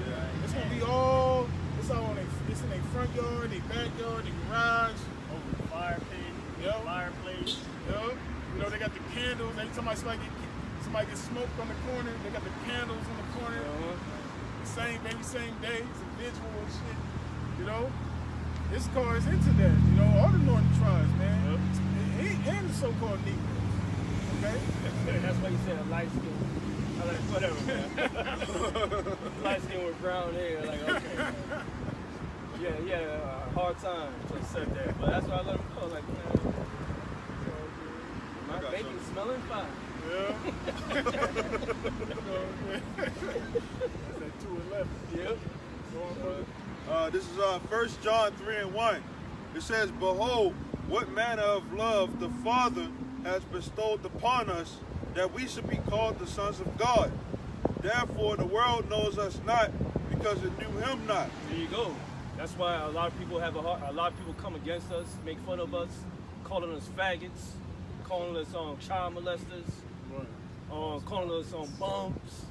D: It's gonna be all. It's in their front yard, their backyard, their garage,
C: Over the fire pit,
D: Yep.
C: fireplace.
D: Yep. You know, they got the candles. Every time somebody gets smoked on the corner, they got the candles on the corner. Same day. It's a visual and shit. You know, this car is into that. You know, all the northern tribes, man. And the so-called Negroes. Okay.
A: That's why you said a light skin. I like whatever, man. Light skin with brown hair, like okay. Yeah, he had a hard time to accept that, but that's why I let him go. Like, man, my baby's smelling fine.
D: Yeah. That's at 2:11.
A: Yep.
D: Go on, brother.
B: This is 1 John 3:1. It says, behold, what manner of love the Father has bestowed upon us, that we should be called the sons of God. Therefore the world knows us not, because it knew him not.
A: There you go. That's why a lot of people come against us, make fun of us, calling us faggots, calling us child molesters, calling us bums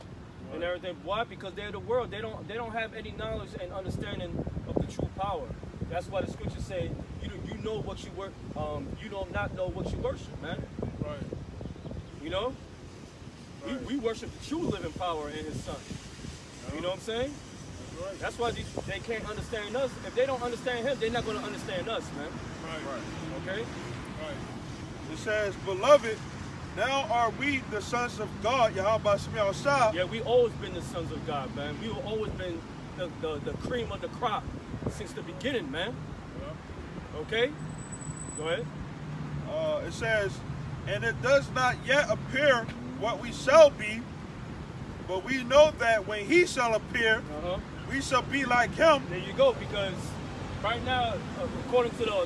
A: and everything. Why? Because they're the world. They don't have any knowledge and understanding of the true power. That's why the scriptures say, you know what you work, you do not know what you worship, man.
D: Right.
A: You know?
D: Right.
A: We worship the true living power in his son. You know what I'm saying?
D: That's right.
A: That's why they can't understand us. If they don't understand him, they're not going to understand us, man.
D: Right.
A: Okay?
D: Right.
B: It says, beloved, Now are we the sons of God, Yahweh Shemel Shah?
A: Yeah, we always been the sons of God, man. We have always been the cream of the crop since the beginning, man. Yeah. Okay? Go ahead.
B: It says, and it does not yet appear what we shall be, but we know that when he shall appear, we shall be like him.
A: There you go, because right now, according to the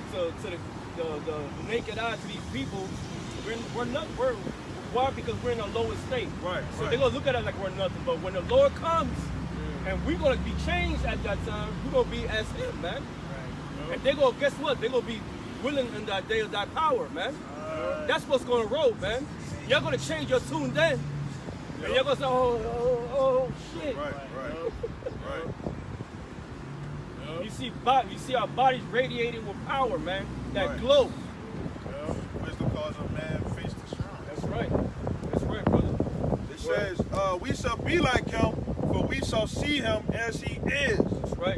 A: naked eyes of these people, why? Because we're in a lower state.
B: Right.
A: So they're gonna look at us like we're nothing. But when the Lord comes, and we're gonna be changed at that time, we're gonna be as him, man. Right. And they're gonna, guess what? They're gonna be willing in that day of that power, man. That's what's gonna roll, man. Y'all gonna change your tune then. And you're gonna say, oh shit.
B: Right.
A: You see our bodies radiating with power, man. That glow.
B: Wisdom calls a man face to shine.
A: That's right. That's right, brother.
B: It says, we shall be like him, for we shall see him as he is.
A: That's right.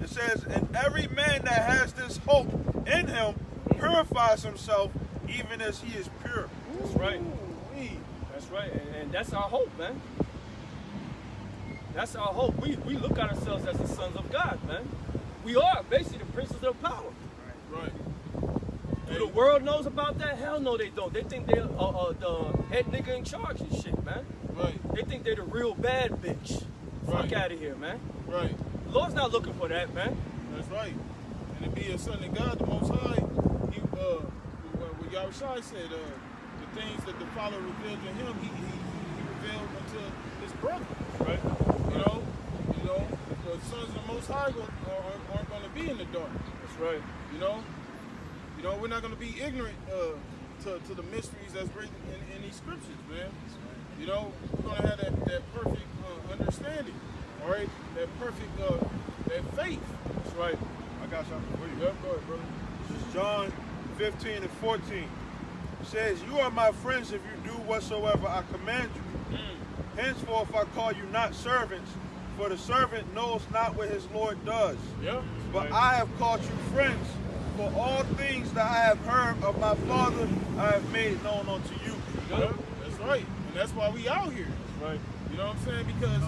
B: It says, and every man that has this hope in him purifies himself, even as he is pure.
A: That's right. That's right. And that's our hope, man. That's our hope. We look at ourselves as the sons of God, man. We are basically the princes of power.
D: Right.
A: Do the world knows about that? Hell no, they don't. They think they're the head nigga in charge and shit, man.
D: Right.
A: They think they're the real bad bitch. Fuck out of here, man.
D: Right.
A: The Lord's not looking for that, man.
D: That's right. And to be a son of God, the Most High, what Yahushua said, the things that the Father revealed to him, he revealed unto his brother.
A: Right.
D: You know, the sons of the Most High aren't going to be in the dark.
A: That's right.
D: You know, we're not going to be ignorant to the mysteries that's written in these scriptures, man. You know, we're going to have that perfect understanding, all right? That perfect, that faith.
B: That's right. I got something for you.
D: Yep, go ahead, brother.
B: This is John 15 and 14. It says, you are my friends if you do whatsoever I command you. Henceforth I call you not servants, for the servant knows not what his Lord does.
D: Yep.
B: But I have called you friends, for all things that I have heard of my Father I have made known unto you.
D: Yep. That's right. And that's why we out here.
A: That's right.
D: You know what I'm saying? Because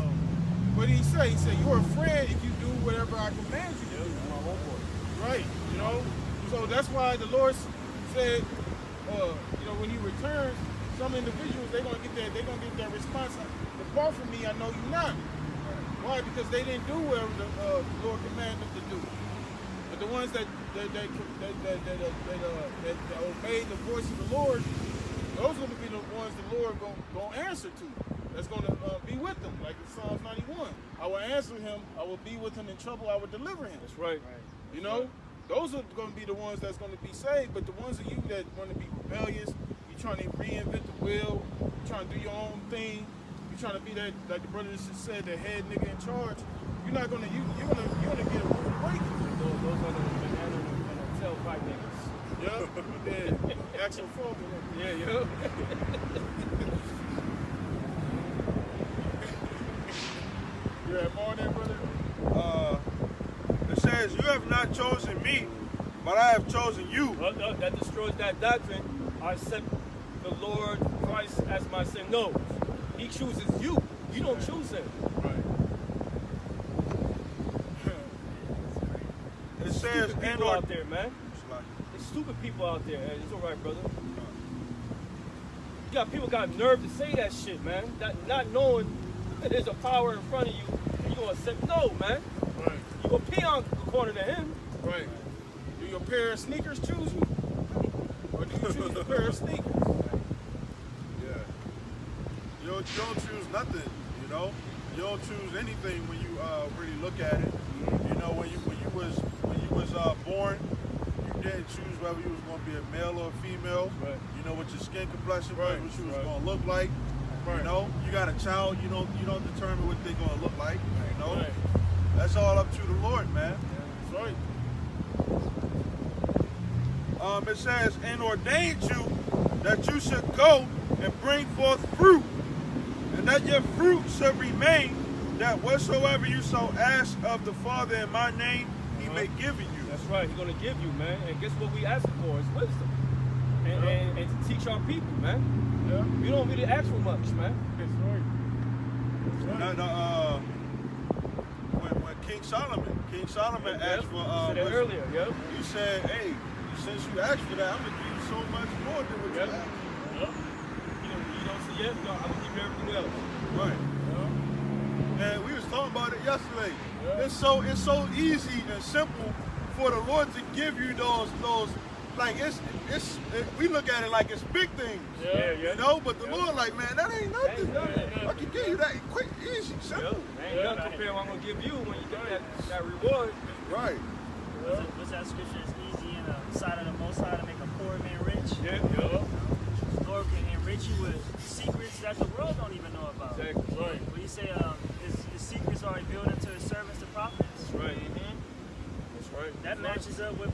D: what did he say? He said, you're a friend if you do whatever I command you to do. Right. You know? So that's why the Lord said, when he returns, some individuals, they're gonna get that response. Depart from me, I know you not. Why? Because they didn't do whatever the Lord commanded them to do. But the ones that obeyed the voice of the Lord, those are going to be the ones the Lord going to answer to. That's going to be with them, like in Psalms 91. I will answer him. I will be with him in trouble. I will deliver him.
A: That's right.
D: You know, those are going to be the ones that's going to be saved. But the ones of you that want to be rebellious, you're trying to reinvent the wheel, you're trying to do your own thing, you're trying to be that, like the brother just said, the head nigga in charge. You're not going to, you're going to get a rude break.
A: Those are the banana and the tailpipe niggas.
D: Yep. Yeah. Actual fault.
A: Yeah, yeah.
D: You have more there, brother?
B: It says, you have not chosen me, but I have chosen you.
A: Well, no, that destroys that doctrine. I accept the Lord Christ as my son. No, he chooses you. You don't choose him.
D: Right.
B: It says,
A: stupid people out there, man. There's stupid people out there. It's all right, brother. People got nerve to say that shit, man. Not knowing that there's a power in front of you, and you gonna accept. No, man.
D: Right.
A: You gonna pee on according to him.
D: Right. Do your pair of sneakers choose you, or do you choose a pair of sneakers?
B: Yeah. You don't choose nothing. You know. You don't choose anything when you really look at it. You know, when you was born, you didn't choose whether you was going to be a male or a female.
A: Right.
B: You know what your skin complexion
D: Right.
B: was, what you was going to look like. Right. You know, you got a child, you don't determine what they're going to look like. You know,
D: Right.
B: That's all up to the Lord, man.
D: That's right.
B: It says, and ordained you that you should go and bring forth fruit, and that your fruit should remain, that whatsoever you shall ask of the Father in my name, he may give you.
A: That's right. He's gonna give you, man. And guess what we asking for is wisdom. and to teach our people, man.
D: Yeah.
A: We don't really ask for much, man.
D: That's right.
B: When King Solomon asked for
A: said that earlier, yep.
B: You said, hey, since you asked for that, I'm gonna give you so much more than what you asked.
A: Yep. You don't say yes, no, I'm gonna give you everything else.
B: Right. And we was talking about it yesterday.
D: Yeah.
B: It's so easy and simple for the Lord to give you those like we look at it like it's big things.
A: Yeah.
B: You know, but the Lord like, man, that ain't nothing. I can give you that quick, easy, simple.
A: Ain't nothing compared to what I'm gonna give you when you get that reward.
B: Right.
C: What's that scripture? It's easy in the sight of the Most High to make a poor man rich.
A: Yeah.
C: The Lord can enrich you with secrets that the world don't even know about.
A: Exactly.
C: Right. When you say his secrets are revealed unto his servants, the prophets.
A: That's right. That's right.
C: That matches up with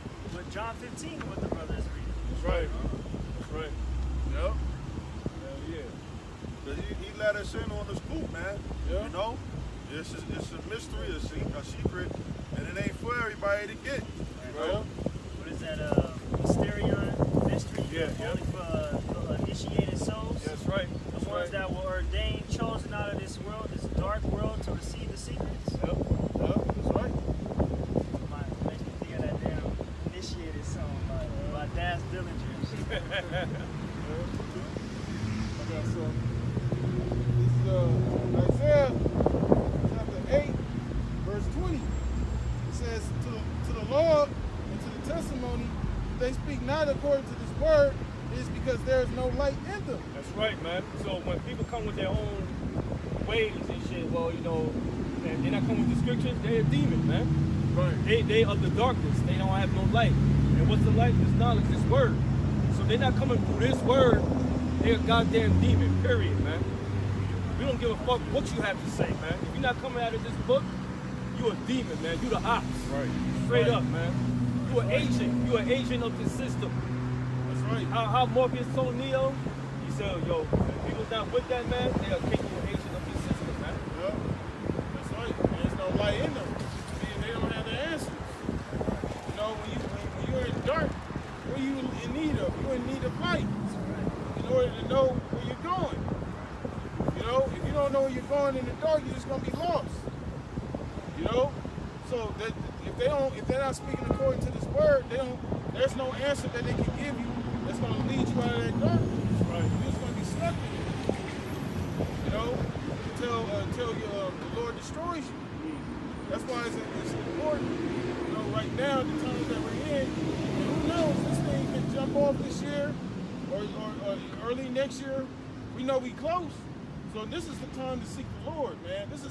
C: John 15, what the brother is reading.
A: That's right. That's right.
D: Yep.
A: Hell yeah.
B: But he let us in on the scoop, man.
D: Yeah.
B: You know, it's a mystery, a secret, and it ain't for everybody to get. You know?
C: What is that? Mysterion mystery?
A: Yeah.
C: Only for initiated souls.
A: That's right.
C: The ones that were ordained, chosen out of this world, this dark world, to receive the secrets.
A: Yep. That's right.
C: Makes me think of that damn initiated song by Daz Dillinger.
D: I got some. This is Isaiah chapter 8, verse 20. It says, to the law and to the testimony, they speak not according to this word, it is because there is no light in them.
A: That's right, man. So when people come with their own ways and shit, well, you know, and they're not coming with the scriptures, they're a demon, man.
D: Right.
A: They of the darkness. They don't have no light. And what's the light? This knowledge, this word. So they're not coming through this word. They're a goddamn demon, period, man. We don't give a fuck what you have to say, man. If you're not coming out of this book, you a demon, man. You the ops.
D: Right.
A: Straight up, man. You an agent. You an agent of the system.
D: That's right.
A: How Morpheus told Neo, he said, yo, if people's not with that, man, they are capable agent of the system, man.
D: Yeah. That's right. There's no light in them. They don't have the answers. You know, when you're in dark, what are you in need of? You're in need of light in order to know where you're going. You know, if you don't know where you're going in the dark, you're just gonna be lost. You know, so that if they're not speaking according to this word, there's no answer that they can give you that's gonna lead you out of that darkness. Right? You're just gonna be stuck in it. You know, until the Lord destroys you. That's why it's important. You know, right now, the times that we're in, and who knows, this thing can jump off this year or early next year. We know we close. So this is the time to seek the Lord, man. This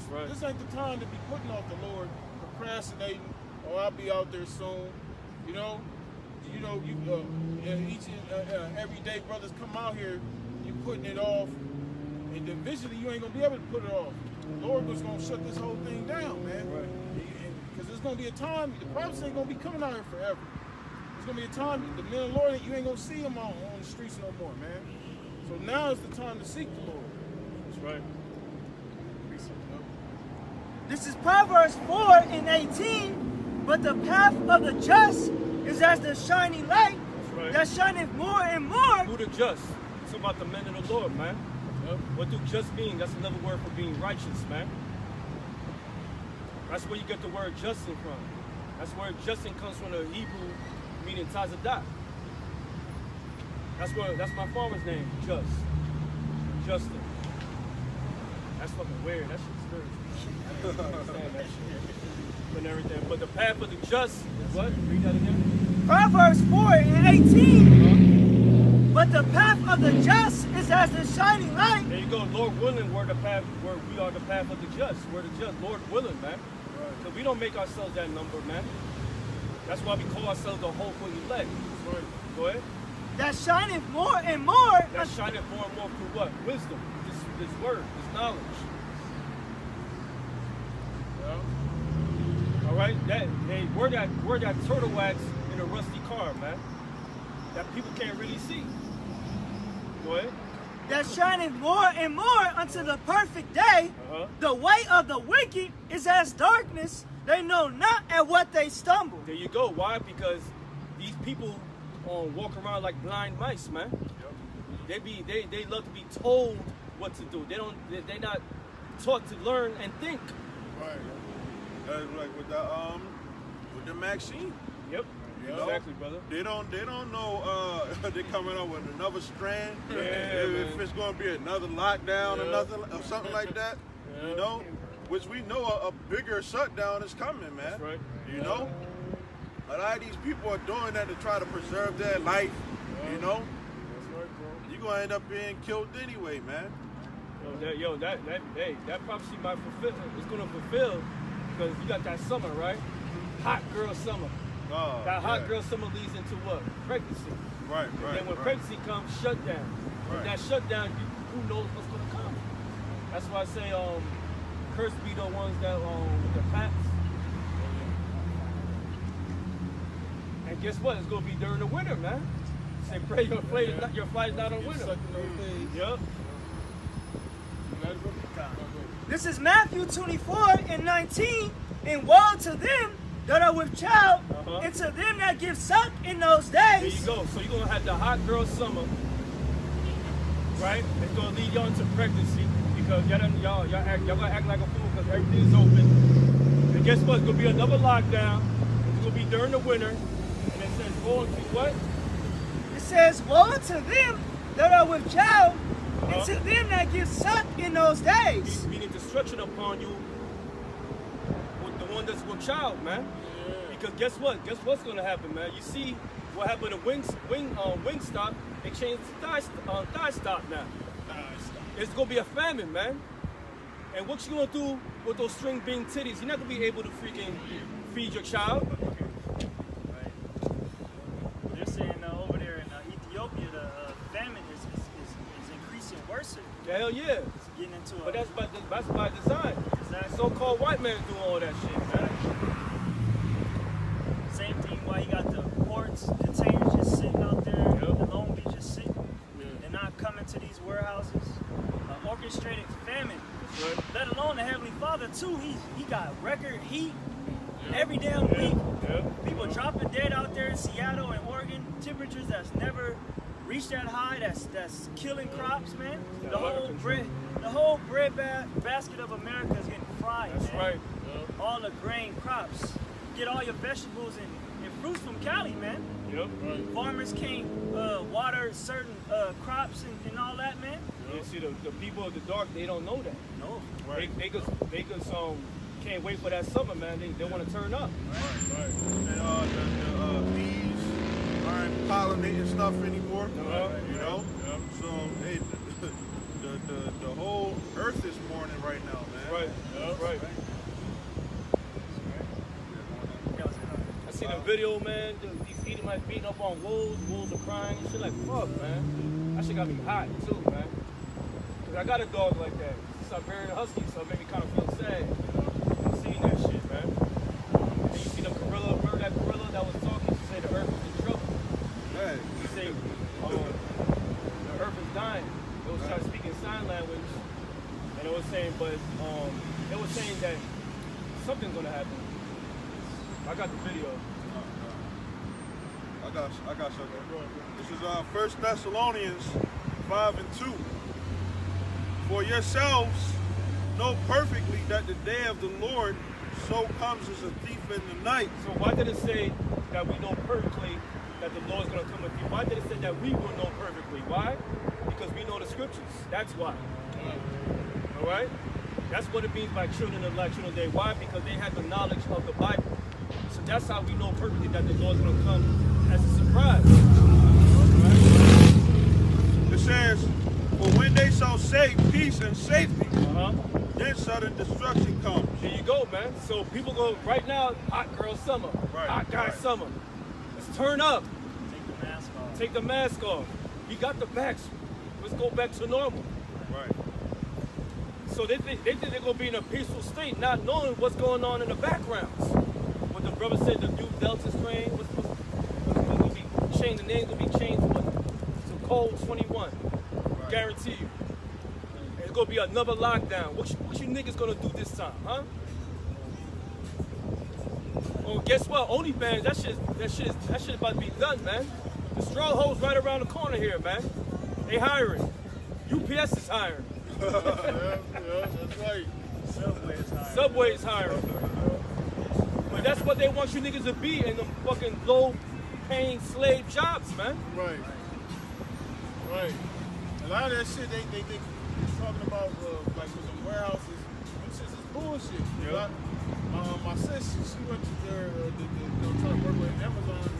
D: ain't the time to be putting off the Lord, procrastinating. Oh, I'll be out there soon. You know, each and every day, brothers come out here, you putting it off, and eventually you ain't gonna be able to put it off. The Lord was gonna shut this whole thing down, man. Right. Because there's gonna be a time, the prophets ain't gonna be coming out here forever. There's gonna be a time, the men of the Lord, you ain't gonna see them on the streets no more, man. So now is the time to seek the Lord.
A: That's right.
C: This is Proverbs 4:18. But the path of the just is as the shining light that shineth more and more.
A: Who the just? It's about the men of the Lord, man. Yep. What do just mean? That's another word for being righteous, man. That's where you get the word Justin from. That's where Justin comes from, the Hebrew meaning Tazadah. That's my farmer's name, Justin. That's fucking weird. That shit's spiritual. I don't understand that shit. And everything. But the path of the just is what? Read that again.
C: Proverbs 4:18. But the path of the just is as the shining light.
A: There you go. Lord willing, we are the path of the just. We're the just. Lord willing, man. Right. So we don't make ourselves that number, man. That's why we call ourselves the hopeful elect. Right. Go ahead.
C: That shineth more and more.
A: That shineth more and more through what? Wisdom. This word, this knowledge. All right, we're that turtle wax in a rusty car, man. That people can't really see. Go ahead.
C: That shineth more and more unto the perfect day. The way of the wicked is as darkness. They know not at what they stumble.
A: There you go. Why? Because these people walk around like blind mice, man. They love to be told what to do. They're not taught to learn and think.
B: Right. Like with the Maxine.
A: Yep.
B: You know,
A: exactly, brother.
B: They don't know they're coming up with another strand.
A: Yeah,
B: if it's gonna be another lockdown or something like that.
A: Yeah.
B: You know, which we know a bigger shutdown is coming, man.
A: That's right.
B: You know, a lot of these people are doing that to try to preserve their life. You know,
A: that's right, bro.
B: You're gonna end up being killed anyway, man.
A: That prophecy might fulfill. It's gonna fulfill because you got that summer, right? Hot girl summer.
B: Oh,
A: that hot girl summer leads into what? Pregnancy.
B: Right.
A: And then when pregnancy comes, shutdown. When that shutdown, who knows what's gonna come? That's why I say, cursed be the ones that with the packs. And guess what? It's gonna be during the winter, man. Say pray your flight's not on winter. Yep.
C: This is Matthew 24:19. And woe to them that are with child, and to them that give suck in those days.
A: There you go. So you're gonna have the hot girl summer, right? It's gonna lead y'all into pregnancy because y'all gonna act like a fool because everything's open. And guess what? It's gonna be another lockdown. It's gonna be during the winter, and it says woe to what?
C: It says woe to them that are with child, and to them that give suck in those days.
A: Meaning destruction upon you. One that's with child, man. Yeah. Because guess what? Guess what's gonna happen, man? You see what happened to Wingstop? They changed to Thigh Stop now. It's gonna be a famine, man. And what you gonna do with those string bean titties? You're not gonna be able to freaking feed your child.
G: Right. They're saying over there in Ethiopia, the famine is increasing worse.
A: Hell yeah.
G: It's getting into
A: but that's by design.
G: Exactly.
A: So-called white man doing all that shit, man.
G: Same thing why you got the ports, containers just sitting out there, the Long Beach just sitting. They're not coming to these warehouses. Orchestrated famine.
A: Right.
G: Let alone the Heavenly Father too. He got record heat every damn week. People dropping dead out there in Seattle and Oregon. Temperatures that's never reached that high. That's killing crops, man. The whole bread basket of America is getting fried.
A: That's
G: man.
A: right.
G: All the grain crops. Get all your vegetables and fruits from Cali, man.
A: Yep. Right.
G: Farmers can't water certain crops and all that, man.
A: You see, the people of the dark, they don't know that.
G: No.
A: Right. They can't wait for that summer, man. They want to turn up.
B: Right. And the bees aren't pollinating stuff anymore. You know. So hey, the whole earth is mourning right now, man.
A: Right. Right. I seen a video, man. These Edomites beating up on wolves. Wolves are crying and shit like, fuck, man. That shit got me hot too, man. Cause I got a dog like that. Siberian Husky, so it made me kind of feel sad. I'm seeing that shit, man. And you see the gorilla, remember that gorilla that was talking? She said the earth is in trouble.
B: Right.
A: She said the earth is dying. It was trying to speak in sign language, and it was saying, that something's gonna happen. I got the video.
B: I got something. This is 1 Thessalonians 5:2. For yourselves know perfectly that the day of the Lord so comes as a thief in the night.
A: So why did it say that we know perfectly that the Lord's going to come with you? Why did it say that we will know perfectly? Why? Because we know the scriptures. That's why. All right? That's what it means by children of light, children of day. Why? Because they had the knowledge of the Bible. So that's how we know perfectly that the Lord's going to come as a surprise.
B: It says, for when they shall say peace and safety, then sudden destruction comes.
A: There you go, man. So people go, right now, hot girl summer, hot guy summer. Let's turn up.
G: Take the mask off.
A: Take the mask off. We got the backs. Let's go back to normal.
B: Right.
A: So they think they're going to be in a peaceful state, not knowing what's going on in the backgrounds. What the brother said, the new Delta strain, what's going to be changed, the name's going to be changed to Cold 21.
B: Right.
A: Guarantee you. It's going to be another lockdown. What you niggas going to do this time, huh? Oh, guess what? OnlyFans, that shit about to be done, man. The stronghold's right around the corner here, man. They hiring. UPS is hiring.
D: Yeah, that's right.
A: Subway is hiring. But that's what they want you niggas to be in the fucking low-paying slave jobs, man.
D: Right. A lot of that shit they talking about like with the warehouses. Them shit is bullshit.
A: Yeah.
D: My sister, she went to their trying to work with Amazon,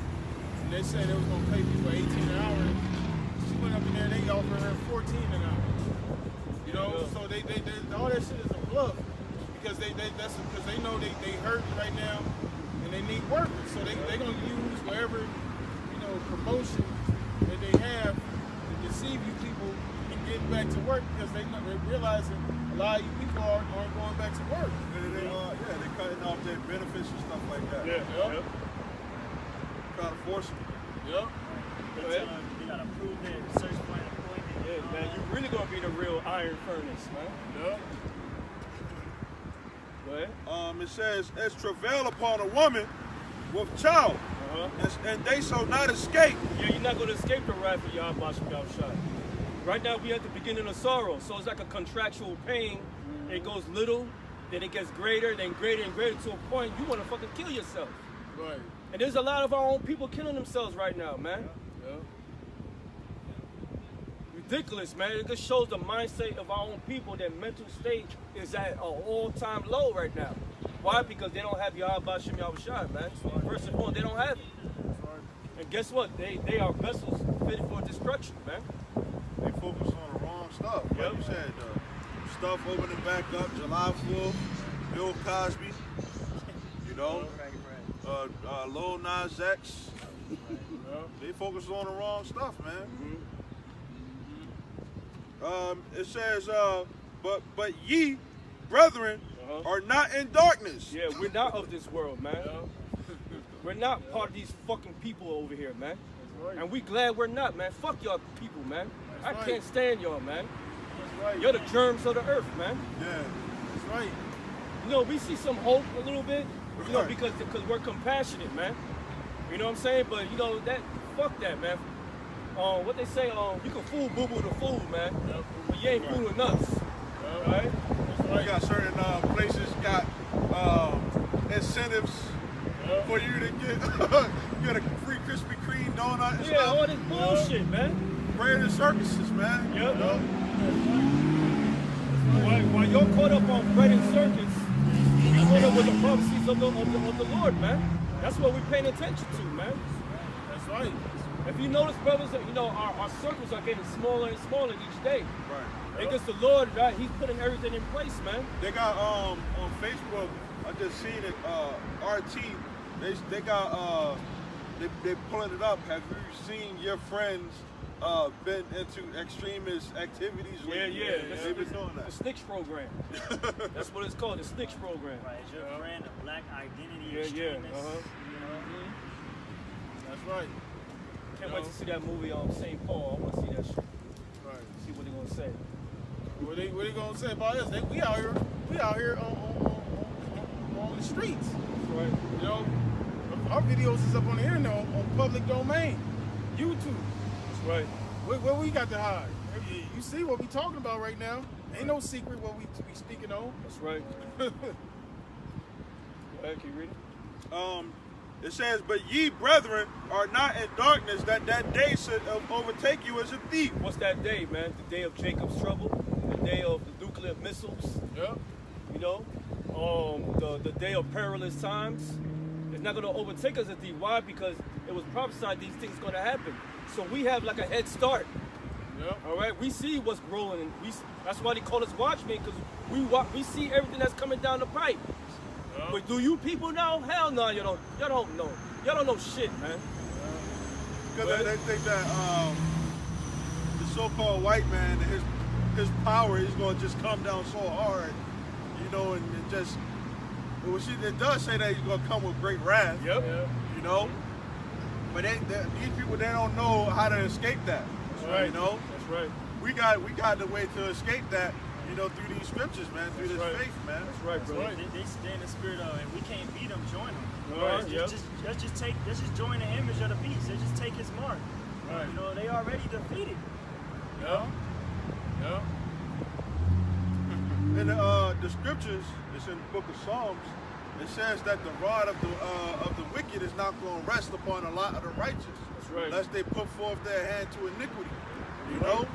D: and they said they was gonna pay people 18 an hour. She went up in there, they offered her 14 an hour. You know, so they all that shit is a bluff because they know they hurt right now and they need workers. So they gonna use whatever promotion that they have to deceive you people and getting back to work because they're realizing a lot of you people aren't going back to work.
B: They're cutting off their benefits and stuff like that.
A: Yeah.
B: Trying to force them.
D: Yep.
G: They tell them they gotta prove their search for employment.
A: Yeah, man, you really gonna be the real iron furnace, man.
D: Yep.
A: What?
B: It says, "It's travail upon a woman with child, and they shall not escape."
A: Yeah, you're not gonna escape the wrath of Yahweh Shai. Right now, we at the beginning of sorrow, so it's like a contractual pain. It goes little, then it gets greater, then greater and greater to a point you want to fucking kill yourself.
D: Right.
A: And there's a lot of our own people killing themselves right now, man.
D: Yeah.
A: Ridiculous, man. It just shows the mindset of our own people. Their mental state is at an all-time low right now. Why? Because they don't have Yahweh Shem Yahushua, man. First and foremost, they don't have it. And guess what? They are vessels fitted for destruction, man.
B: They focus on the wrong stuff. Like you said, stuff opening back up, July 4th, Bill Cosby, Lil Nas X. They focus on the wrong stuff, man. It says, but ye, brethren, are not in darkness.
A: Yeah, we're not of this world, man. We're not part of these fucking people over here, man. And we glad we're not, man. Fuck y'all people, man. I can't stand y'all, man. You're the germs of the earth, man.
B: Yeah,
D: that's right.
A: You know, we see some hope a little bit, because we're compassionate, man. You know what I'm saying? But fuck that, man. What they say, you can fool boo-boo the fool, man. But you ain't fooling us. Right?
B: You got certain places got incentives for you to get a free Krispy Kreme donut and stuff.
A: All this bullshit, man.
B: Bread and circuses, man.
A: While you're caught up on bread and circus, we caught up with the prophecies of the Lord, man. That's what we're paying attention to, man.
D: That's right.
A: If you notice, brothers, our circles are getting smaller and smaller each day.
B: Right.
A: Because the Lord, right, He's putting everything in place, man.
B: They got on Facebook, I just seen it, RT, they got they pulling it up. Have you seen your friends been into extremist activities lately?
A: Yeah.
B: They've been doing that.
A: The Snitch program. That's what it's called, the Snitch program.
G: Right, is your friend a black identity extremist?
D: That's right.
A: Can't wait to see that movie on St. Paul. I want to see that shit.
D: Right.
A: See what they're gonna say.
D: What they gonna say about us? We out here on the streets.
A: That's right.
D: Our videos is up on the internet on public domain, YouTube.
A: That's right.
D: What we got to hide? You see what we talking about right now? Ain't no secret what we speaking on.
A: That's right. Go ahead, can you read it?
B: It says, "But ye, brethren, are not in darkness, that day should overtake you as a thief."
A: What's that day, man? The day of Jacob's trouble, the day of the nuclear missiles.
D: Yeah.
A: The day of perilous times. It's not going to overtake us as a thief. Why? Because it was prophesied these things going to happen. So we have like a head start.
D: Yeah.
A: All right. We see what's growing, and that's why they call us watchmen, because we see everything that's coming down the pipe.
D: Yeah.
A: But do you people know? Hell no, you don't. Y'all don't know. Y'all don't know shit, man.
B: Because they think that the so-called white man, his power is going to just come down so hard, and just. It does say that he's going to come with great wrath.
A: Yep.
B: But these people, they don't know how to escape that.
A: That's right.
B: That's
A: right.
B: We got the way to escape that. Through these scriptures, man, through this faith, man.
A: That's right, bro.
G: They stay in the spirit of, and we can't beat them, join them.
A: All right,
G: Let's just join the image of the beast. Let's just take his mark.
A: Right.
G: You know, they already defeated.
A: Yeah. Yeah.
B: In the scriptures, it's in the book of Psalms, it says that the rod of the wicked is not going to rest upon a lot of the righteous.
A: That's right.
B: Lest they put forth their hand to iniquity. You know?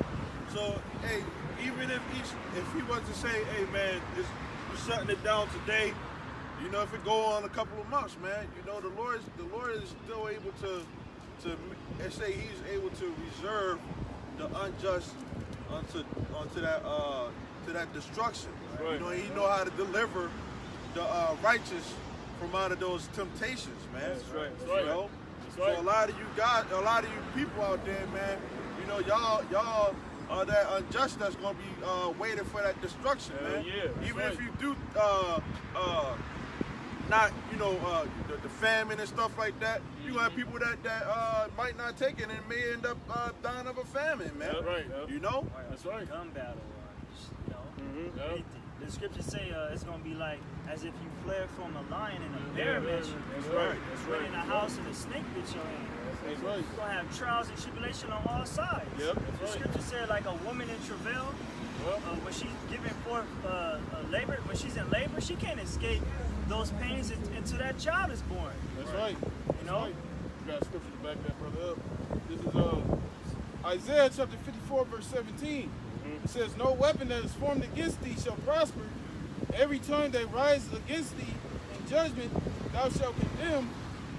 B: So, hey, even if he was to say, hey man, we're shutting it down today, you know, if it go on a couple of months, man, you know, the Lord is still able to say he's able to reserve the unjust onto that destruction.
A: Right.
B: You know, he know how to deliver the righteous from out of those temptations, man.
A: That's right. That's
B: You
A: right.
B: know?
A: That's
B: So
A: right.
B: a lot of you people out there, man, you know, y'all are that unjust that's gonna be waiting for that destruction,
A: Hell
B: man.
A: yeah, that's
B: Even
A: right.
B: if you do not, you know, the famine and stuff like that, you have people that might not take it and may end up dying of a famine, man.
A: That's right. Yeah.
B: You know?
A: That's right.
G: Gun battle, or, you know.
A: Yeah.
G: The scriptures say it's going to be like as if you fled from a lion and a bear bit you.
A: That's right. That's
G: Went
A: right.
G: in a house and a snake bit your hand.
A: That's right.
G: You're going to have trials and tribulation on all sides.
A: Yep,
G: The
A: that's right.
G: scripture said like a woman in travail, when she's giving forth labor, when she's in labor, she can't escape those pains until that child is born.
D: That's right.
G: You know?
D: Right. You got scripture to back that brother up. This is Isaiah chapter 54, verse 17. It says, no weapon that is formed against thee shall prosper. Every tongue that rises against thee in judgment thou shalt condemn.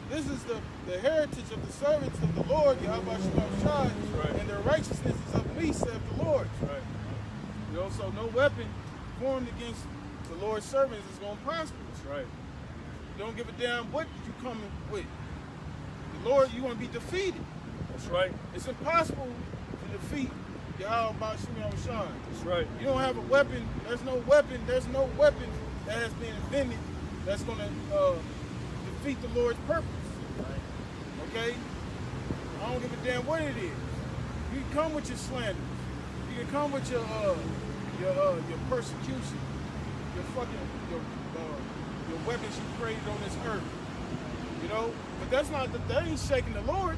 D: This is the heritage of the servants of the Lord, Yahweh Shai,
A: Right.
D: and their righteousness is of me, saith the Lord.
A: That's right.
D: You know, so no weapon formed against the Lord's servants is going to prosper.
A: That's right.
D: You don't give a damn what you coming with. The Lord, you're going to be defeated.
A: That's right.
D: It's impossible to defeat Yahweh Shai.
A: That's right.
D: You don't have a weapon. There's no weapon that has been invented that's going to defeat the Lord's purpose. Okay? I don't give a damn what it is. You can come with your slander. You can come with your persecution, your weapons you created on this earth. You know? But that ain't shaking the Lord.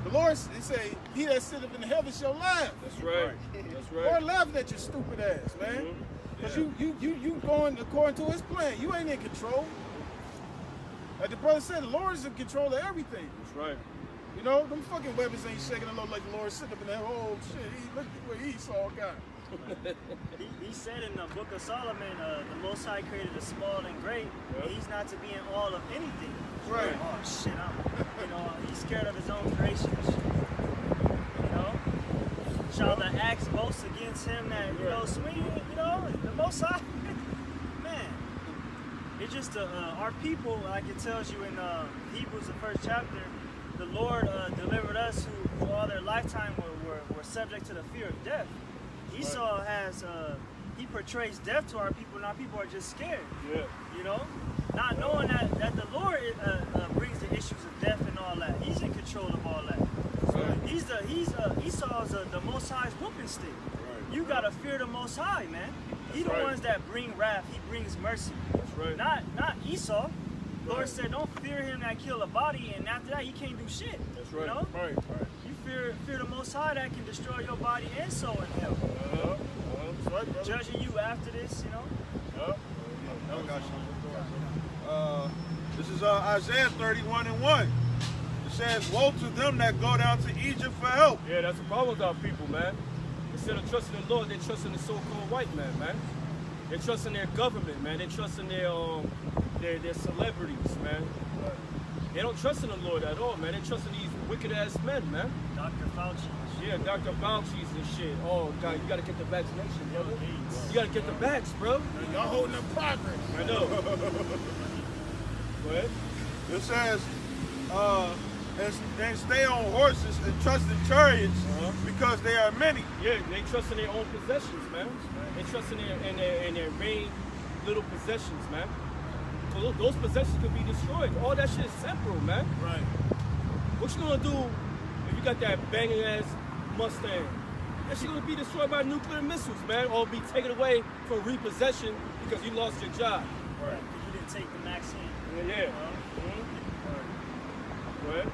D: The Lord, he say, he that sitteth in the heaven shall laugh.
A: That's right. That's
D: Lord
A: right.
D: laughing at your stupid ass, man. Because you going according to his plan. You ain't in control. Like the brother said, the Lord is in control of everything.
A: That's right.
D: You know, them fucking weapons ain't shaking the Lord like the Lord sitting up in that whole shit. Look at what Esau got.
G: He said in the book of Solomon, the Most High created the small and great.
A: Yep.
G: He's not to be in all of anything.
D: Right.
G: Oh shit, he's scared of his own creation. You know? Shall the axe boast against him that, swing, the Most High? Man. It's just our people, like it tells you in Hebrews, the 1st chapter, the Lord delivered us who all their lifetime were subject to the fear of death. Esau has, he portrays death to our people, and our people are just scared.
A: Yeah.
G: You know? Not knowing that the Lord brings the issues of death and all that. He's in control of all that.
A: Right.
G: Esau's the Most High's whooping stick.
A: Right.
G: You gotta fear the Most High, man. He the
A: right.
G: ones that bring wrath. He brings mercy.
A: That's right.
G: Not Esau. Lord
A: Right.
G: said, don't fear him that kill a body, and after that, he can't do shit.
A: That's right.
G: You know?
A: Right. Right.
G: You fear the Most High that can destroy your body and soul in hell.
A: That's right, brother.
G: Judging you after this,
B: I got you. This is Isaiah 31:1. It says, woe to them that go down to Egypt for help.
A: Yeah, that's the problem with our people, man. Instead of trusting the Lord, they trust in the so-called white man. They trust in their government, man. They trust in their celebrities, man. They don't trust in the Lord at all, man. They trust in these wicked-ass men, man.
G: Dr. Fauci.
A: Yeah, Dr. Fauci's and shit. Oh, God, you got to get the vaccination, brother. You got to get the vax, bro.
D: Y'all holding up progress.
A: I know. Go ahead.
B: It says, and stay on horses and trust in chariots because they are many.
A: Yeah, they trust in their own possessions, man. They trust in their main little possessions, man. So those possessions could be destroyed. All that shit is temporal, man.
D: Right.
A: What you gonna do if you got that banging ass Mustang? That shit gonna be destroyed by nuclear missiles, man, or be taken away for repossession because you lost your job.
G: Right. Because you didn't take the vaccine.
A: Yeah. Go ahead.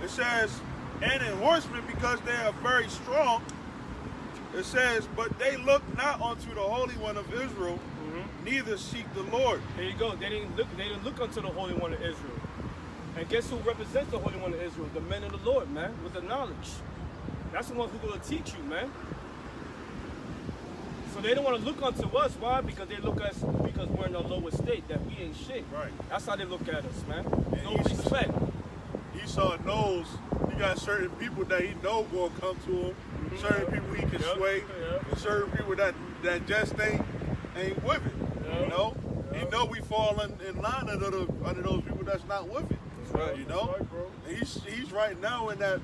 B: It says, and in horsemen, because they are very strong. It says, but they look not unto the Holy One of Israel, neither seek the Lord.
A: There you go. They didn't look unto the Holy One of Israel. And guess who represents the Holy One of Israel? The men of the Lord, man, with the knowledge. That's the one who's going to teach you, man. So they don't want to look unto us. Why? Because they look at us because we're in a lower state, that we ain't shit.
B: Right.
A: That's how they look at us, man.
B: And
A: No respect.
B: Esau knows he got certain people that he know going to come to him, certain people he can sway, and certain people that just ain't with it. You know? He know we fall in line under those people that's not with it.
A: That's right.
B: You know?
A: That's right, bro.
B: And he's right now in that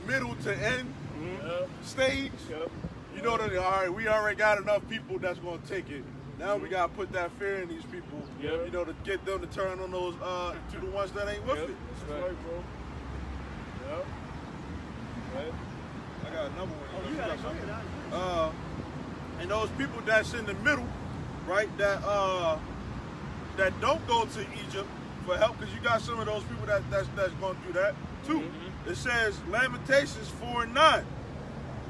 B: middle to end stage. You know that, all right, we already got enough people that's going to take it. Now we got to put that fear in these people, you know, to get them to turn on those, to the ones that ain't with it.
A: That's right, bro. Yep. Right.
B: I got another one.
C: Oh, you got it.
B: And those people that's in the middle, right, that don't go to Egypt for help, because you got some of those people that's going to do that too. It says, Lamentations 4:9.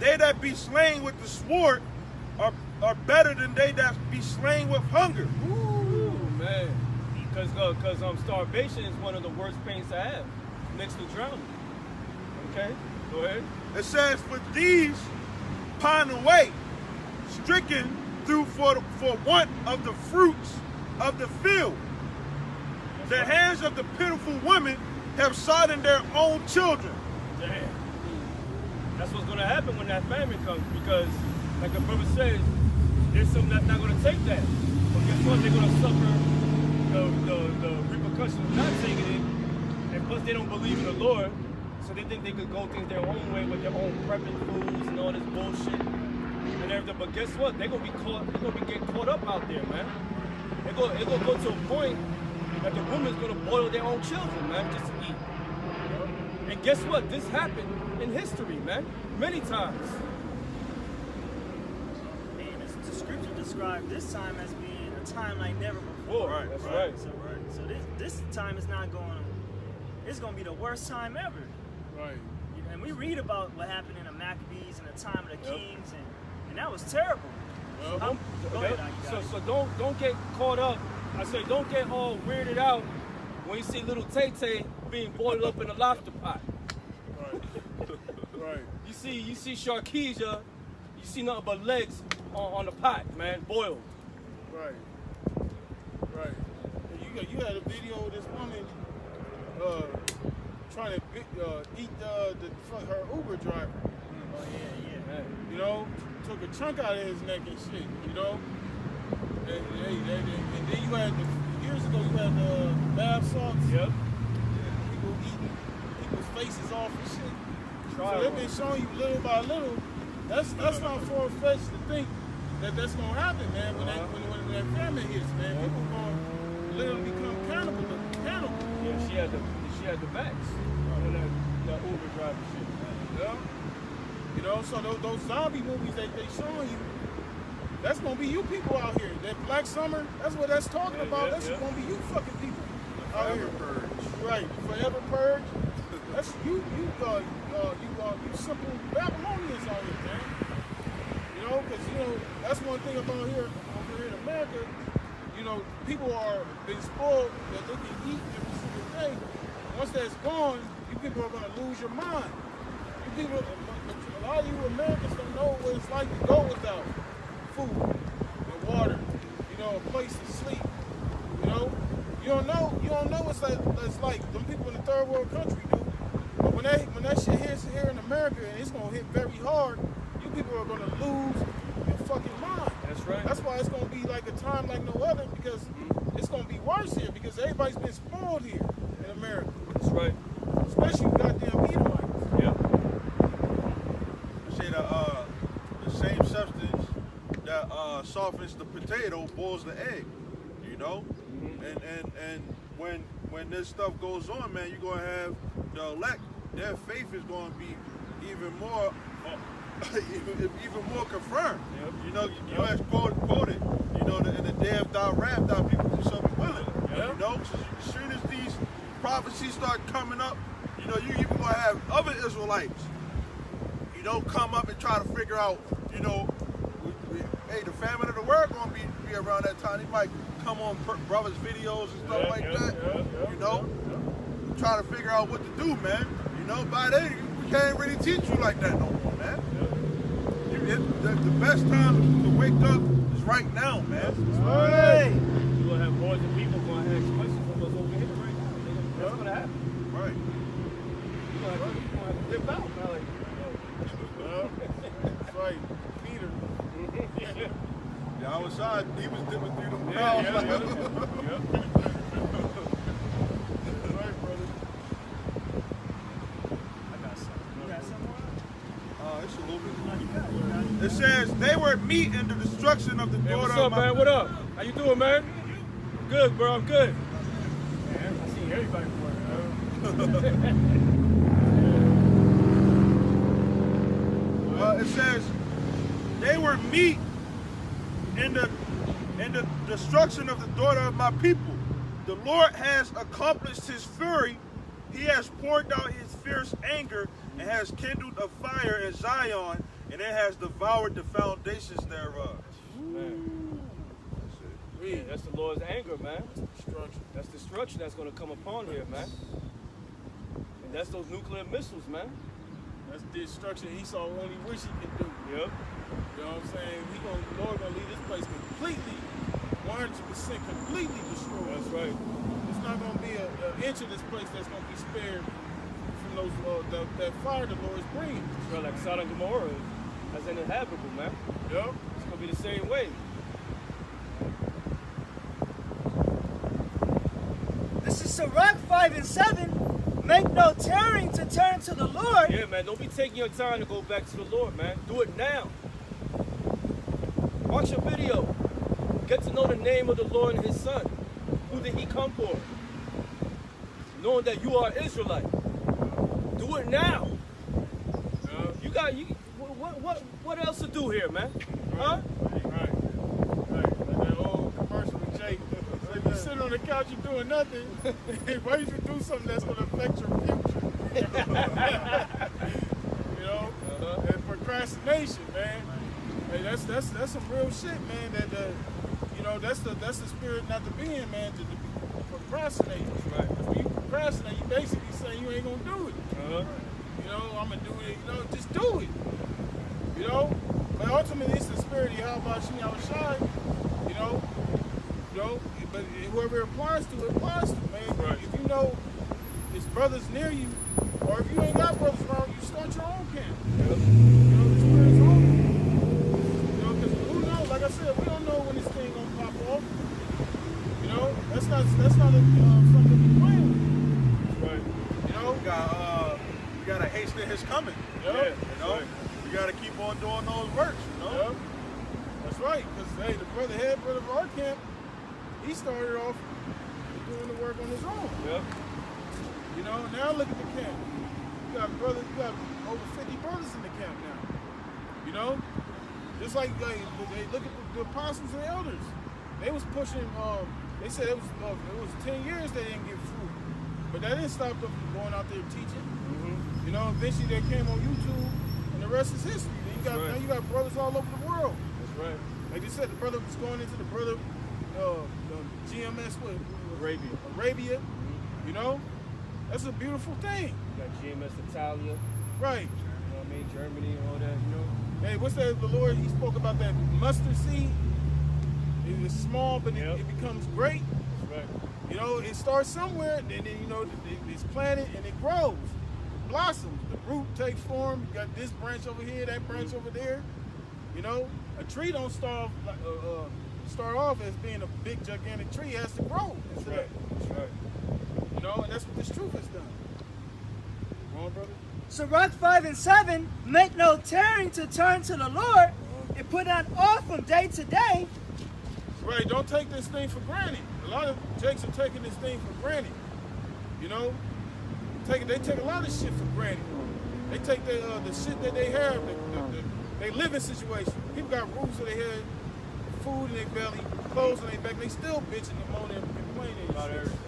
B: They that be slain with the sword are better than they that be slain with hunger.
A: Ooh, man. Because starvation is one of the worst pains to have, next to drowning. Okay, go ahead.
B: It says, for these pine away, stricken through for want of the fruits of the field. The hands of the pitiful women have sodden their own children.
A: Damn. That's what's going to happen when that famine comes, because, like the brother says, there's something that's not going to take that. But guess what? They're going to suffer the repercussions of not taking it, and plus they don't believe in the Lord, so they think they could go things their own way with their own prepping foods and all this bullshit and everything. But guess what? They're going to be getting caught up out there, man. It's going to go to a point that the woman's going to boil their own children, man, just to eat. And guess what? This happened in history, man, many times.
G: Man, the scripture described this time as being a time like never before.
A: Right, that's right.
G: So this time is not going. It's going to be the worst time ever.
D: Right.
G: And we read about what happened in the Maccabees and the time of the kings, and that was terrible.
A: So don't get caught up. I say don't get all weirded out when you see little Tay-Tay being boiled up in a lobster pot.
D: Right. Right.
A: You see Sharkeisha, you see nothing but legs on the pot, man, boiled.
D: Right. Right. You had a video of this woman trying to eat her Uber driver.
G: Oh yeah.
D: You know, took a chunk out of his neck and shit. You know, and then you had years ago you had the bath salts.
A: Yep.
D: People eating people's faces off and shit.
A: So
D: they've been showing you little by little. That's not far-fetched to think that that's gonna happen, man. When that famine hits, man, people gonna literally become cannibal.
A: Yeah, she had the backs on that Uber driver shit.
D: Yeah. You know, so those zombie movies that they showing you, that's gonna be you people out here. That Black Summer, that's what that's talking about. That's gonna be you fucking people out here. Purge. Right, forever purge. That's you simple Babylonians out here, man. You know, because that's one thing about over here in America. You know, people are been spoiled that they can eat every single day. Once that's gone, you people are gonna lose your mind. You people, a lot of you Americans don't know what it's like to go without food and water. You know, a place to sleep. You know, you don't know what it's like. Them people in the third world country do. But when that shit hits here in America, and it's gonna hit very hard, you people are gonna lose your fucking mind.
A: That's right.
D: That's why it's gonna be like a time like no other, because it's gonna be worse here, because everybody's been spoiled here in America.
A: That's right.
D: Especially goddamn Edomites.
A: Yep.
B: I say the same substance that softens the potato boils the egg. You know, and when this stuff goes on, man, you're gonna have the elect. Their faith is gonna be even more confirmed.
A: Yep.
B: You know, you as quoted. You know, in the day of thy wrath, thy people shall be willing.
A: Yep.
B: You know, so as soon as these prophecies start coming up you know, you even gonna have other Israelites, you know, come up and try to figure out, you know, hey, the famine of the world gonna be around that time. He might come on brothers' videos and stuff like that. You know, try to figure out what to do, man. You know, by then we can't really teach you like that no more, man. The best time to wake up is right now, man.
A: Right. You're gonna have boys and people gonna ask questions from us over here right now. That's gonna happen.
B: Right.
A: You're gonna have to dip out, man.
D: That's right. Peter.
B: Yeah, I was shy. He was dipping through them
A: Yeah.
D: That's right, brother.
G: I got something. You got something?
B: It's a little bit. It says they were meat in the destruction of the
A: Hey,
B: daughter
A: what's up,
B: of my
A: man? What up? How you doing, man? I'm good, bro. I'm good. Man, I see everybody
B: It says they were meat in the destruction of the daughter of my people. The Lord has accomplished his fury. He has poured out his fierce anger and has kindled a fire in Zion, and it has devoured the foundations thereof.
A: Man. Yeah, that's the Lord's anger, man. That's destruction that's going to come upon here, man. And that's those nuclear missiles, man.
D: That's destruction Esau only wish he could do.
A: Yep.
D: You know what I'm saying? The Lord gonna leave this place completely, 100% completely destroyed.
A: That's right.
D: It's not gonna be an inch of this place that's gonna be spared from those that fire the Lord is bringing.
A: It's right, like Sodom and Gomorrah as uninhabitable, man.
D: Yep.
A: It's going to be the same way.
C: This is Sirach 5 and 7. Make no tarrying to turn to the Lord.
A: Yeah, man. Don't be taking your time to go back to the Lord, man. Do it now. Watch your video. Get to know the name of the Lord and his son. Who did he come for? Knowing that you are Israelite. Do it now. What else to do here, man? Huh?
D: Right. Like that old commercial with Jake. If you sit on the couch, you're doing nothing. Why you should do something that's gonna affect your future? You know? And procrastination, man. Hey, that's some real shit, man. That you know, that's the spirit not to be in, man. To procrastinate.
A: Right.
D: When you procrastinate, you basically saying you ain't gonna do it. You know, I'm gonna do it. You know, just do it. You know, but ultimately it's the spirit of Yahweh Shai. You know, but whoever it applies to, man.
A: Right.
D: If you know it's brothers near you, or if you ain't got brothers around you, start your own camp.
A: Yep.
D: You know, the spirit's on you. You know, because who knows? Like I said, we don't know when this thing gonna pop off. You know, that's not something we plan with.
A: Right.
D: You know,
B: We gotta hasten his coming.
D: Yep.
A: Yeah,
B: You know,
A: right.
B: we gotta keep on doing those works. You know.
D: Yep. That's right, because hey, the head brother of our camp, he started off doing the work on his own.
A: Yep.
D: You know, now look at the camp. You got over 50 brothers in the camp now. You know? Just like they look at the apostles and elders. They was pushing, they said it was 10 years they didn't get fruit. But that didn't stop them from going out there teaching.
A: Mm-hmm.
D: You know, eventually they came on YouTube and the rest is history. Now you got brothers all over the world.
A: That's right.
D: Like they said, the brother was going into the GMS Arabia.
A: Mm-hmm.
D: You know? That's a beautiful thing.
A: You got GMS Italia.
D: Right.
A: You know what I mean? Germany and all that, you know?
D: Hey, what's that? The Lord, he spoke about that mustard seed. It is small, but it becomes great.
A: That's right.
D: You know, it starts somewhere, and then, you know, it's planted and it grows, blossoms. The root takes form. You got this branch over here, that branch over there. You know, a tree don't start off as being a big, gigantic tree. It has to grow.
A: That's right. That's right.
D: You know, and that's what this truth has done. Come on, brother.
C: Sirach 5 and 7, make no tarrying to turn to the Lord, and put on off from day to day.
D: Right, don't take this thing for granted. A lot of Jakes are taking this thing for granted. You know, they take a lot of shit for granted. They take the shit that they have, they living situation. People got roofs in their head, food in their belly, clothes in their back. They still bitching and moaning and complaining
A: About everything.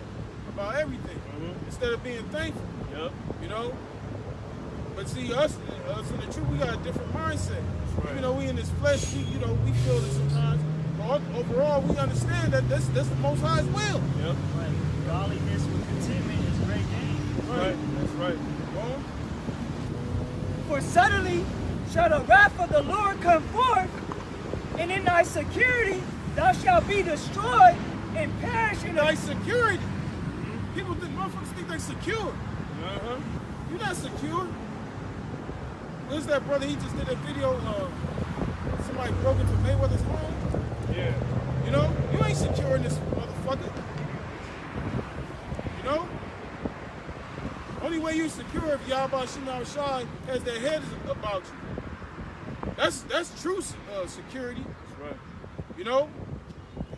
D: about everything instead of being thankful.
A: Yep.
D: You know? But see, us in the truth, we got a different mindset. Right. Even though we in this flesh, we feel it sometimes. But overall, we understand that that's the Most High's will.
A: Yep.
G: Right. Godliness with contentment is a great gain.
A: Right. That's right.
C: For suddenly shall the wrath of the Lord come forth, and in thy security thou shalt be destroyed and perish in
D: thy security. People think, motherfuckers think they're secure. You're not secure. Where's that brother? He just did a video. Somebody broke into Mayweather's home.
A: Yeah.
D: You know, you ain't secure in this motherfucker. You know? Only way you're secure if Yahweh Shema Shai has their heads about you. That's true security.
A: That's right.
D: You know?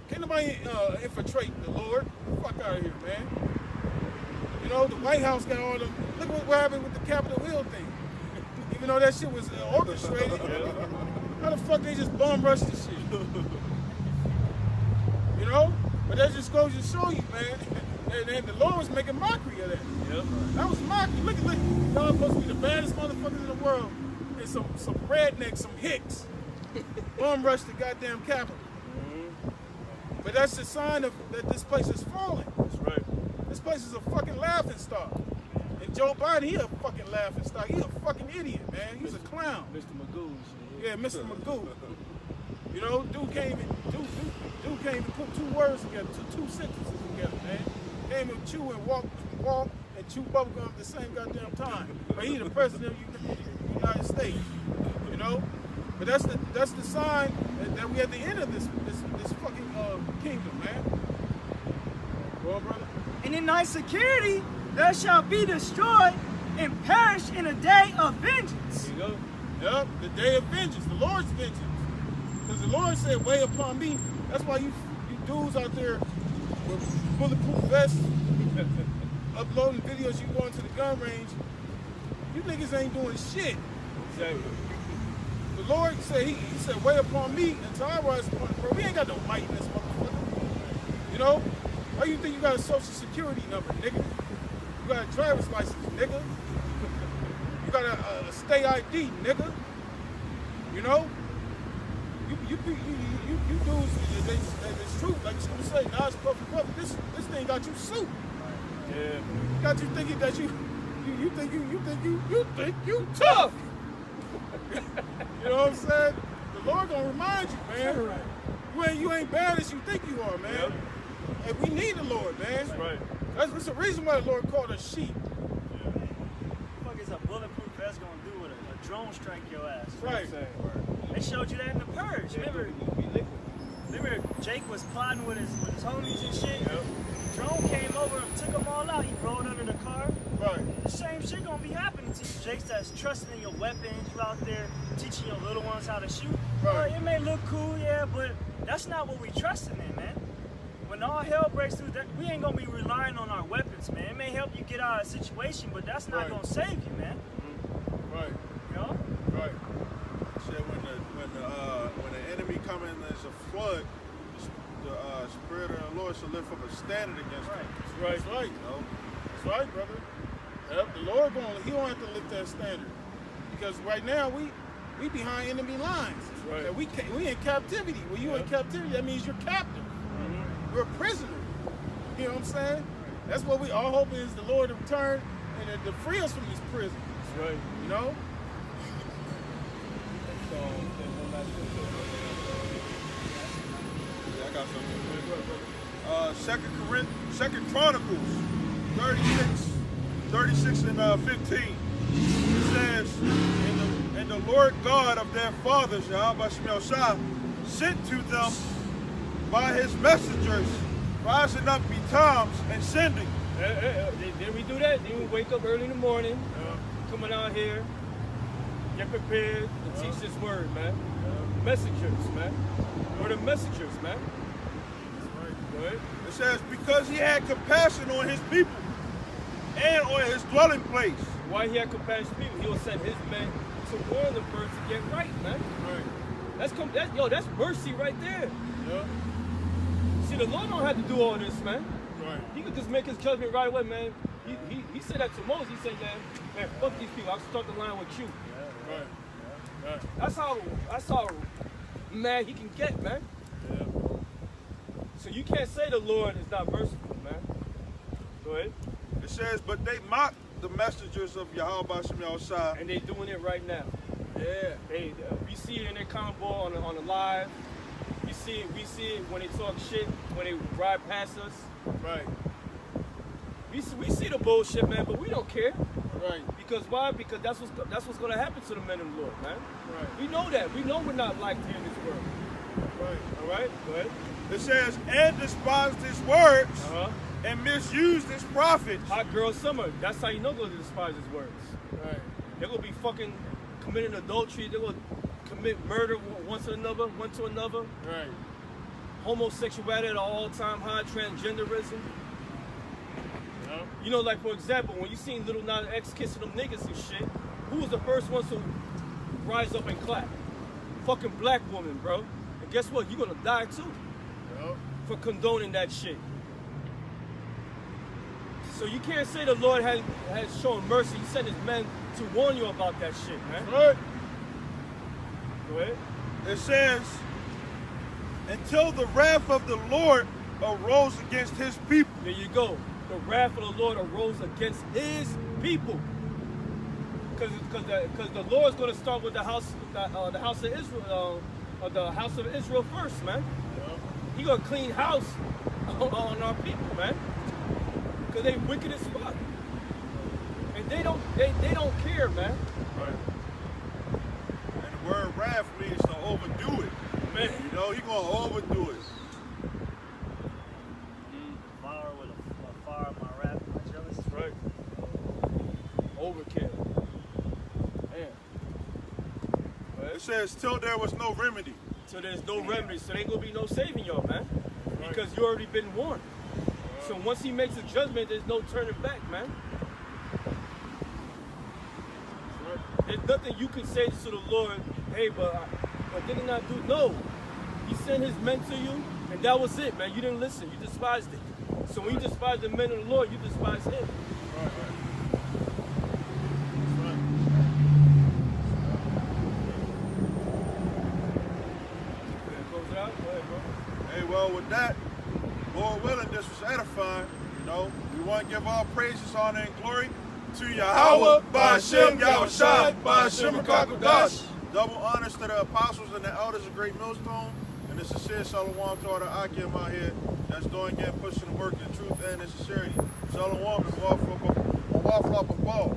D: Can't nobody infiltrate the Lord. Fuck out of here, man. You know, the White House got all them. Look what happened with the Capitol Hill thing. Even though that shit was orchestrated, how the fuck they just bomb rushed this shit? You know? But that just goes to show you, man. And the Lord was making mockery of that.
A: Yep.
D: That was mockery. Look, y'all supposed to be the baddest motherfuckers in the world. And some rednecks, some hicks, bomb rushed the goddamn Capitol. But that's the sign of that this place is falling.
A: That's right.
D: This place is a fucking laughing stock. And Joe Biden, he a fucking laughing stock. He a fucking idiot, man. He's a clown.
A: Mr. Magoo.
D: Yeah, Mr. Magoo. You know, dude can't even put two words together, two sentences together, man. Can't even chew and walk and chew bubblegum at the same goddamn time. But he the president of the United States. You know? But that's the sign that we at the end of this fucking kingdom, man. Well, brother.
C: And in thy security thou shalt be destroyed and perish in a day of vengeance.
D: There you go. Yep, the day of vengeance, the Lord's vengeance. Because the Lord said, "Weigh upon me." That's why you dudes out there with bulletproof vests, uploading videos, you going to the gun range, you niggas ain't doing shit.
A: Exactly.
D: The Lord said, he said, "Weigh upon me until I rise upon it." Bro, we ain't got no might in this motherfucker. You know? Why you think you got a social security number, nigga? You got a driver's license, nigga. You got a state ID, nigga. You know? You dudes, it's true. Like you say, now it's perfect. This thing got you sued.
A: Yeah.
D: Got you thinking that you think you tough. You know what I'm saying? The Lord gonna remind you, man. You ain't bad as you think you are, man.
A: Yep.
D: And we need the Lord, man.
A: That's right.
D: That's the reason why the Lord called us sheep.
G: What is a bulletproof vest gonna do with a drone strike your ass?
D: Right.
G: They showed you that in the purge. Remember Jake was plotting with his homies and shit?
A: Yep.
G: Drone came over and took them all out. He rolled under the car.
D: Right.
G: The same shit gonna be happening to you, Jakes, that's trusting in your weapons. You out there teaching your little ones how to shoot.
D: Right.
G: It may look cool, yeah, but that's not what we trusting in, man. When all hell breaks through, we ain't gonna be relying on our weapons, man. It may help you get out of a situation, but that's not gonna save you, man.
D: Right.
G: You know?
B: Right. Said when the enemy come in as a flood, the Spirit of the Lord shall lift up a standard against them.
D: That's right.
B: You know?
D: That's right, brother. Yep, the Lord he don't have to lift that standard. Because right now we behind enemy lines.
A: That's right.
D: And we in captivity. When you in captivity, that means you're captive. You're a prisoner. You know what I'm saying? That's what our hope is, the Lord to return and to free us from this prison.
A: That's right.
D: You know?
B: Yeah, I got something. Second Chronicles 36 and 15. It says, and the Lord God of their fathers, Yahweh Shema Shai, sent to them by his messengers, rising up betimes and sending.
A: Did we do that? Then we wake up early in the morning, coming out here, get prepared to teach this word, man. Messengers, man. We're the messengers, man.
B: That's right.
A: Go ahead.
B: It says, because he had compassion on his people and on his dwelling place.
A: Why he had compassion on people? He'll send his men to warn them first to get right, man.
D: Right.
A: That's mercy right there.
D: Yeah.
A: See, the Lord don't have to do all this, man.
D: Right.
A: He could just make his judgment right away, man. He said that to Moses. He said, man, fuck these people. I'll start the line with you.
D: Yeah. Right. Right.
A: That's how mad he can get, man.
D: Yeah.
A: So you can't say the Lord is not merciful, man. Go ahead.
B: It says, but they mock the messengers of Yahweh B'Shem Yahushua.
A: And they doing it right now.
B: Yeah.
A: We see it in their combo on the live. We see it when they talk shit, when they ride past us.
D: Right.
A: We see the bullshit, man, but we don't care.
D: Right.
A: Because why? Because that's what's gonna happen to the men of the Lord, man.
D: Right.
A: We know that. We know we're not liked here in this world.
D: Right.
A: All right. Go ahead.
B: It says, and despised his words and misused his prophets.
A: Hot girl summer. That's how you know they're gonna despise his words.
D: Right.
A: They're gonna be fucking committing adultery. They're gonna commit murder one to another.
D: Right.
A: Homosexuality at an all-time high. Transgenderism.
D: Yeah.
A: You know, like for example, when you seen Little Nas X kissing them niggas and shit, who was the first ones to rise up and clap? Fucking black woman, bro. And guess what? You're gonna die too for condoning that shit. So you can't say the Lord has shown mercy. He sent his men to warn you about that shit, man.
B: Right.
A: Go ahead.
B: It says, until the wrath of the Lord arose against his people.
A: There you go. The wrath of the Lord arose against his people. Because the Lord's going to start with the house of Israel, the house of Israel first, man. He going to clean house on our people, man. Because they wicked as fuck. And they don't care, man.
B: Right. And the word wrath means to overdo it.
A: Man.
B: You know, he going to overdo it.
G: Fire with a fire, my wrath, my jealous.
A: Right. Overkill. Man.
B: It says, till there was no remedy.
A: So there's no remedy. So there ain't going to be no saving y'all, man. Because you already been warned. So once he makes a judgment, there's no turning back, man. There's nothing you can say to the Lord, hey, but did he not do? No. He sent his men to you, and that was it, man. You didn't listen. You despised it. So when you despise the men of the Lord, you despise him.
D: Right.
A: Close it out. Go ahead, bro.
B: Hey, well, with that, Lord willing, this was edifying. You know, we want to give all praises, honor, and glory to Yahweh, B'Shem Yahushua, B'Shem Kakadash. Double honors to the apostles and the elders of Great Millstone. And the sincere shalom to all the Akim out here that's doing and pushing the work in truth and in sincerity. Shalom, and waffle up a ball.